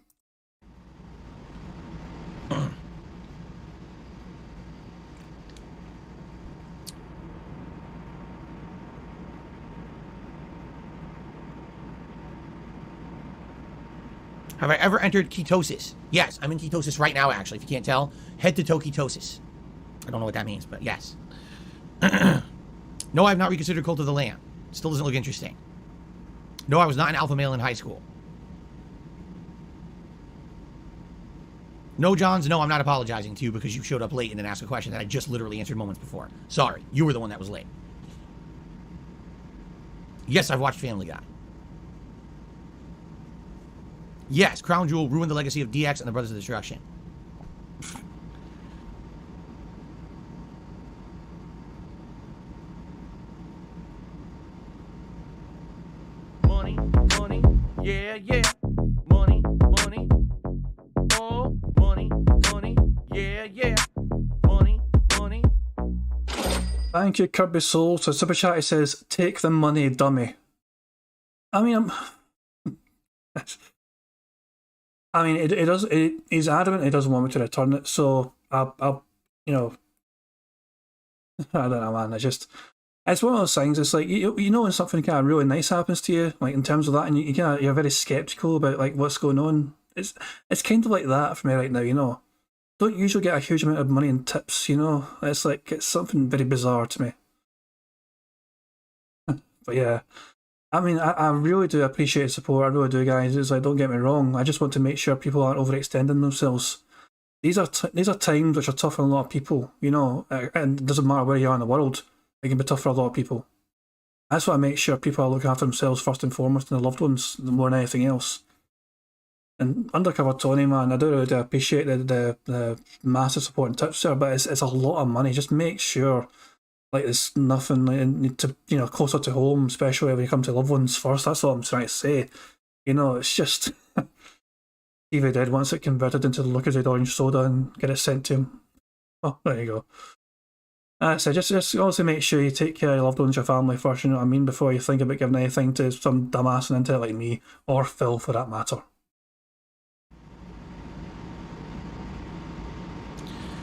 Have I ever entered ketosis? Yes, I'm in ketosis right now, actually, if you can't tell. Head-to-toe ketosis. I don't know what that means, but yes. No, I have not reconsidered Cult of the Lamb. Still doesn't look interesting. No, I was not an alpha male in high school. No, Johns, no, I'm not apologizing to you because you showed up late and then asked a question that I just literally answered moments before. Sorry, you were the one that was late. Yes, I've watched Family Guy. Yes, Crown Jewel ruined the legacy of DX and the Brothers of Destruction. Money, money, yeah, yeah. Money, money. Oh, money, money, yeah, yeah. Money, money. Thank you, Kirby Soul. So Super Chat, it says, take the money, dummy. I mean, he's adamant he doesn't want me to return it, so I'll I don't know, man. It's one of those things. It's like you know when something kind of really nice happens to you, like in terms of that, and you're very skeptical about like what's going on. It's kind of like that for me right now. You know, don't usually get a huge amount of money in tips. You know, it's like it's something very bizarre to me. But yeah. I mean, I really do appreciate support. I really do, guys. It's like, don't get me wrong. I just want to make sure people aren't overextending themselves. These are times which are tough for a lot of people, you know, and it doesn't matter where you are in the world. It can be tough for a lot of people. I just want to make sure people are looking after themselves first and foremost and their loved ones more than anything else. And Undercover Tony, man, I do really appreciate the massive support and tips there, but it's a lot of money. Just make sure. Like, there's nothing like, to, you know, closer to home, especially when you come to loved ones first. That's what I'm trying to say. You know, it's just Stevie Dead wants it converted into the Lucozade orange soda and get it sent to him. Oh, there you go. So just also make sure you take care of your loved ones, your family first, you know what I mean, before you think about giving anything to some dumbass on the internet like me, or Phil for that matter.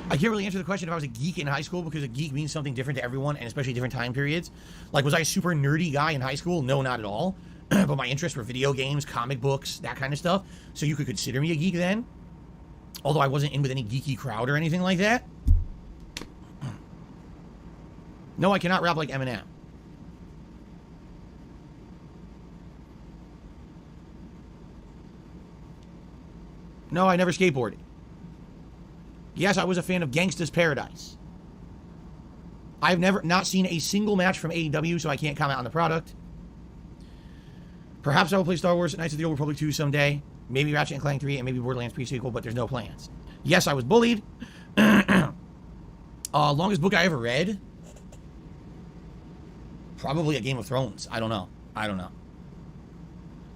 I can't really answer the question if I was a geek in high school because a geek means something different to everyone and especially different time periods. Like, was I a super nerdy guy in high school? No, not at all. But my interests were video games, comic books, that kind of stuff. So you could consider me a geek then. Although I wasn't in with any geeky crowd or anything like that. No, I cannot rap like Eminem. No, I never skateboarded. Yes, I was a fan of Gangsta's Paradise. I've never not seen a single match from AEW, so I can't comment on the product. Perhaps I will play Star Wars Knights of the Old Republic 2 someday. Maybe Ratchet & Clank 3 and maybe Borderlands pre-sequel, but there's no plans. Yes, I was bullied. Longest book I ever read? Probably a Game of Thrones. I don't know.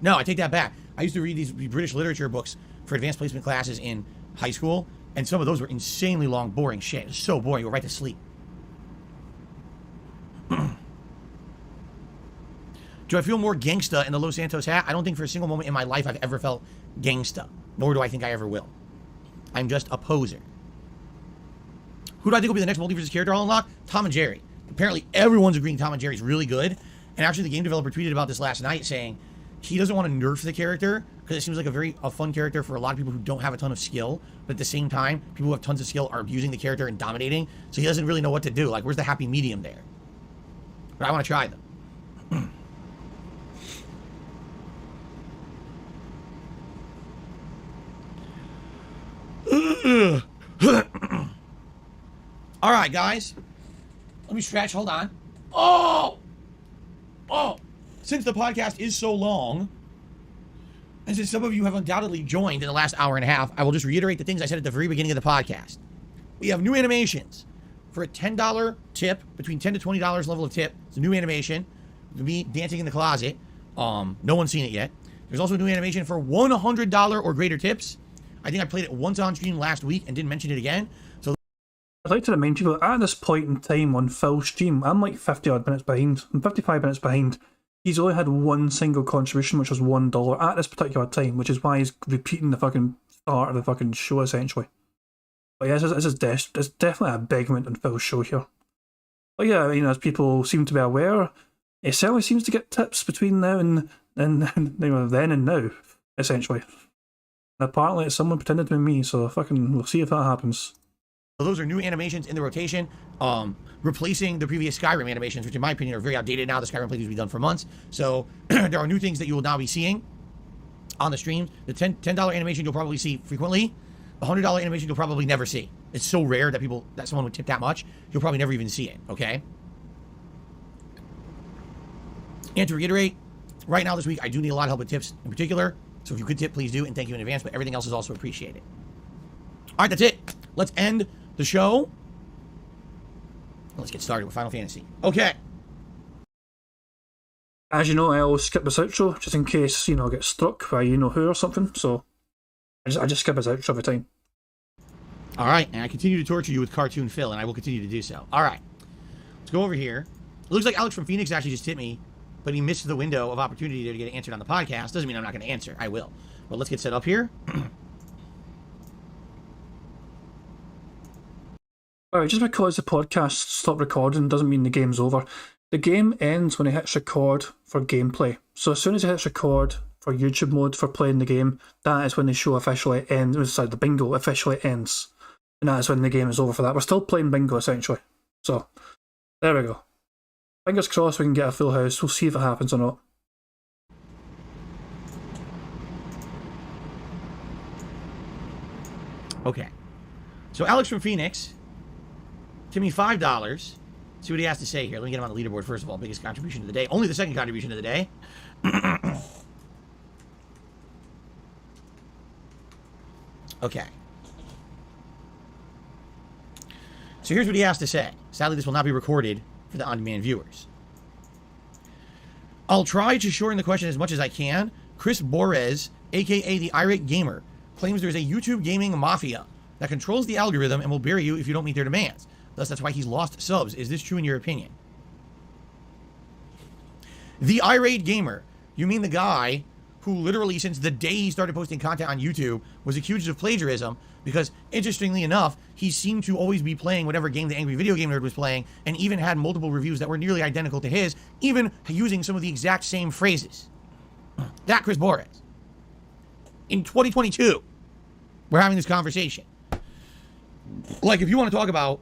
No, I take that back. I used to read these British literature books for advanced placement classes in high school, and some of those were insanely long, boring shit. It was so boring, you were right to sleep. Do I feel more gangsta in the Los Santos hat? I don't think for a single moment in my life I've ever felt gangsta, nor do I think I ever will. I'm just a poser. Who do I think will be the next Multiverses character I'll unlock? Tom and Jerry. Apparently, everyone's agreeing Tom and Jerry's really good. And actually, the game developer tweeted about this last night, saying he doesn't want to nerf the character because it seems like a fun character for a lot of people who don't have a ton of skill. But at the same time, people who have tons of skill are using the character and dominating. So he doesn't really know what to do. Like, where's the happy medium there? But I want to try them. All right, guys. Let me stretch. Hold on. Oh! Since the podcast is so long, and since some of you have undoubtedly joined in the last hour and a half, I will just reiterate the things I said at the very beginning of the podcast. We have new animations for a $10 tip, between $10 to $20 level of tip. It's a new animation. Me dancing in the closet. No one's seen it yet. There's also a new animation for $100 or greater tips. I think I played it once on stream last week and didn't mention it again. So I'd like to remind people, at this point in time on Phil's stream, I'm like 50 odd minutes behind. I'm 55 minutes behind. He's only had one single contribution, which was $1 at this particular time, which is why he's repeating the fucking start of the fucking show, essentially. But yeah, this is definitely a big moment on Phil's show here. But yeah, you know, as people seem to be aware, it certainly seems to get tips between now and you know, then and now, essentially. And apparently it's someone pretending to be me, so fucking we'll see if that happens. those are new animations in the rotation, replacing the previous Skyrim animations, which in my opinion are very outdated now. The Skyrim playthroughs have been done for months. So there are new things that you will now be seeing on the stream. The $10 animation you'll probably see frequently. The $100 animation you'll probably never see. It's so rare that someone would tip that much, you'll probably never even see it, okay? And to reiterate, right now this week, I do need a lot of help with tips in particular. So if you could tip, please do, and thank you in advance, but everything else is also appreciated. All right, that's it. Let's end the show. Let's get started with Final Fantasy. Okay. As you know, I always skip this outro, just in case, you know, I get struck by you-know-who or something, so I just skip his outro every time. All right, and I continue to torture you with Cartoon Phil, and I will continue to do so. All right, let's go over here. It looks like Alex from Phoenix actually just hit me, but he missed the window of opportunity there to get it answered on the podcast. Doesn't mean I'm not going to answer. I will. But let's get set up here. Alright, just because the podcast stopped recording doesn't mean the game's over. The game ends when it hits record for gameplay. So as soon as it hits record for YouTube mode for playing the game, that is when the show officially ends. Sorry, the bingo officially ends. And that is when the game is over for that. We're still playing bingo, essentially. So, there we go. Fingers crossed we can get a full house. We'll see if it happens or not. Okay. So Alex from Phoenix, give me $5. See what he has to say here. Let me get him on the leaderboard first of all. Biggest contribution of the day. Only the second contribution of the day. Okay. So here's what he has to say. Sadly, this will not be recorded for the on-demand viewers. I'll try to shorten the question as much as I can. Chris Borez, aka the Irate Gamer, claims there's a YouTube gaming mafia that controls the algorithm and will bury you if you don't meet their demands. Thus, that's why he's lost subs. Is this true in your opinion? The Irate Gamer. You mean the guy who literally, since the day he started posting content on YouTube, was accused of plagiarism because, interestingly enough, he seemed to always be playing whatever game the Angry Video Game Nerd was playing, and even had multiple reviews that were nearly identical to his, even using some of the exact same phrases. That Chris Borez. In 2022, we're having this conversation. Like, if you want to talk about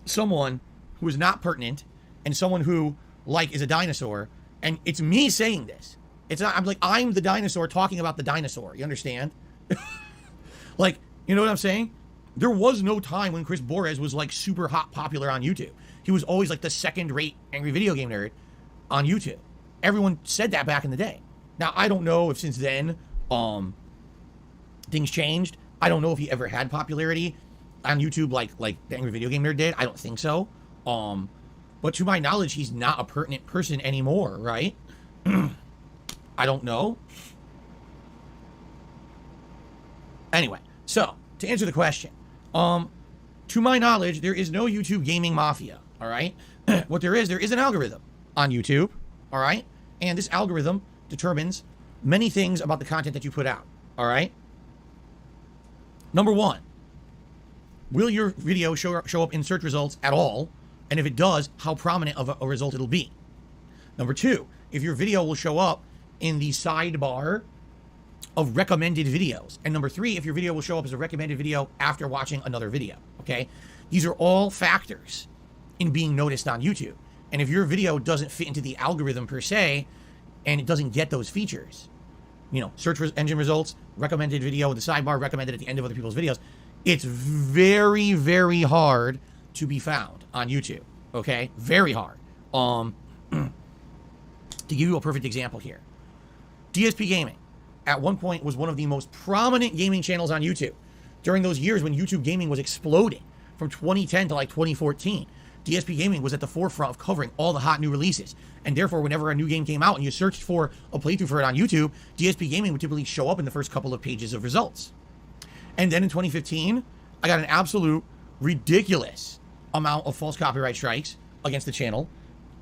someone who is not pertinent and someone who, like, is a dinosaur, and it's me saying this. It's not, I'm the dinosaur talking about the dinosaur. You understand? Like, you know what I'm saying? There was no time when Chris Borez was, like, super hot popular on YouTube. He was always, like, the second-rate Angry Video Game Nerd on YouTube. Everyone said that back in the day. Now, I don't know if since then, things changed. I don't know if he ever had popularity on YouTube like the Angry Video Game Nerd did. I don't think so. But to my knowledge, he's not a pertinent person anymore, right? I don't know. Anyway, so to answer the question, to my knowledge, there is no YouTube gaming mafia, all right? What there is an algorithm on YouTube, all right? And this algorithm determines many things about the content that you put out, all right? Number one, will your video show up in search results at all? And if it does, how prominent of a result it'll be. Number 2, if your video will show up in the sidebar of recommended videos. And number 3, if your video will show up as a recommended video after watching another video, okay? These are all factors in being noticed on YouTube. And if your video doesn't fit into the algorithm per se, and it doesn't get those features, you know, search engine results, recommended video, the sidebar recommended at the end of other people's videos, it's very, very hard to be found on YouTube, okay? Very hard. To give you a perfect example here, DSP Gaming at one point was one of the most prominent gaming channels on YouTube during those years when YouTube gaming was exploding from 2010 to like 2014. DSP Gaming was at the forefront of covering all the hot new releases. And therefore, whenever a new game came out and you searched for a playthrough for it on YouTube, DSP Gaming would typically show up in the first couple of pages of results. And then in 2015, I got an absolute ridiculous amount of false copyright strikes against the channel.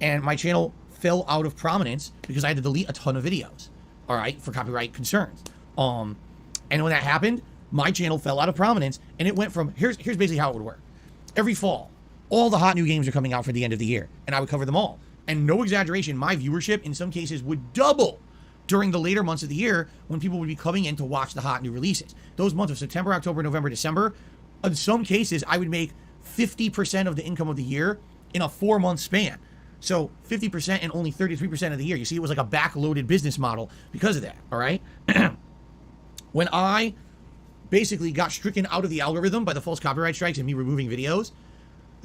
And my channel fell out of prominence because I had to delete a ton of videos, all right, for copyright concerns. And when that happened, my channel fell out of prominence, and it went from, here's basically how it would work. Every fall, all the hot new games are coming out for the end of the year, and I would cover them all. And no exaggeration, my viewership in some cases would double during the later months of the year when people would be coming in to watch the hot new releases. Those months of September, October, November, December, in some cases, I would make 50% of the income of the year in a 4-month span. So 50% and only 33% of the year. You see, it was like a backloaded business model because of that, all right? When I basically got stricken out of the algorithm by the false copyright strikes and me removing videos,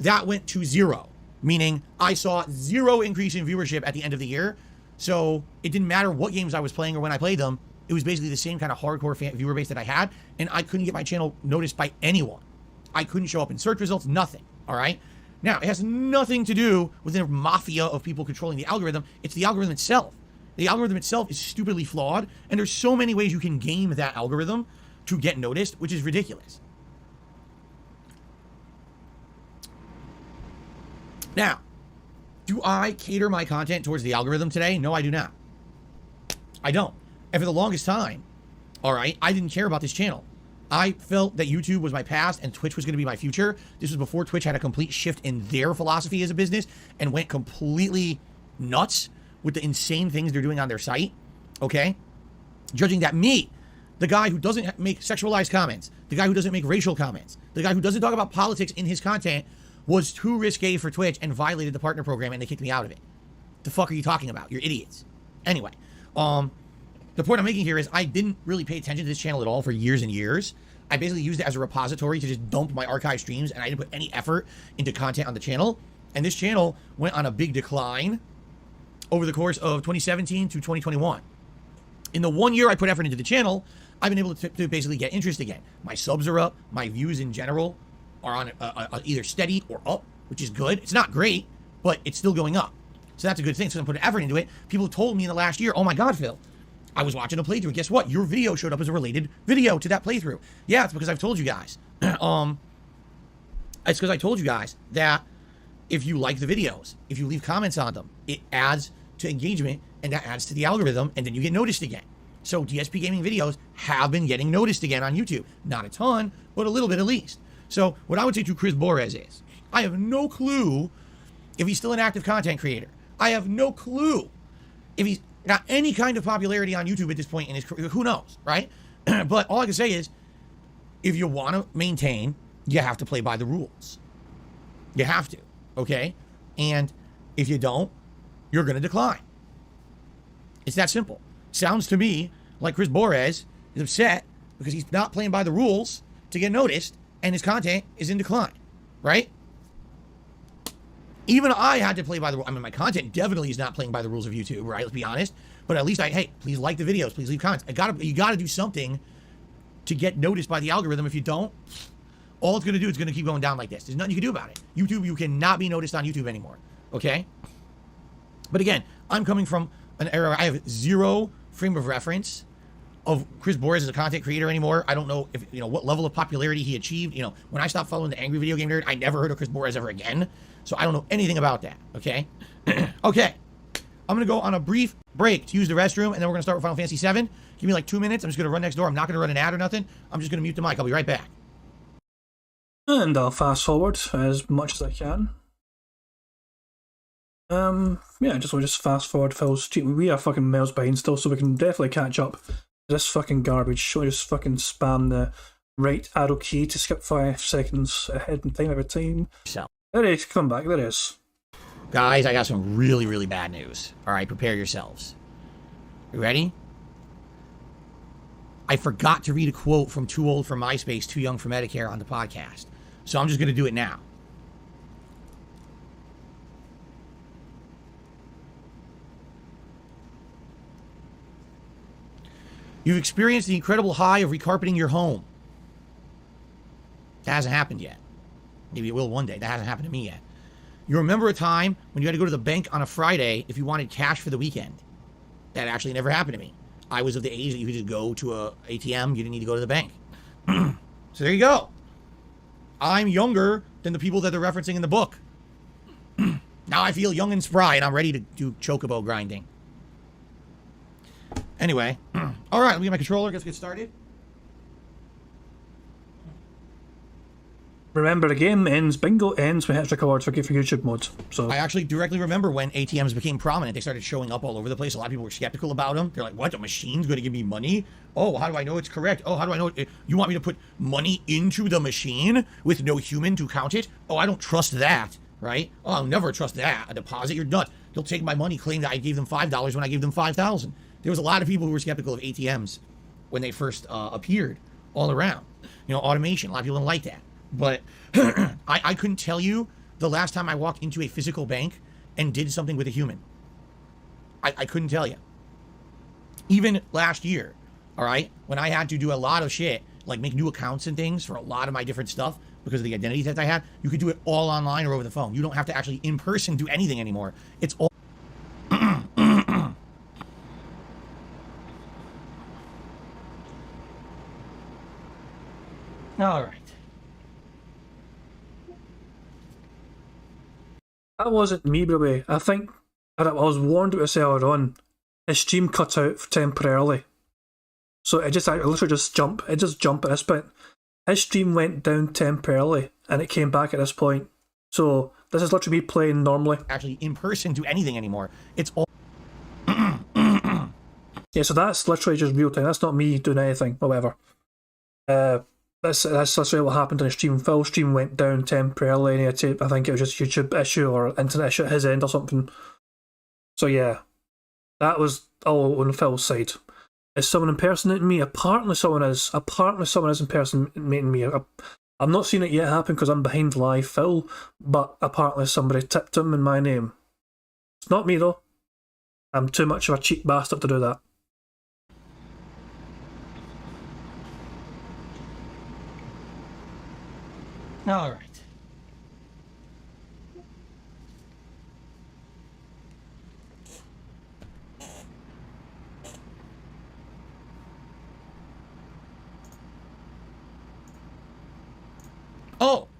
that went to 0, meaning I saw 0 increase in viewership at the end of the year. So it didn't matter what games I was playing or when I played them. It was basically the same kind of hardcore viewer base that I had, and I couldn't get my channel noticed by anyone. I couldn't show up in search results, nothing, all right? Now, it has nothing to do with the mafia of people controlling the algorithm. It's the algorithm itself. The algorithm itself is stupidly flawed, and there's so many ways you can game that algorithm to get noticed, which is ridiculous. Now, do I cater my content towards the algorithm today? No, I do not. I don't. And for the longest time, all right, I didn't care about this channel. I felt that YouTube was my past and Twitch was going to be my future. This was before Twitch had a complete shift in their philosophy as a business and went completely nuts with the insane things they're doing on their site, okay? Judging that me, the guy who doesn't make sexualized comments, the guy who doesn't make racial comments, the guy who doesn't talk about politics in his content was too risque for Twitch and violated the partner program and they kicked me out of it. The fuck are you talking about? You're idiots. Anyway, the point I'm making here is I didn't really pay attention to this channel at all for years and years. I basically used it as a repository to just dump my archive streams, and I didn't put any effort into content on the channel. And this channel went on a big decline over the course of 2017 to 2021. In the 1 year I put effort into the channel, I've been able to basically get interest again. My subs are up. My views in general are on either steady or up, which is good. It's not great, but it's still going up. So that's a good thing. So I'm putting effort into it. People told me in the last year, oh my God, Phil, I was watching a playthrough. Guess what? Your video showed up as a related video to that playthrough. Yeah, it's because I've told you guys. It's because I told you guys that if you like the videos, if you leave comments on them, it adds to engagement and that adds to the algorithm and then you get noticed again. So DSP Gaming videos have been getting noticed again on YouTube. Not a ton, but a little bit at least. So what I would say to Chris Borez is, I have no clue if he's still an active content creator. I have no clue if he's got any kind of popularity on YouTube at this point in his career. Who knows, right? But all I can say is, if you want to maintain, you have to play by the rules. You have to, okay? And if you don't, you're going to decline. It's that simple. Sounds to me like Chris Borez is upset because he's not playing by the rules to get noticed and his content is in decline, right? Even I had to play by the rules. I mean, my content definitely is not playing by the rules of YouTube, right? Let's be honest. But at least hey, please like the videos. Please leave comments. You gotta do something to get noticed by the algorithm. If you don't, all it's gonna do is gonna keep going down like this. There's nothing you can do about it. YouTube, you cannot be noticed on YouTube anymore, okay? But again, I'm coming from an era where I have 0 frame of reference of Chris Borez as a content creator anymore. I don't know if, what level of popularity he achieved. When I stopped following the Angry Video Game Nerd, I never heard of Chris Borez ever again. So I don't know anything about that, okay? Okay, I'm going to go on a brief break to use the restroom, and then we're going to start with Final Fantasy VII. Give me like 2 minutes. I'm just going to run next door. I'm not going to run an ad or nothing. I'm just going to mute the mic. I'll be right back. And I'll fast forward as much as I can. Yeah, we'll just fast forward Phil's stream. We are fucking miles behind still, so we can definitely catch up. This fucking garbage. We'll just fucking spam the right arrow key to skip 5 seconds ahead in time every time. There it is, come back, there it is. Guys, I got some really, really bad news. Alright, prepare yourselves. You ready? I forgot to read a quote from Too Old for MySpace, Too Young for Medicare on the podcast. So I'm just going to do it now. You've experienced the incredible high of recarpeting your home. That hasn't happened yet. Maybe it will one day. That hasn't happened to me yet. You remember a time when you had to go to the bank on a Friday if you wanted cash for the weekend. That actually never happened to me. I was of the age that you could just go to a ATM. You didn't need to go to the bank. So there you go. I'm younger than the people that they're referencing in the book. Now I feel young and spry, and I'm ready to do chocobo grinding. Anyway, all right, let me get my controller. Let's get started. Remember, the game ends, bingo ends when it hits record for YouTube mode. So I actually directly remember when ATMs became prominent. They started showing up all over the place. A lot of people were skeptical about them. They're like, what, the machine's going to give me money? Oh, how do I know it's correct? Oh, how do I know you want me to put money into the machine with no human to count it? Oh, I don't trust that, right? Oh, I'll never trust that. A deposit, you're nuts. They'll take my money, claim that I gave them $5 when I gave them $5,000. There was a lot of people who were skeptical of ATMs when they first appeared all around. You know, automation, a lot of people didn't like that. But I couldn't tell you the last time I walked into a physical bank and did something with a human. I couldn't tell you. Even last year, all right, when I had to do a lot of shit, like make new accounts and things for a lot of my different stuff because of the identity that I had, you could do it all online or over the phone. You don't have to actually in person do anything anymore. It's all... All right. That wasn't me, by the way. I think I was warned about this earlier on. His stream cut out temporarily. So it literally just jumped. It just jumped at this point. His stream went down temporarily and it came back at this point. So this is literally me playing normally. Actually in person do anything anymore. It's all... Yeah, so that's literally just real time. That's not me doing anything or whatever. That's literally what happened on the stream. Phil's stream went down temporarily and he had to, I think it was just YouTube issue or internet issue at his end or something. So yeah, that was all on Phil's side. Is someone impersonating me? Apparently someone is. Apparently someone is impersonating me. I'm not seeing it yet happen because I'm behind live Phil, but apparently somebody tipped him in my name. It's not me though. I'm too much of a cheap bastard to do that. All right.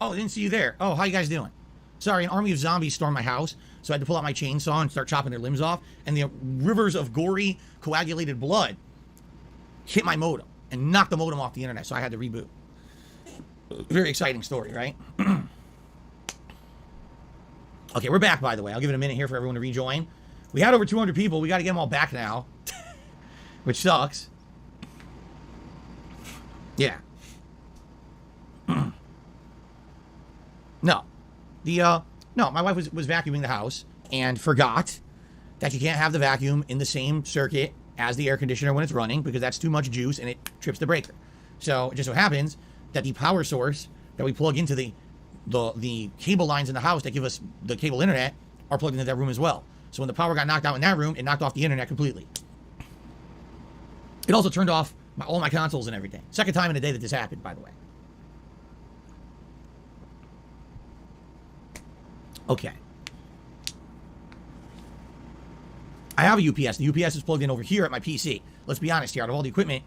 Oh, didn't see you there. Oh, how you guys doing? Sorry, an army of zombies stormed my house, so I had to pull out my chainsaw and start chopping their limbs off, and the rivers of gory, coagulated blood hit my modem and knocked the modem off the internet, so I had to reboot. Very exciting story, right? Okay, we're back, by the way. I'll give it a minute here for everyone to rejoin. We had over 200 people. We got to get them all back now, which sucks. Yeah. No. No, my wife was vacuuming the house and forgot that you can't have the vacuum in the same circuit as the air conditioner when it's running because that's too much juice and it trips the breaker. So it just so happens that the power source that we plug into the cable lines in the house that give us the cable internet are plugged into that room as well. So when the power got knocked out in that room, it knocked off the internet completely. It also turned off all my consoles and everything. Second time in a day that this happened, by the way. Okay. I have a UPS. The UPS is plugged in over here at my PC. Let's be honest here. Out of all the equipment,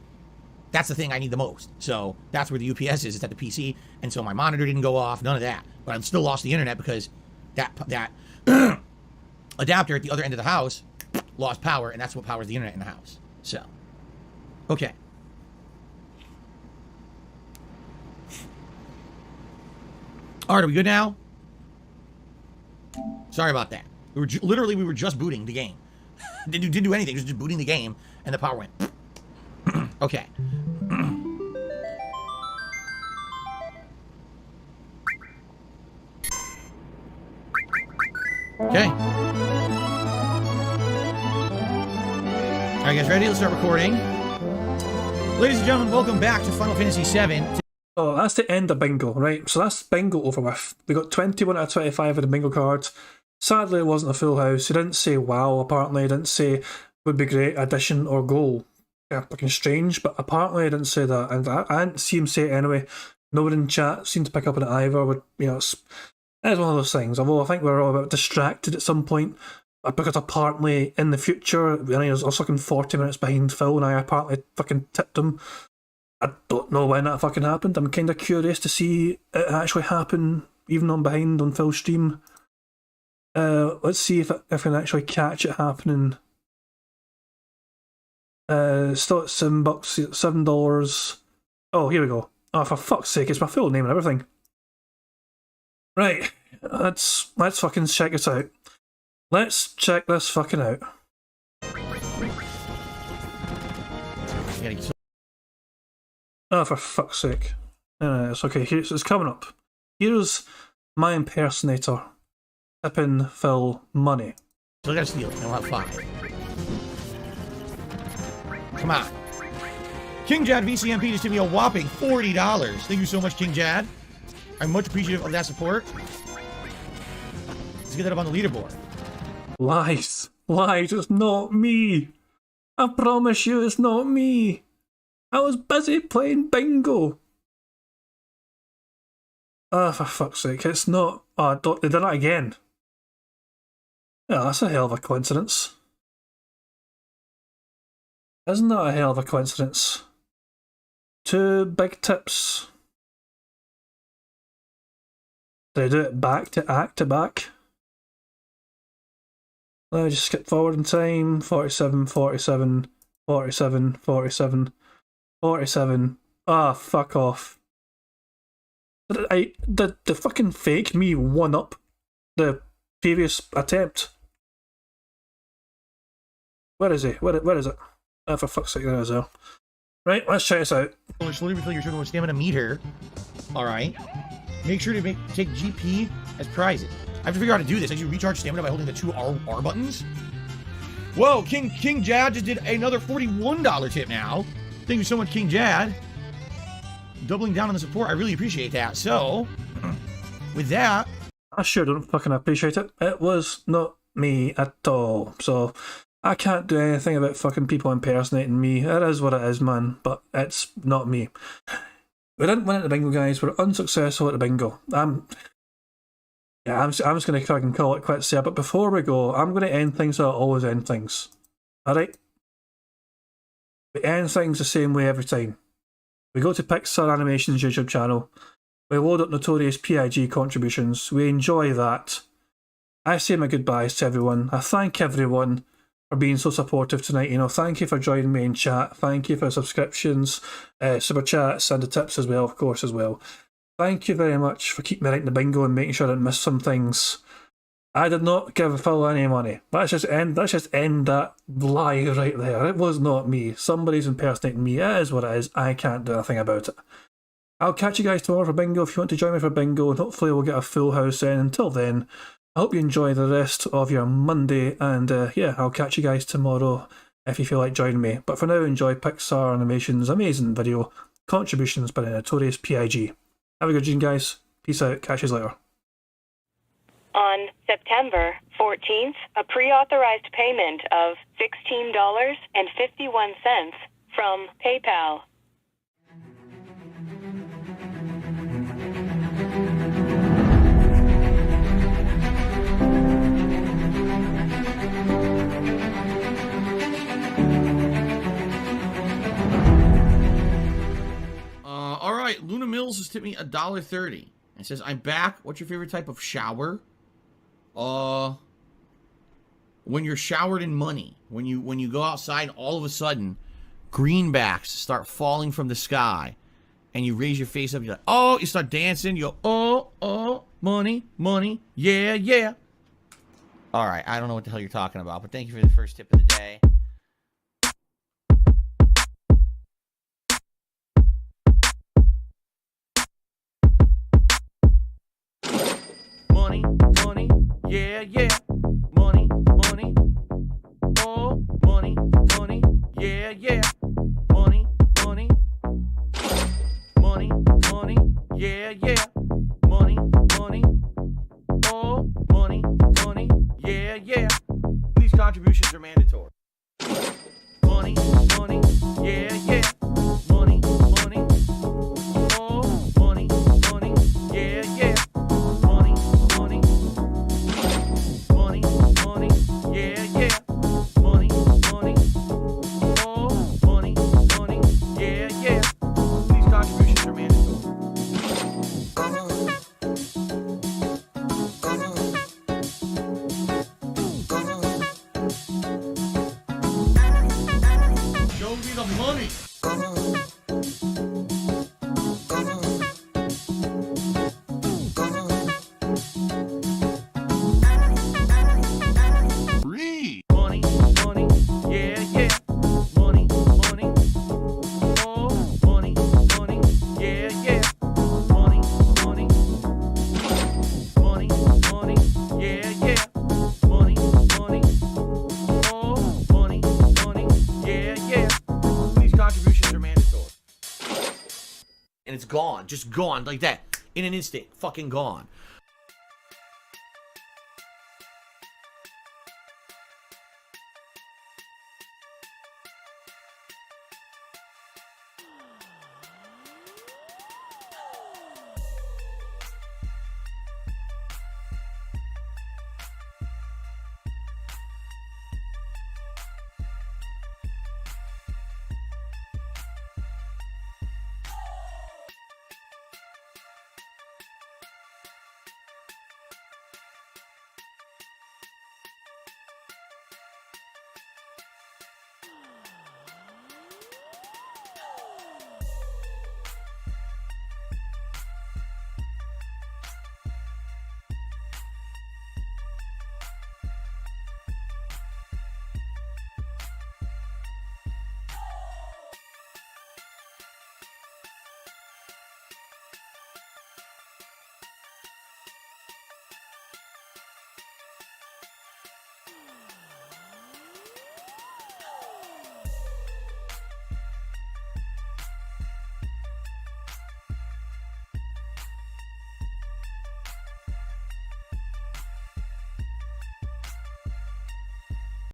that's the thing I need the most. So that's where the UPS is. It's at the PC. And so my monitor didn't go off. None of that. But I'm still lost the internet because that adapter at the other end of the house lost power. And that's what powers the internet in the house. So, okay. All right, are we good now? Sorry about that. We were just booting the game. Didn't do anything, just booting the game, and the power went. Okay. Okay. All right, guys, ready? Let's start recording. Ladies and gentlemen, welcome back to Final Fantasy VII. Oh, that's the end of bingo, right? So that's bingo over with. We got 21 out of 25 of the bingo cards. Sadly, it wasn't a full house. He didn't say wow, apparently. He didn't say would be great, addition or goal. Yeah, fucking strange, but apparently he didn't say that. And I didn't see him say it anyway. Nobody in chat seemed to pick up on it either. But, you know, it's one of those things. Although I think we were all a bit distracted at some point. Because apparently in the future, I was fucking 40 minutes behind Phil and I apparently fucking tipped him. I don't know when that fucking happened. I'm kind of curious to see it actually happen, even on behind on Phil's stream. Let's see if I can actually catch it happening. Still at $7. Oh, here we go. Oh, for fuck's sake, it's my full name and everything. Right, let's fucking check this out. Let's check this fucking out. Oh, for fuck's sake. It's okay, it's coming up. Here's my impersonator tipping Phil money. So I gotta steal it, and we'll have fun. Come on. King Jad VCMP just gave me a whopping $40. Thank you so much, King Jad. I'm much appreciative of that support. Let's get that up on the leaderboard. Lies. Lies, it's not me. I promise you it's not me. I was busy playing bingo. Ah, for fuck's sake, it's not. Oh, they did it again. Yeah, that's a hell of a coincidence. Isn't that a hell of a coincidence? 2 big tips. Did I do it back to back? Let me just skip forward in time. 47, 47, 47, 47, 47. Ah, fuck off. Did the fucking fake me one up the previous attempt? Where is he? Where is it? Oh, for fuck's sake, there as well. Right, let's check this out. Slowly refill your sugar with stamina meter. Alright. Make sure to take GP as prizes. I have to figure out how to do this. I you recharge stamina by holding the 2 R buttons. Whoa, King Jad just did another $41 tip now. Thank you so much, King Jad. Doubling down on the support. I really appreciate that. So, with that... I sure don't fucking appreciate it. It was not me at all. So, I can't do anything about fucking people impersonating me. It is what it is, man. But it's not me. We didn't win at the bingo, guys. We're unsuccessful at the bingo. I'm just going to fucking call it quits there. But before we go, I'm going to end things how I always end things. Alright? We end things the same way every time. We go to Pixar Animation's YouTube channel. We load up Notorious PIG contributions. We enjoy that. I say my goodbyes to everyone. I thank everyone for being so supportive tonight. You know, thank you for joining me in chat. Thank you for subscriptions, super chats, and the tips as well, of course, as well. Thank you very much for keeping me right in the bingo and making sure I didn't miss some things. I did not give Phil any money. Let's just end that lie right there. It was not me. Somebody's impersonating me. It is what it is. I can't do anything about it. I'll catch you guys tomorrow for bingo if you want to join me for bingo, and hopefully we'll get a full house in. Until then, I hope you enjoy the rest of your Monday, and yeah, I'll catch you guys tomorrow if you feel like joining me. But for now, enjoy Pixar Animation's amazing video contributions by the Notorious PIG. Have a good evening, guys. Peace out. Catch you later. On September 14th, a pre-authorized payment of $16.51 from PayPal. All right, Luna Mills has tipped me $1.30. It says, "I'm back. What's your favorite type of shower?" When you're showered in money, when you go outside, and all of a sudden, greenbacks start falling from the sky, and you raise your face up. You're like, oh, you start dancing. You go, oh, oh, money, money, yeah, yeah. All right, I don't know what the hell you're talking about, but thank you for the first tip of the day. Money, money, yeah, yeah. Money, money, oh, money, money, yeah, yeah. Money, money, money, money, yeah, yeah. Money, money, oh, money, money, yeah, yeah. These contributions are mandatory. Money, money, yeah, yeah. Money, money, oh, money, money, yeah, yeah. Money, money, money, money, yeah, yeah. Money, money, oh, money, money, yeah, yeah. These contributions are mandatory. Show me the money. Free. Money, money, yeah, yeah. Money, money, oh, money, money, yeah, yeah. Money, money, money, money, yeah, yeah. Money, money, oh, money, money, yeah, yeah. These contributions are mandatory. And it's gone, just gone like that, in an instant, fucking gone.